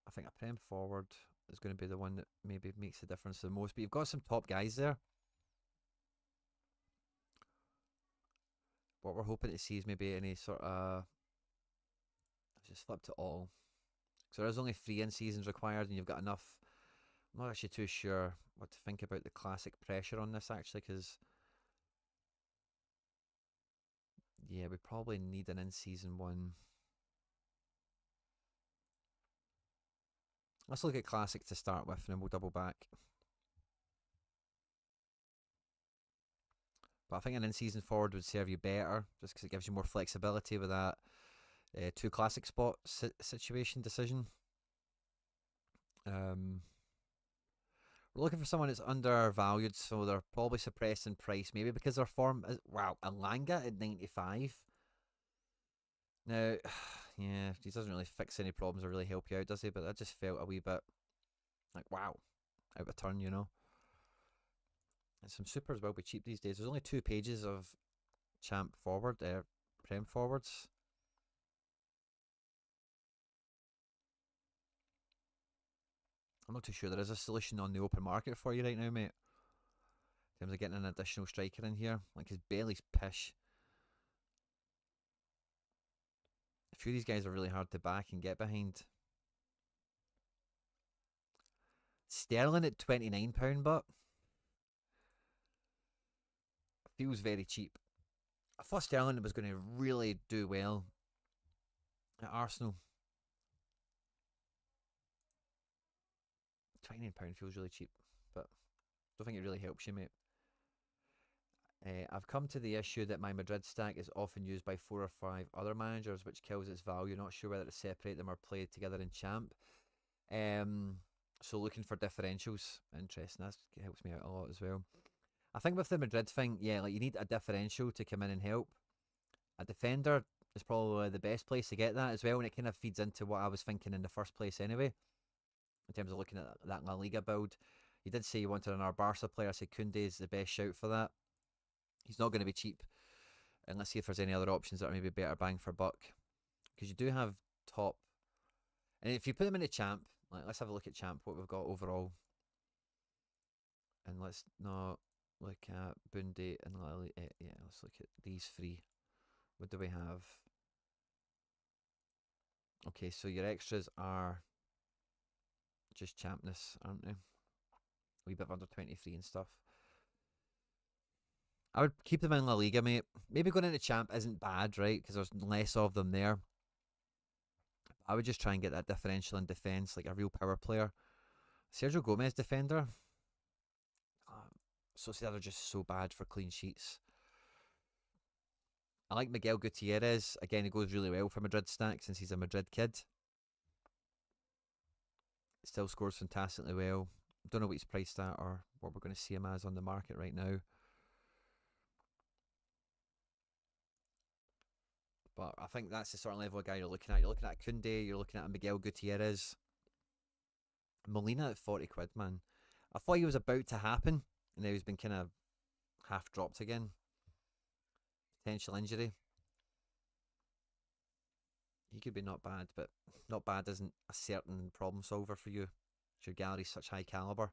I think a Prem forward is going to be the one that maybe makes the difference the most. But you've got some top guys there. What we're hoping to see is maybe any sort of. I've just flipped it all. So there's only 3 in seasons required, and you've got enough. I'm not actually too sure what to think about the classic pressure on this actually, because yeah, we probably need an in season one. Let's look at classic to start with, and then we'll double back. But I think an in season forward would serve you better, just because it gives you more flexibility with that 2 classic spot situation decision. We're looking for someone that's undervalued, so they're probably suppressed in price, maybe because their form is. Wow, Alanga at 95. Now, yeah, he doesn't really fix any problems or really help you out, does he? But that just felt a wee bit like, wow, out of turn, you know? And some supers will be cheap these days. There's only 2 pages of champ forward, prem forwards. I'm not too sure there is a solution on the open market for you right now, mate. In terms of getting an additional striker in here. Like, his belly's pish. A few of these guys are really hard to back and get behind. Sterling at £29, but feels very cheap. I thought Sterling was going to really do well at Arsenal. £29 feels really cheap, but don't think it really helps you, mate. I've come to the issue that my Madrid stack is often used by 4 or 5 other managers, which kills its value. Not sure whether to separate them or play together in champ. So looking for differentials. Interesting. That helps me out a lot as well. I think with the Madrid thing, yeah, like you need a differential to come in and help. A defender is probably the best place to get that as well, and it kind of feeds into what I was thinking in the first place anyway. In terms of looking at that La Liga build, you did say you wanted an Barca player. I said Koundé is the best shout for that. He's not going to be cheap. And let's see if there's any other options that are maybe better bang for buck. Because you do have top. And if you put them in a champ, like, let's have a look at champ, what we've got overall. And let's not look at Bundy and yeah, let's look at these three. What do we have? Okay, so your extras are just champness, aren't they? A wee bit of under 23 and stuff. I would keep them in La Liga, mate. Maybe going into champ isn't bad, right? Because there's less of them there. I would just try and get that differential in defence, like a real power player. Sergio Gomez, defender. Sociedad are just so bad for clean sheets. I like Miguel Gutierrez. Again, he goes really well for Madrid stack since he's a Madrid kid. Still scores fantastically well. Don't know what he's priced at or what we're going to see him as on the market right now. But I think that's the sort of level of guy you're looking at. You're looking at Koundé, you're looking at Miguel Gutierrez. Molina at 40 quid, man. I thought he was about to happen, and now he's been kind of half dropped again. Potential injury. He could be not bad, but not bad isn't a certain problem solver for you. Your gallery's such high caliber.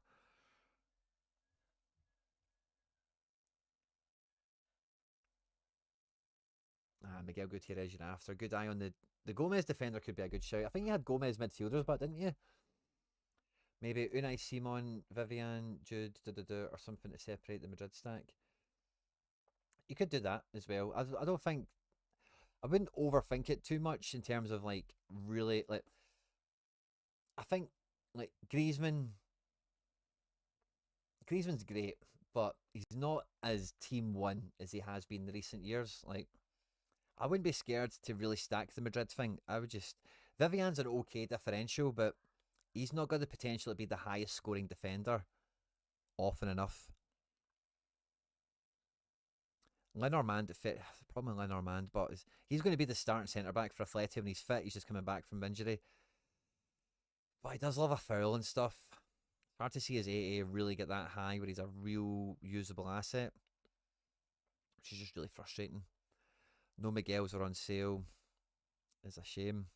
Miguel Gutierrez you're after. Good eye on the Gomez defender could be a good shout. I think you had Gomez midfielders, but didn't you? Maybe Unai Simon, Vivian, Jude, or something to separate the Madrid stack. You could do that as well. I don't think I wouldn't overthink it too much in terms of like really like. I think like Griezmann's great, but he's not as team one as he has been in recent years. Like I wouldn't be scared to really stack the Madrid thing. I would just Vivian's an okay differential, but he's not got the potential to be the highest scoring defender often enough. Lenormand fit. The problem with Lenormand, but he's going to be the starting centre back for Atleti when he's fit. He's just coming back from injury, but he does love a foul and stuff. Hard to see his AA really get that high where he's a real usable asset, which is just really frustrating. No Miguel's are on sale. It's a shame.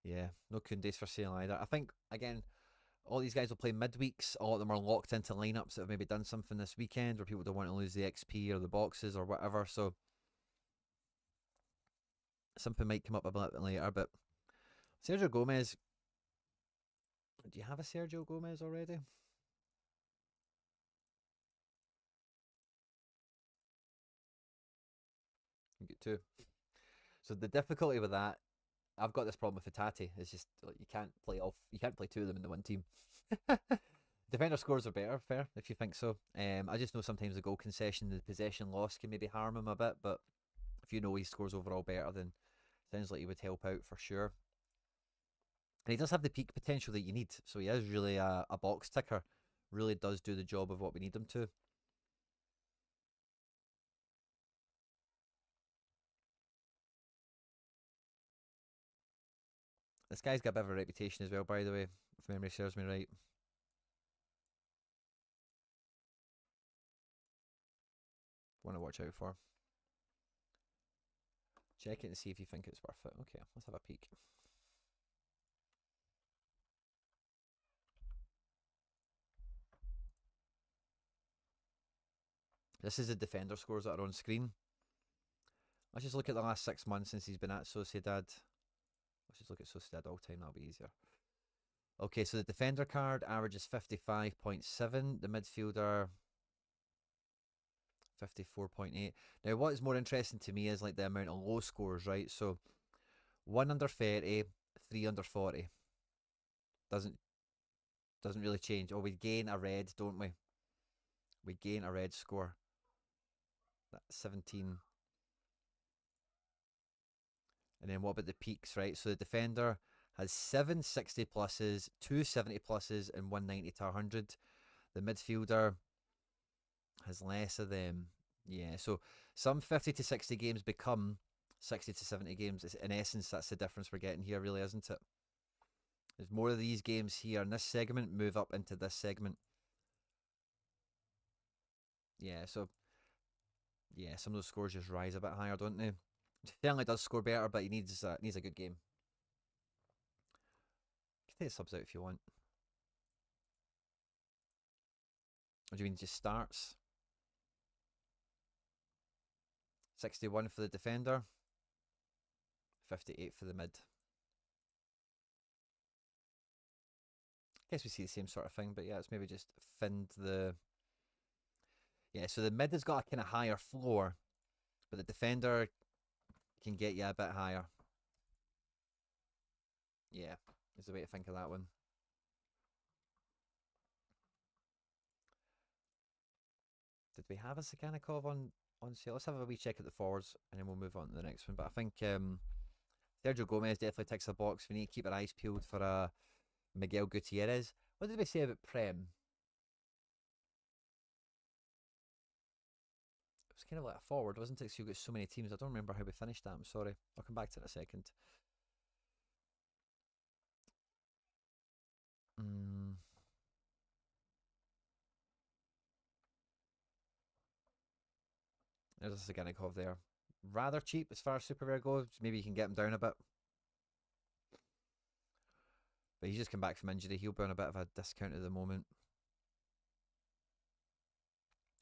Yeah, no Koundé's for sale either. I think again, all these guys will play midweeks. All of them are locked into lineups that have maybe done something this weekend where people don't want to lose the XP or the boxes or whatever. So something might come up a bit later. But Sergio Gomez, do you have a Sergio Gomez already? You get two. So the difficulty with that, I've got this problem with Fatati. It's just like, you can't play two of them in the one team. Defender scores are better, fair if you think so. I just know sometimes the goal concession, the possession loss can maybe harm him a bit, but if you know he scores overall better, then sounds like he would help out for sure. And he does have the peak potential that you need, so he is really a box ticker. Really does do the job of what we need him to. This guy's got a bit of a reputation as well, by the way, if memory serves me right. Want to watch out for. Check it and see if you think it's worth it. Okay, let's have a peek. This is the defender scores that are on screen. Let's just look at the last 6 months since he's been at Sociedad. Let's just look at Sociedad all time, that'll be easier. Okay, so the defender card averages 55.7. The midfielder 54.8. Now, what is more interesting to me is like the amount of low scores, right? So 1 under 30, 3 under 40. Doesn't really change. Oh, we gain a red, don't we? We gain a red score. That's 17. And then what about the peaks, right? So the defender has 7 60 pluses, 2 70 pluses, and 190 to 100. The midfielder has less of them. Yeah, so some 50 to 60 games become 60 to 70 games. In essence, that's the difference we're getting here, really, isn't it? There's more of these games here in this segment move up into this segment. Yeah, so yeah, some of those scores just rise a bit higher, don't they? Certainly does score better, but he needs a good game. You can take subs out if you want. What do you mean, just starts? 61 for the defender, 58 for the mid. I guess we see the same sort of thing, but yeah, it's maybe just finned the. Yeah, so the mid has got a kind of higher floor, but the defender can get you a bit higher. Yeah, is the way to think of that one. Did we have a Saganikov on sale? Let's have a wee check at the forwards, and then we'll move on to the next one. But I think Sergio Gomez definitely ticks a box. We need to keep our eyes peeled for Miguel Gutierrez. What did we say about Prem? It was kind of like a forward, wasn't it? So you got so many teams. I don't remember how we finished that. I'm sorry. I'll come back to it in a second. Mm. There's a Saganikov there. Rather cheap as far as super rare goes. Maybe you can get him down a bit. But he's just come back from injury. He'll be on a bit of a discount at the moment.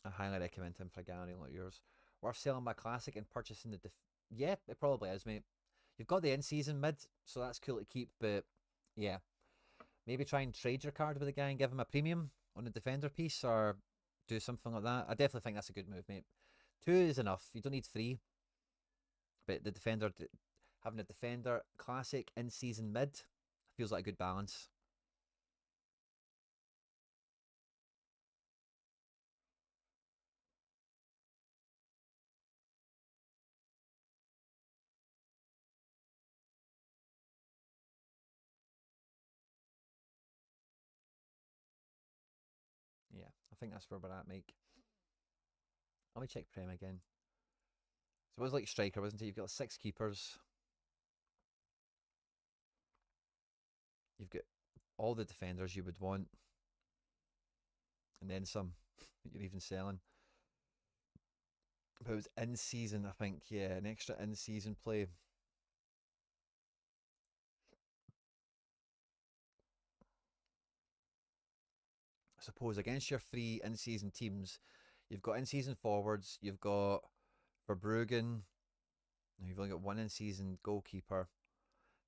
I highly recommend him for a guarantee like yours. Worth selling my classic and purchasing the. Yeah, it probably is, mate. You've got the in season mid, so that's cool to keep. But yeah, maybe try and trade your card with a guy and give him a premium on the defender piece, or do something like that. I definitely think that's a good move, mate. 2 is enough. You don't need 3. But the defender, having a defender classic in season mid, feels like a good balance. Yeah, I think that's where we're at, Mike. Let me check Prem again. So it was like striker, wasn't it? You've got 6 keepers. You've got all the defenders you would want, and then some. You're even selling. But it was in season, I think. Yeah, an extra in season play. I suppose against your 3 in season teams, you've got in season forwards. You've got Verbruggen. You've only got 1 in season goalkeeper.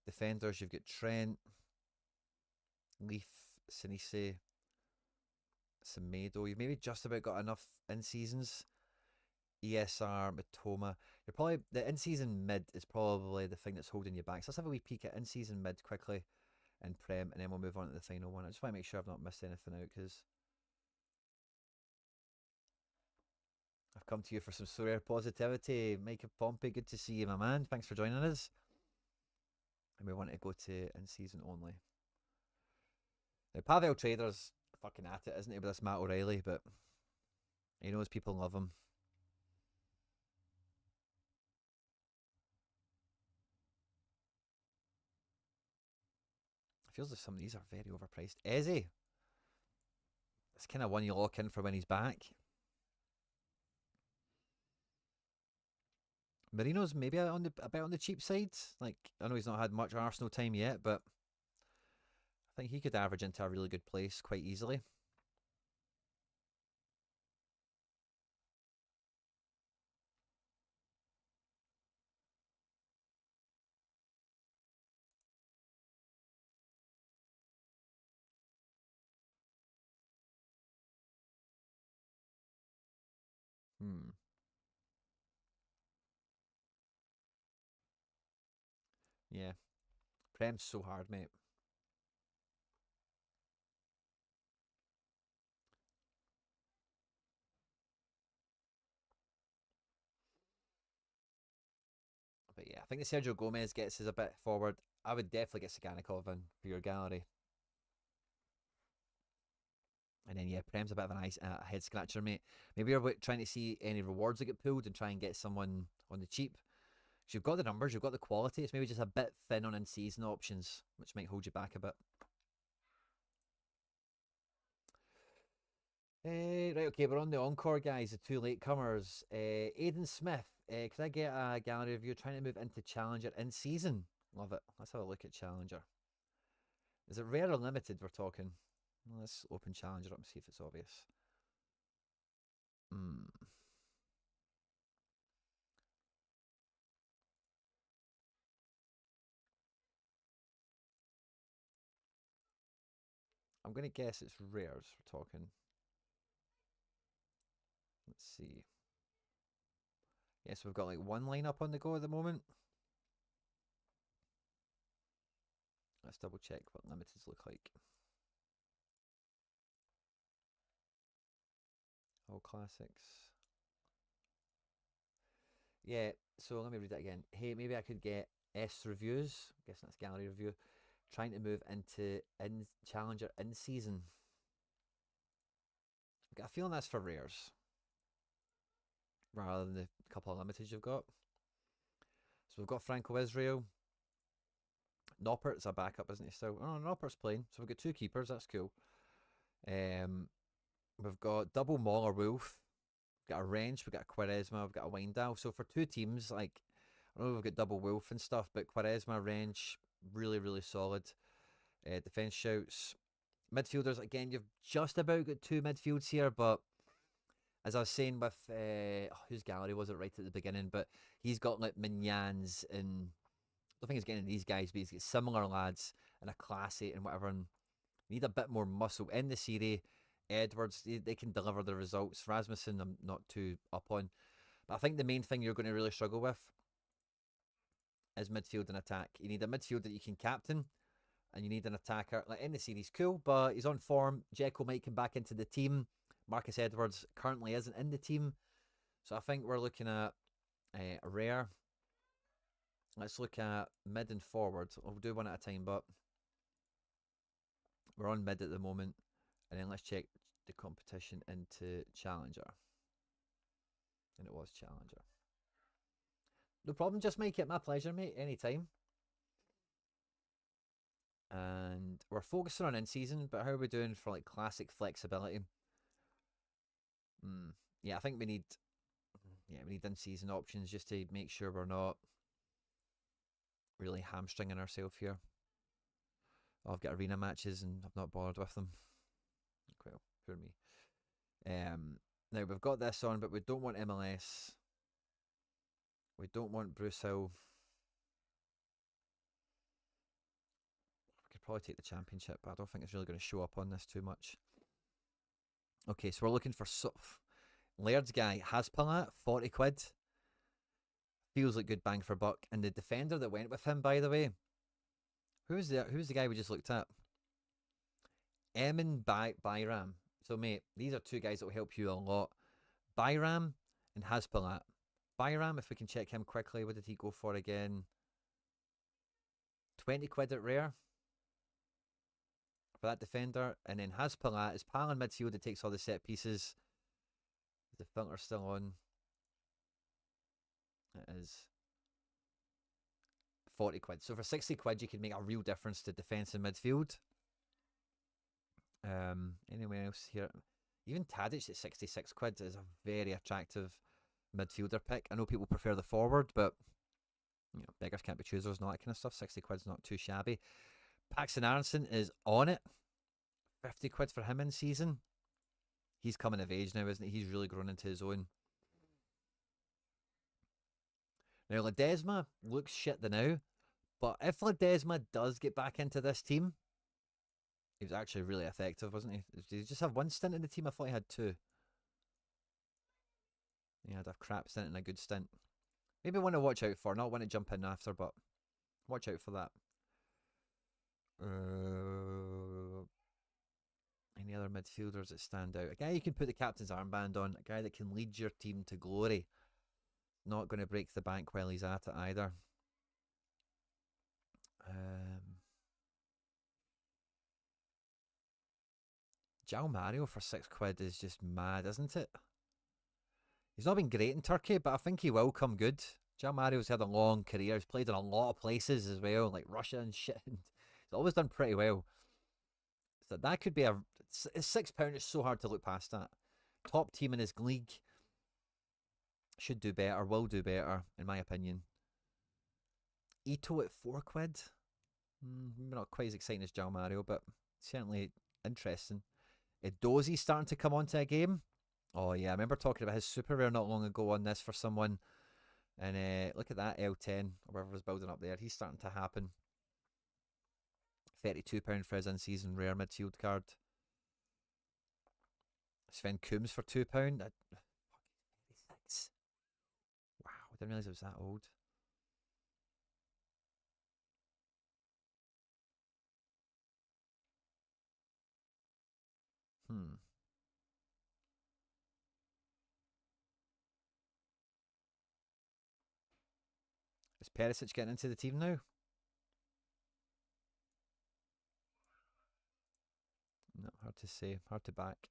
Defenders, you've got Trent, Leaf, Sinise, Semedo. You've maybe just about got enough in seasons. ESR, Matoma. You're probably the in season mid is probably the thing that's holding you back. So let's have a wee peek at in season mid quickly in Prem, and then we'll move on to the final one. I just want to make sure I've not missed anything out because I've come to you for some Sorare positivity. Mike Pompey, good to see you, my man. Thanks for joining us. And we want to go to in season only. Now, Pavel Trader's fucking at it, isn't he, with this Matt O'Reilly? But he knows people love him. It feels like some of these are very overpriced. Eze, it's kind of one you lock in for when he's back. Marino's maybe a bit on the cheap side. Like, I know he's not had much Arsenal time yet, but I think he could average into a really good place quite easily. Hmm. Yeah. Prem's so hard, mate. But yeah, I think the Sergio Gomez gets us a bit forward. I would definitely get Saganikov in for your gallery. And then yeah, Prem's a bit of a nice head scratcher, mate. Maybe you're trying to see any rewards that get pulled and try and get someone on the cheap. Because you've got the numbers, you've got the quality. It's maybe just a bit thin on in-season options, which might hold you back a bit. Right, okay, we're on the encore, guys. The two latecomers. Aidan Smith. Could I get a gallery review trying to move into Challenger in season? Love it. Let's have a look at Challenger. Is it rare or limited? We're talking. Let's open Challenger up and see if it's obvious. Hmm. I'm going to guess it's rares. We're talking. Let's see. Yes, we've got like one lineup on the go at the moment. Let's double check what limiteds look like. All classics. Yeah, so let me read that again. Hey, maybe I could get S reviews. I guess that's gallery review. Trying to move into in Challenger in season. I've got a feeling that's for rares rather than the couple of limiteds you've got. So we've got Franco Israel. Noppert's a backup, isn't he still? Oh, Noppert's playing. So we've got two keepers. That's cool. Um, we've got double Mauler Wolf. We've got a Wrench. We've got a Quaresma. We've got a Windal. So for two teams, like, I know we've got double Wolf and stuff, but Quaresma, Wrench, really, really solid. Defense shouts. Midfielders, again, you've just about got two midfields here, but as I was saying with whose gallery was it right at the beginning, but he's got like Mignans and I don't think he's getting these guys, but he's got similar lads and a classy and whatever. And need a bit more muscle in the series. Edwards, they can deliver the results. Rasmussen, I'm not too up on, but I think the main thing you're going to really struggle with is midfield and attack. You need a midfield that you can captain, and you need an attacker. Like in the series, cool, but he's on form. Jekyll might come back into the team. Marcus Edwards currently isn't in the team, so I think we're looking at a rare. Let's look at mid and forward. We'll do one at a time, but we're on mid at the moment, and then let's check the competition into Challenger, and it was Challenger. No problem, just make it my pleasure, mate. Anytime. And we're focusing on in season, but how are we doing for like classic flexibility? Mm, yeah, I think we need in season options just to make sure we're not really hamstringing ourselves here. Oh, I've got arena matches and I've not bothered with them. Well, poor me. Now we've got this on, but we don't want MLS. We don't want Bruce Hill. We could probably take the championship, but I don't think it's really going to show up on this too much. Okay, so we're looking for Laird's guy, Haspalat, 40 quid. Feels like good bang for buck. And the defender that went with him, by the way, who's the guy we just looked at? Emin Byram. So, mate, these are two guys that will help you a lot. Byram and Haspalat. Byram, if we can check him quickly, what did he go for again? 20 quid at rare for that defender. And then Haspalat is pal in midfield that takes all the set pieces. The filter's still on. It is 40 quid. So for 60 quid, you can make a real difference to defence and midfield. Anyone else here? Even Tadic at 66 quid is a very attractive midfielder pick. I know people prefer the forward, but you know, beggars can't be choosers and all that kind of stuff. 60 quid's not too shabby. Paxton Aronson is on it. 50 quid for him in season. He's coming of age now, isn't he? He's really grown into his own. Now, Ledesma looks shit the now, but if Ledesma does get back into this team, he was actually really effective, wasn't he? Did he just have one stint in the team? I thought he had two. had a crap stint and a good stint. Maybe one to watch out for, not one to jump in after, but watch out for that. Any other midfielders that stand out? A guy you can put the captain's armband on, a guy that can lead your team to glory. Not going to break the bank while he's at it either. João Mario for £6 is just mad, isn't it? He's not been great in Turkey, but I think he will come good. João Mario's had a long career. He's played in a lot of places as well, like Russia and shit. He's always done pretty well. So that could be a... £6 is so hard to look past that. Top team in his league. Should do better, will do better, in my opinion. Ito at £4. Maybe not quite as exciting as João Mario, but certainly interesting. Edozi's starting to come onto a game. Oh yeah, I remember talking about his super rare not long ago on this for someone. And look at that L10, or whatever was building up there. He's starting to happen. £32 for his in-season rare midfield card. Sven Coombs for £2. 36. Wow, I didn't realise it was that old. Is Perisic getting into the team now? No, hard to say. Hard to back.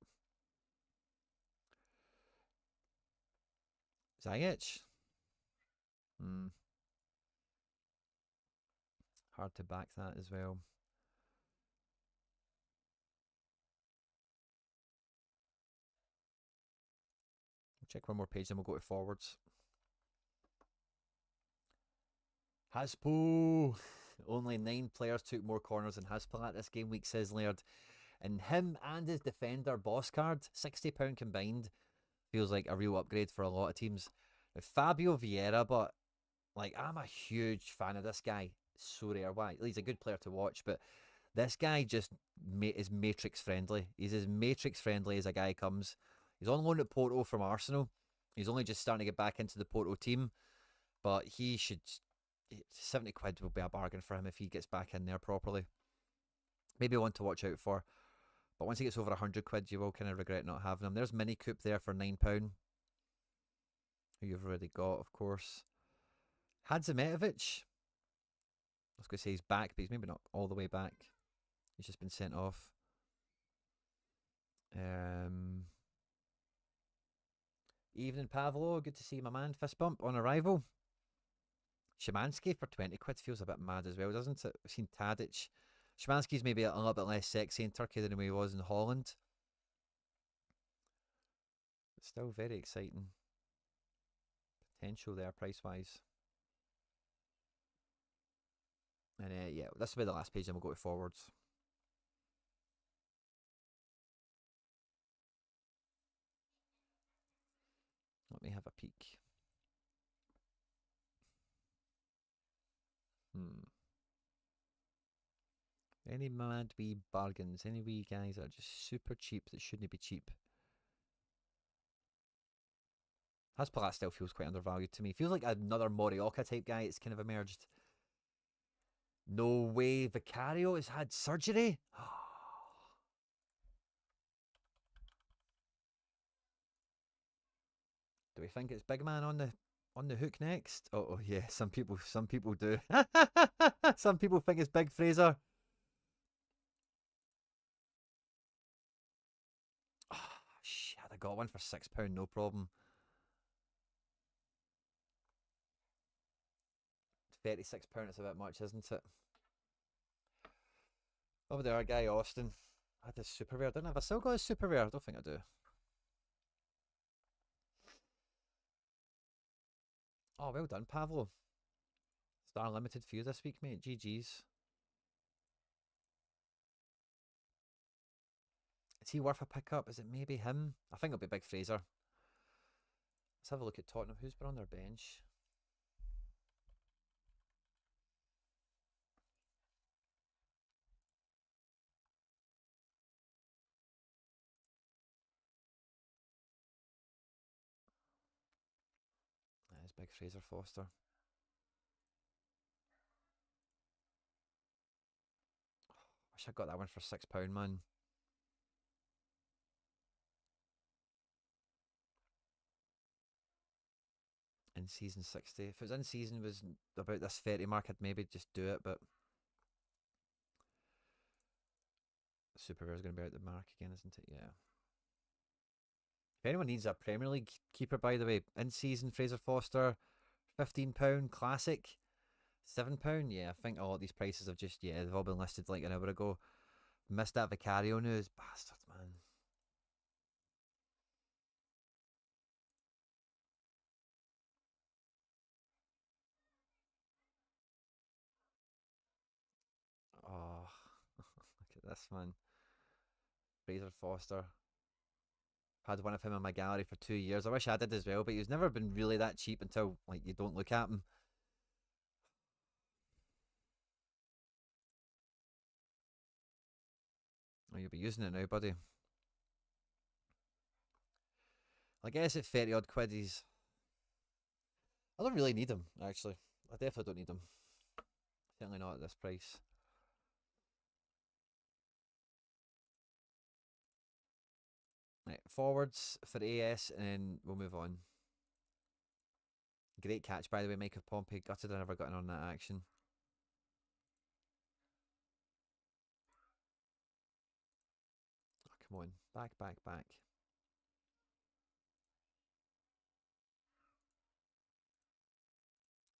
Ziyech? Hard to back that as well. We'll check one more page, then we'll go to forwards. Haspo! Only 9 players took more corners than Haspel at this game week, says Laird. And him and his defender boss card, £60 combined, feels like a real upgrade for a lot of teams. Fabio Vieira, but like I'm a huge fan of this guy. So rare. Why? He's a good player to watch, but this guy just is matrix friendly. He's as matrix friendly as a guy comes. He's on loan at Porto from Arsenal. He's only just starting to get back into the Porto team, but he should... £70 will be a bargain for him if he gets back in there properly. Maybe one to watch out for. But once he gets over £100, you will kind of regret not having him. There's Mini Coop there for £9, who you've already got, of course. Hadzimetovic. I was going to say he's back, but he's maybe not all the way back. He's just been sent off. Evening, Pavlo. Good to see my man. Fist bump on arrival. Szymanski for £20 feels a bit mad as well, doesn't it? We've seen Tadic. Szymanski's maybe a little bit less sexy in Turkey than he was in Holland. But still very exciting. Potential there, price-wise. And yeah, this will be the last page, then we'll go to forwards. Let me have a peek. Any mad wee bargains? Any wee guys that are just super cheap that shouldn't be cheap? Haspalat still feels quite undervalued to me. Feels like another Morioka type guy. It's kind of emerged. No way. Vicario has had surgery? Do we think it's Big Man on the hook next? Oh yeah, some people do. Some people think it's Big Fraser. Oh, shit, I got one for £6, no problem. £36 is a bit much, isn't it? Over there, our guy Austin had his super rare. Didn't I? Have I still got his super rare? I don't think I do. Oh, well done, Pavlo. Star Limited for you this week, mate. GG's. Is he worth a pickup? Is it maybe him? I think it'll be Big Fraser. Let's have a look at Tottenham. Who's been on their bench? Big Fraser Foster. Wish I got that one for £6, man. In season 60. If it was in season was about this 30 mark, I'd maybe just do it, but Super Rare is going to be out the mark again, isn't it? Yeah. If anyone needs a Premier League keeper, by the way, in season Fraser Foster, £15 classic, £7. Yeah, I think all these prices have just, yeah, they've all been listed like an hour ago. Missed that Vicario news, bastards, man. Oh, look at this, man. Fraser Foster. Had one of him in my gallery for 2 years. I wish I did as well, but he's never been really that cheap until like you don't look at him. Oh, you'll be using it now, buddy. I guess at 30 odd quid, he's. I don't really need him, actually. I definitely don't need him. Certainly not at this price. Right, forwards for AS, and then we'll move on. Great catch, by the way, Mike of Pompey. Gutted I never got in on that action. Oh, come on. Back, back, back.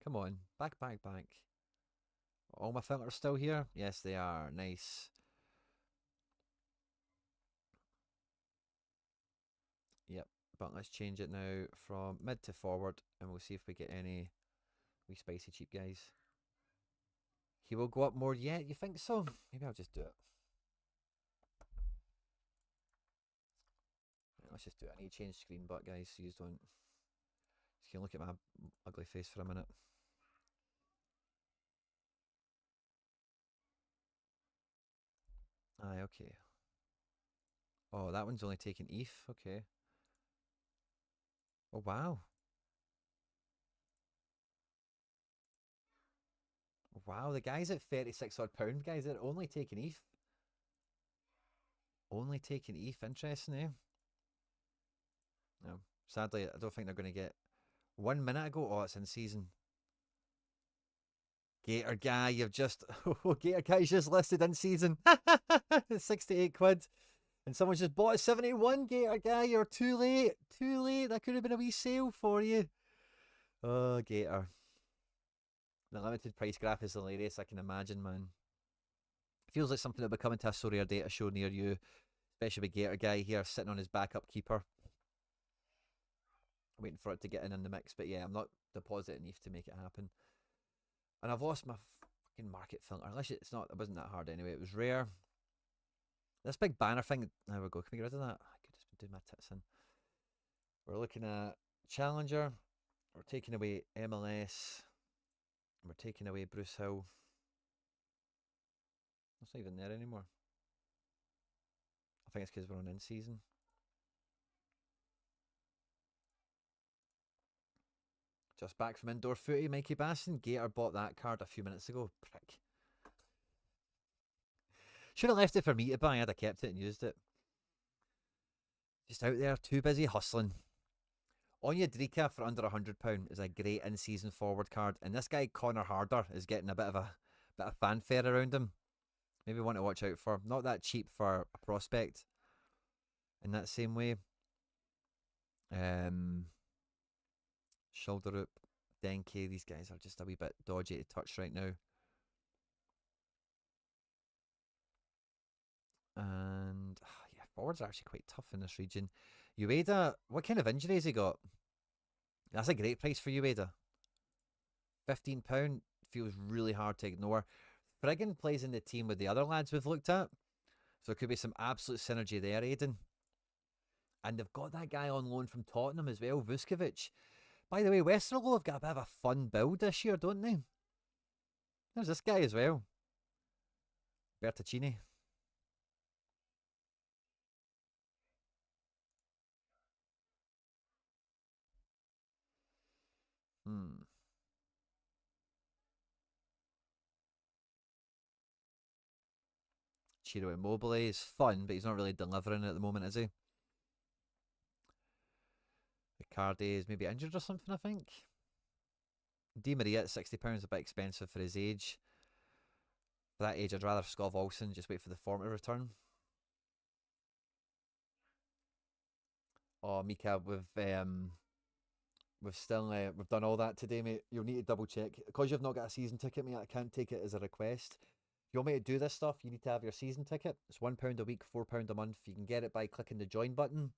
Come on. Back, back, back. All my filters still here? Yes, they are. Nice. Yep. But let's change it now from mid to forward, and we'll see if we get any wee spicy cheap guys. He will go up more yet, you think so? Maybe I'll just do it. Right, let's just do it. I need to change screen, but guys, so you don't. Just can look at my ugly face for a minute. Aye, okay. Oh, that one's only taken ETH. Okay. Oh, wow. Wow, the guy's at 36 odd pound, guys. They're only taking ETH. Only taking ETH. Interesting, eh? No. Sadly, I don't think they're going to get 1 minute ago. Oh, it's in season. Gator guy, you've just. Oh, Gator guy's just listed in season. 68 quid. And someone's just bought a 71, Gator guy. You're too late. Too late. That could have been a wee sale for you. Oh, Gator. The limited price graph is hilarious, I can imagine, man. Feels like something that would come into a Sorare data show near you, especially with Gator guy here sitting on his backup keeper. Waiting for it to get in the mix, but yeah, I'm not depositing ETH to make it happen. And I've lost my fucking market filter. Unless it's not, it wasn't that hard anyway. It was rare. This big banner thing. There we go. Can we get rid of that? I could just been doing my tits in. We're looking at Challenger. We're taking away MLS. We're taking away Bruce Hill. That's not even there anymore. I think it's because we're on in season. Just back from indoor footy, Mikey Basson. Gator bought that card a few minutes ago. Prick. Should have left it for me to buy. I'd have kept it and used it. Just out there, too busy hustling. Onya Drika for under £100 is a great in-season forward card, and this guy Connor Harder is getting a bit of fanfare around him. Maybe one to watch out for. Not that cheap for a prospect. In that same way. Shoulderup, Denke, these guys are just a wee bit dodgy to touch right now. And yeah, forwards are actually quite tough in this region. Ueda, what kind of injuries he got? That's a great price for Ueda. £15 feels really hard to ignore. Friggin plays in the team with the other lads we've looked at. So there could be some absolute synergy there, Aiden. And they've got that guy on loan from Tottenham as well, Vuskovic. By the way, Westerlo have got a bit of a fun build this year, don't they? There's this guy as well. Bertaccini. Hmm. Chiro Immobile is fun, but he's not really delivering at the moment, is he? Icardi is maybe injured or something, I think. Di Maria at £60 a bit expensive for his age. For that age, I'd rather Skov Olsen, just wait for the form to return. Oh, Mika, we've still we've done all that today, mate. You'll need to double check because you've not got a season ticket, mate. I can't take it as a request. If you want me to do this stuff, you need to have your season ticket. It's £1 a week, £4 a month. You can get it by clicking the join button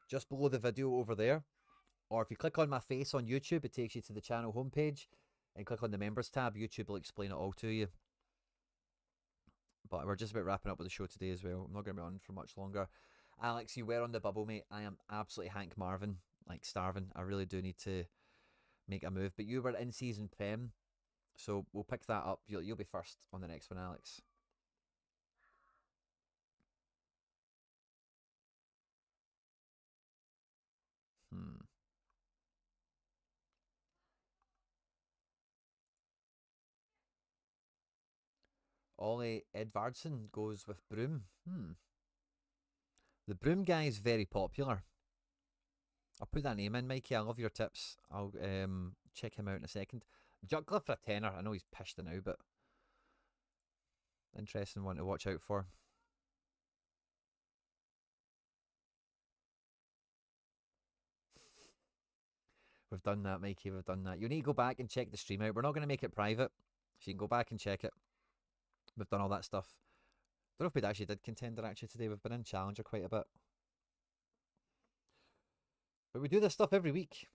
just below the video over there, or if you click on my face on YouTube, it takes you to the channel homepage, and click on the members tab. YouTube will explain it all to you. But we're just about wrapping up with the show today as well. I'm not going to be on for much longer. Alex, you were on the bubble, mate. I am absolutely Hank Marvin, like starving. I really do need to make a move. But you were in season Prem, so we'll pick that up. You'll be first on the next one, Alex. Hmm. Ollie Edvardson goes with Broom. The Broom guy is very popular. I'll put that name in, Mikey. I love your tips. I'll check him out in a second. Jutcliffe for a tenner. I know he's pished now, but interesting one to watch out for. We've done that, Mikey. We've done that. You need to go back and check the stream out. We're not going to make it private, so you can go back and check it. We've done all that stuff. I don't know if we actually did contender actually today. We've been in Challenger quite a bit. But we do this stuff every week.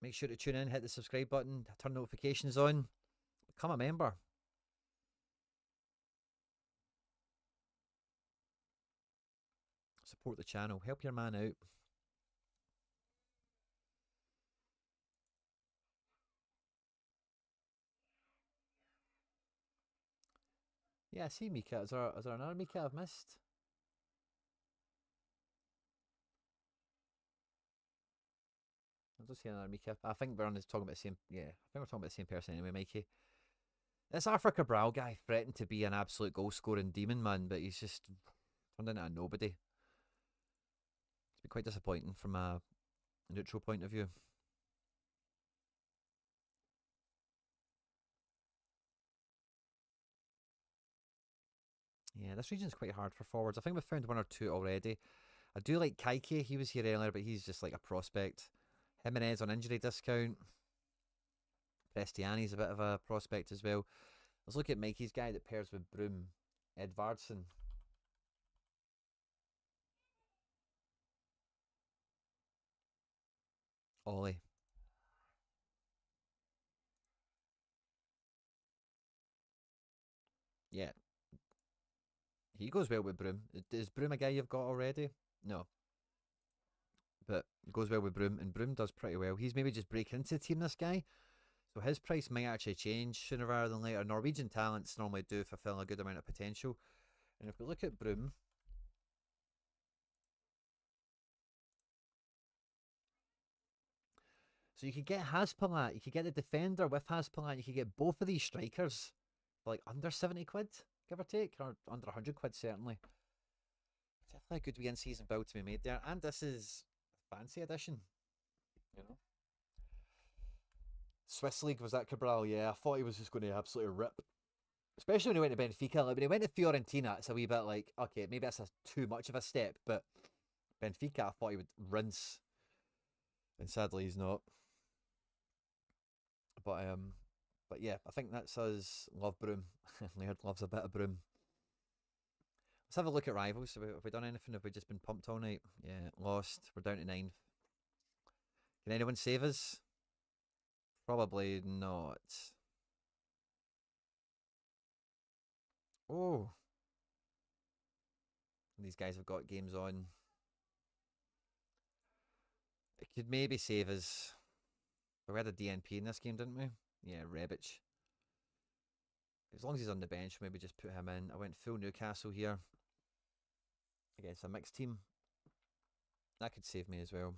Make sure to tune in, hit the subscribe button, turn notifications on, become a member. Support the channel. Help your man out. Yeah, I see Mika. Is there another Mika I've missed? I don't see another Mika. I think we're on talking about the same. Yeah, I think we're talking about the same person anyway, Mikey. This Arthur Cabral guy threatened to be an absolute goal scoring demon, man, but he's just turned into a nobody. It's been quite disappointing from a neutral point of view. Yeah, this region's quite hard for forwards. I think we've found one or two already. I do like Kaike. He was here earlier, but he's just like a prospect. Jimenez on injury discount. Prestiani's a bit of a prospect as well. Let's look at Mikey's guy that pairs with Broom. Edvardson. Ollie. Yeah, he goes well with Broom. Is Broom a guy you've got already? No, but goes well with Broom, and Broom does pretty well. He's maybe just breaking into the team, this guy. So his price might actually change sooner rather than later. Norwegian talents normally do fulfill a good amount of potential. And if we look at Broom, so you could get Haspalat, you could get the defender with Haspalat, you could get both of these strikers for like under 70 quid, give or take, or under 100 quid certainly. Definitely a good wee in season build to be made there. And this is a fancy edition, you know. Swiss League, was that Cabral? Yeah, I thought he was just going to absolutely rip. Especially when he went to Benfica. Like when he went to Fiorentina, it's a wee bit like, okay, maybe that's too much of a step, but Benfica, I thought he would rinse. And sadly he's not. But but yeah, I think that's us. Love Broom. Laird loves a bit of Broom. Let's have a look at rivals. Have we done anything? Have we just been pumped all night? Yeah, lost. We're down to 9th. Can anyone save us? Probably not. Oh, these guys have got games on. It could maybe save us. We had a DNP in this game, didn't we? Yeah, Rebic. As long as he's on the bench, maybe just put him in. I went full Newcastle here against a mixed team. That could save me as well.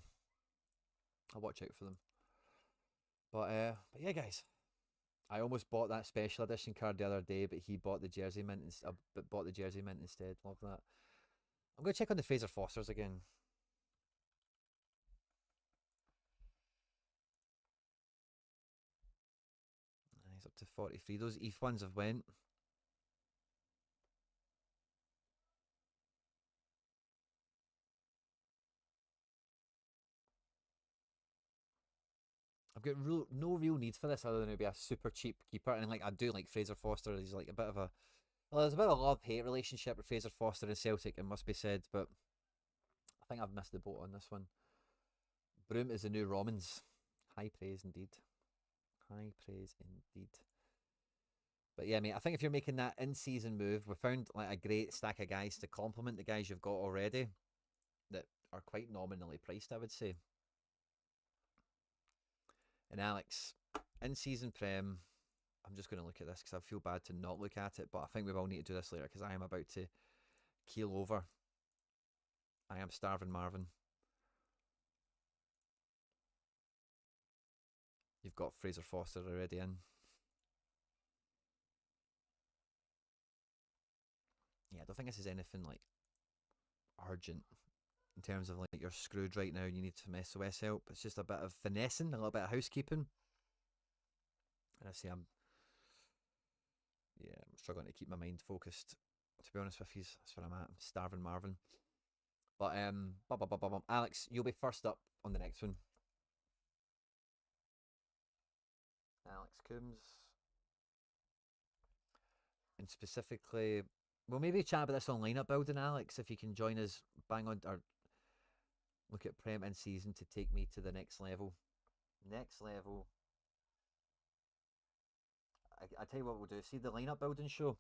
I'll watch out for them. But yeah, guys, I almost bought that special edition card the other day, but he bought the jersey mint. But bought the jersey mint instead. Love that. I'm gonna check on the Fraser Fosters again. He's up to 43. Those ETH ones have went. I've got no real need for this other than to be a super cheap keeper. And like I do like Fraser Foster. He's like a bit of a there's a bit of a love-hate relationship with Fraser Foster and Celtic, it must be said, but I think I've missed the boat on this one. Broom is the new Romans. High praise indeed. High praise indeed. But yeah, mate, I think if you're making that in-season move, we found like a great stack of guys to complement the guys you've got already that are quite nominally priced, I would say. And Alex, in-season Prem, I'm just going to look at this because I feel bad to not look at it, but I think we will need to do this later because I am about to keel over. I am starving Marvin. You've got Fraser Foster already in. Yeah, I don't think this is anything like urgent in terms of like you're screwed right now and you need some SOS help. It's just a bit of finessing, a little bit of housekeeping. And I say I'm struggling to keep my mind focused. To be honest with you, that's where I'm at. I'm starving Marvin. But Alex, you'll be first up on the next one. Alex Coombs. And specifically, we'll maybe chat about this on lineup building, Alex, if you can join us, bang on, or look at Prem in season to take me to the next level. Next level. I tell you what we'll do. See the lineup building show?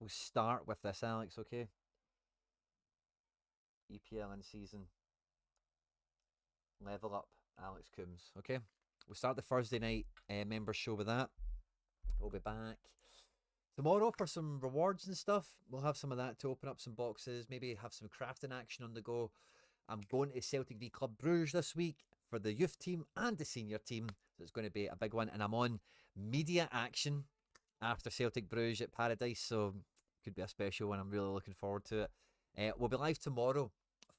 We'll start with this, Alex, okay? EPL in season. Level up, Alex Coombs, okay? We'll start the Thursday night members show with that. We'll be back tomorrow for some rewards and stuff. We'll have some of that to open up some boxes, maybe have some crafting action on the go. I'm going to Celtic v Club Bruges this week for the youth team and the senior team. So it's going to be a big one. And I'm on media action after Celtic Bruges at Paradise. So could be a special one. I'm really looking forward to it. We'll be live tomorrow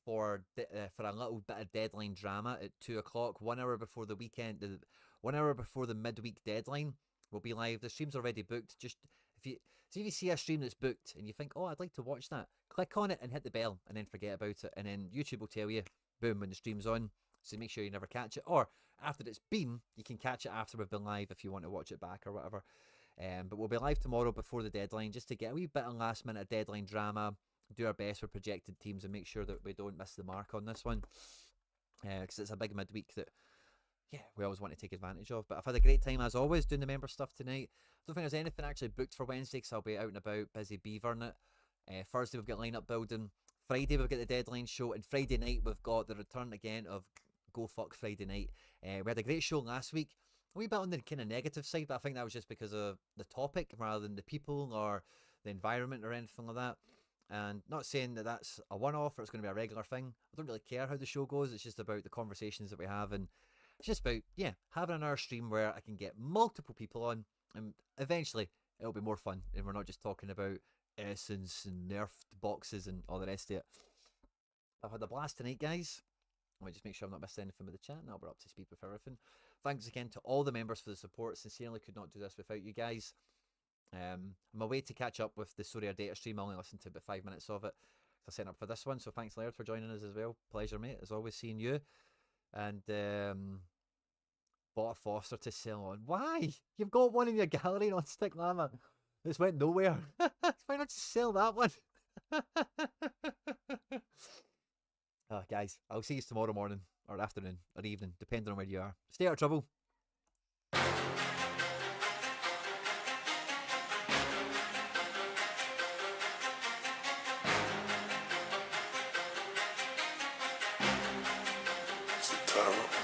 for a little bit of deadline drama at 2 o'clock, 1 hour before the weekend, 1 hour before the midweek deadline. We'll be live. The stream's already booked. Just if you see a stream that's booked and you think, oh, I'd like to watch that, click on it and hit the bell and then forget about it. And then YouTube will tell you, boom, when the stream's on. So make sure you never catch it. Or after it's been, you can catch it after we've been live if you want to watch it back or whatever. But we'll be live tomorrow before the deadline just to get a wee bit of last minute deadline drama, do our best with projected teams and make sure that we don't miss the mark on this one. Because it's a big midweek that, yeah, we always want to take advantage of. But I've had a great time as always doing the member stuff tonight. I don't think there's anything actually booked for Wednesday because I'll be out and about, busy beavering it. Thursday we've got lineup building. Friday we've got the deadline show. And Friday night we've got the return again of Go Fuck Friday Night. We had a great show last week. A wee bit on the kind of negative side, but I think that was just because of the topic rather than the people or the environment or anything like that. And not saying that that's a one-off or it's going to be a regular thing. I don't really care how the show goes. It's just about the conversations that we have. And it's just about, yeah, having an hour stream where I can get multiple people on. And eventually it'll be more fun. And we're not just talking about essence and nerfed boxes and all the rest of it. I've had a blast tonight, guys. Let me just make sure I'm not missing anything with the chat. Now we're up to speed with everything. Thanks again to all the members for the support. Sincerely could not do this without you guys. I'm away to catch up with the Sorare data stream. I only listened to about 5 minutes of it. I signed up for this one, so thanks Laird for joining us as well. Pleasure, mate, as always, seeing you. And bought a Foster to sell on. Why? You've got one in your gallery on Stick Llama. This went nowhere. Why not just sell that one? Guys, I'll see you tomorrow morning or afternoon or evening, depending on where you are. Stay out of trouble. Satara.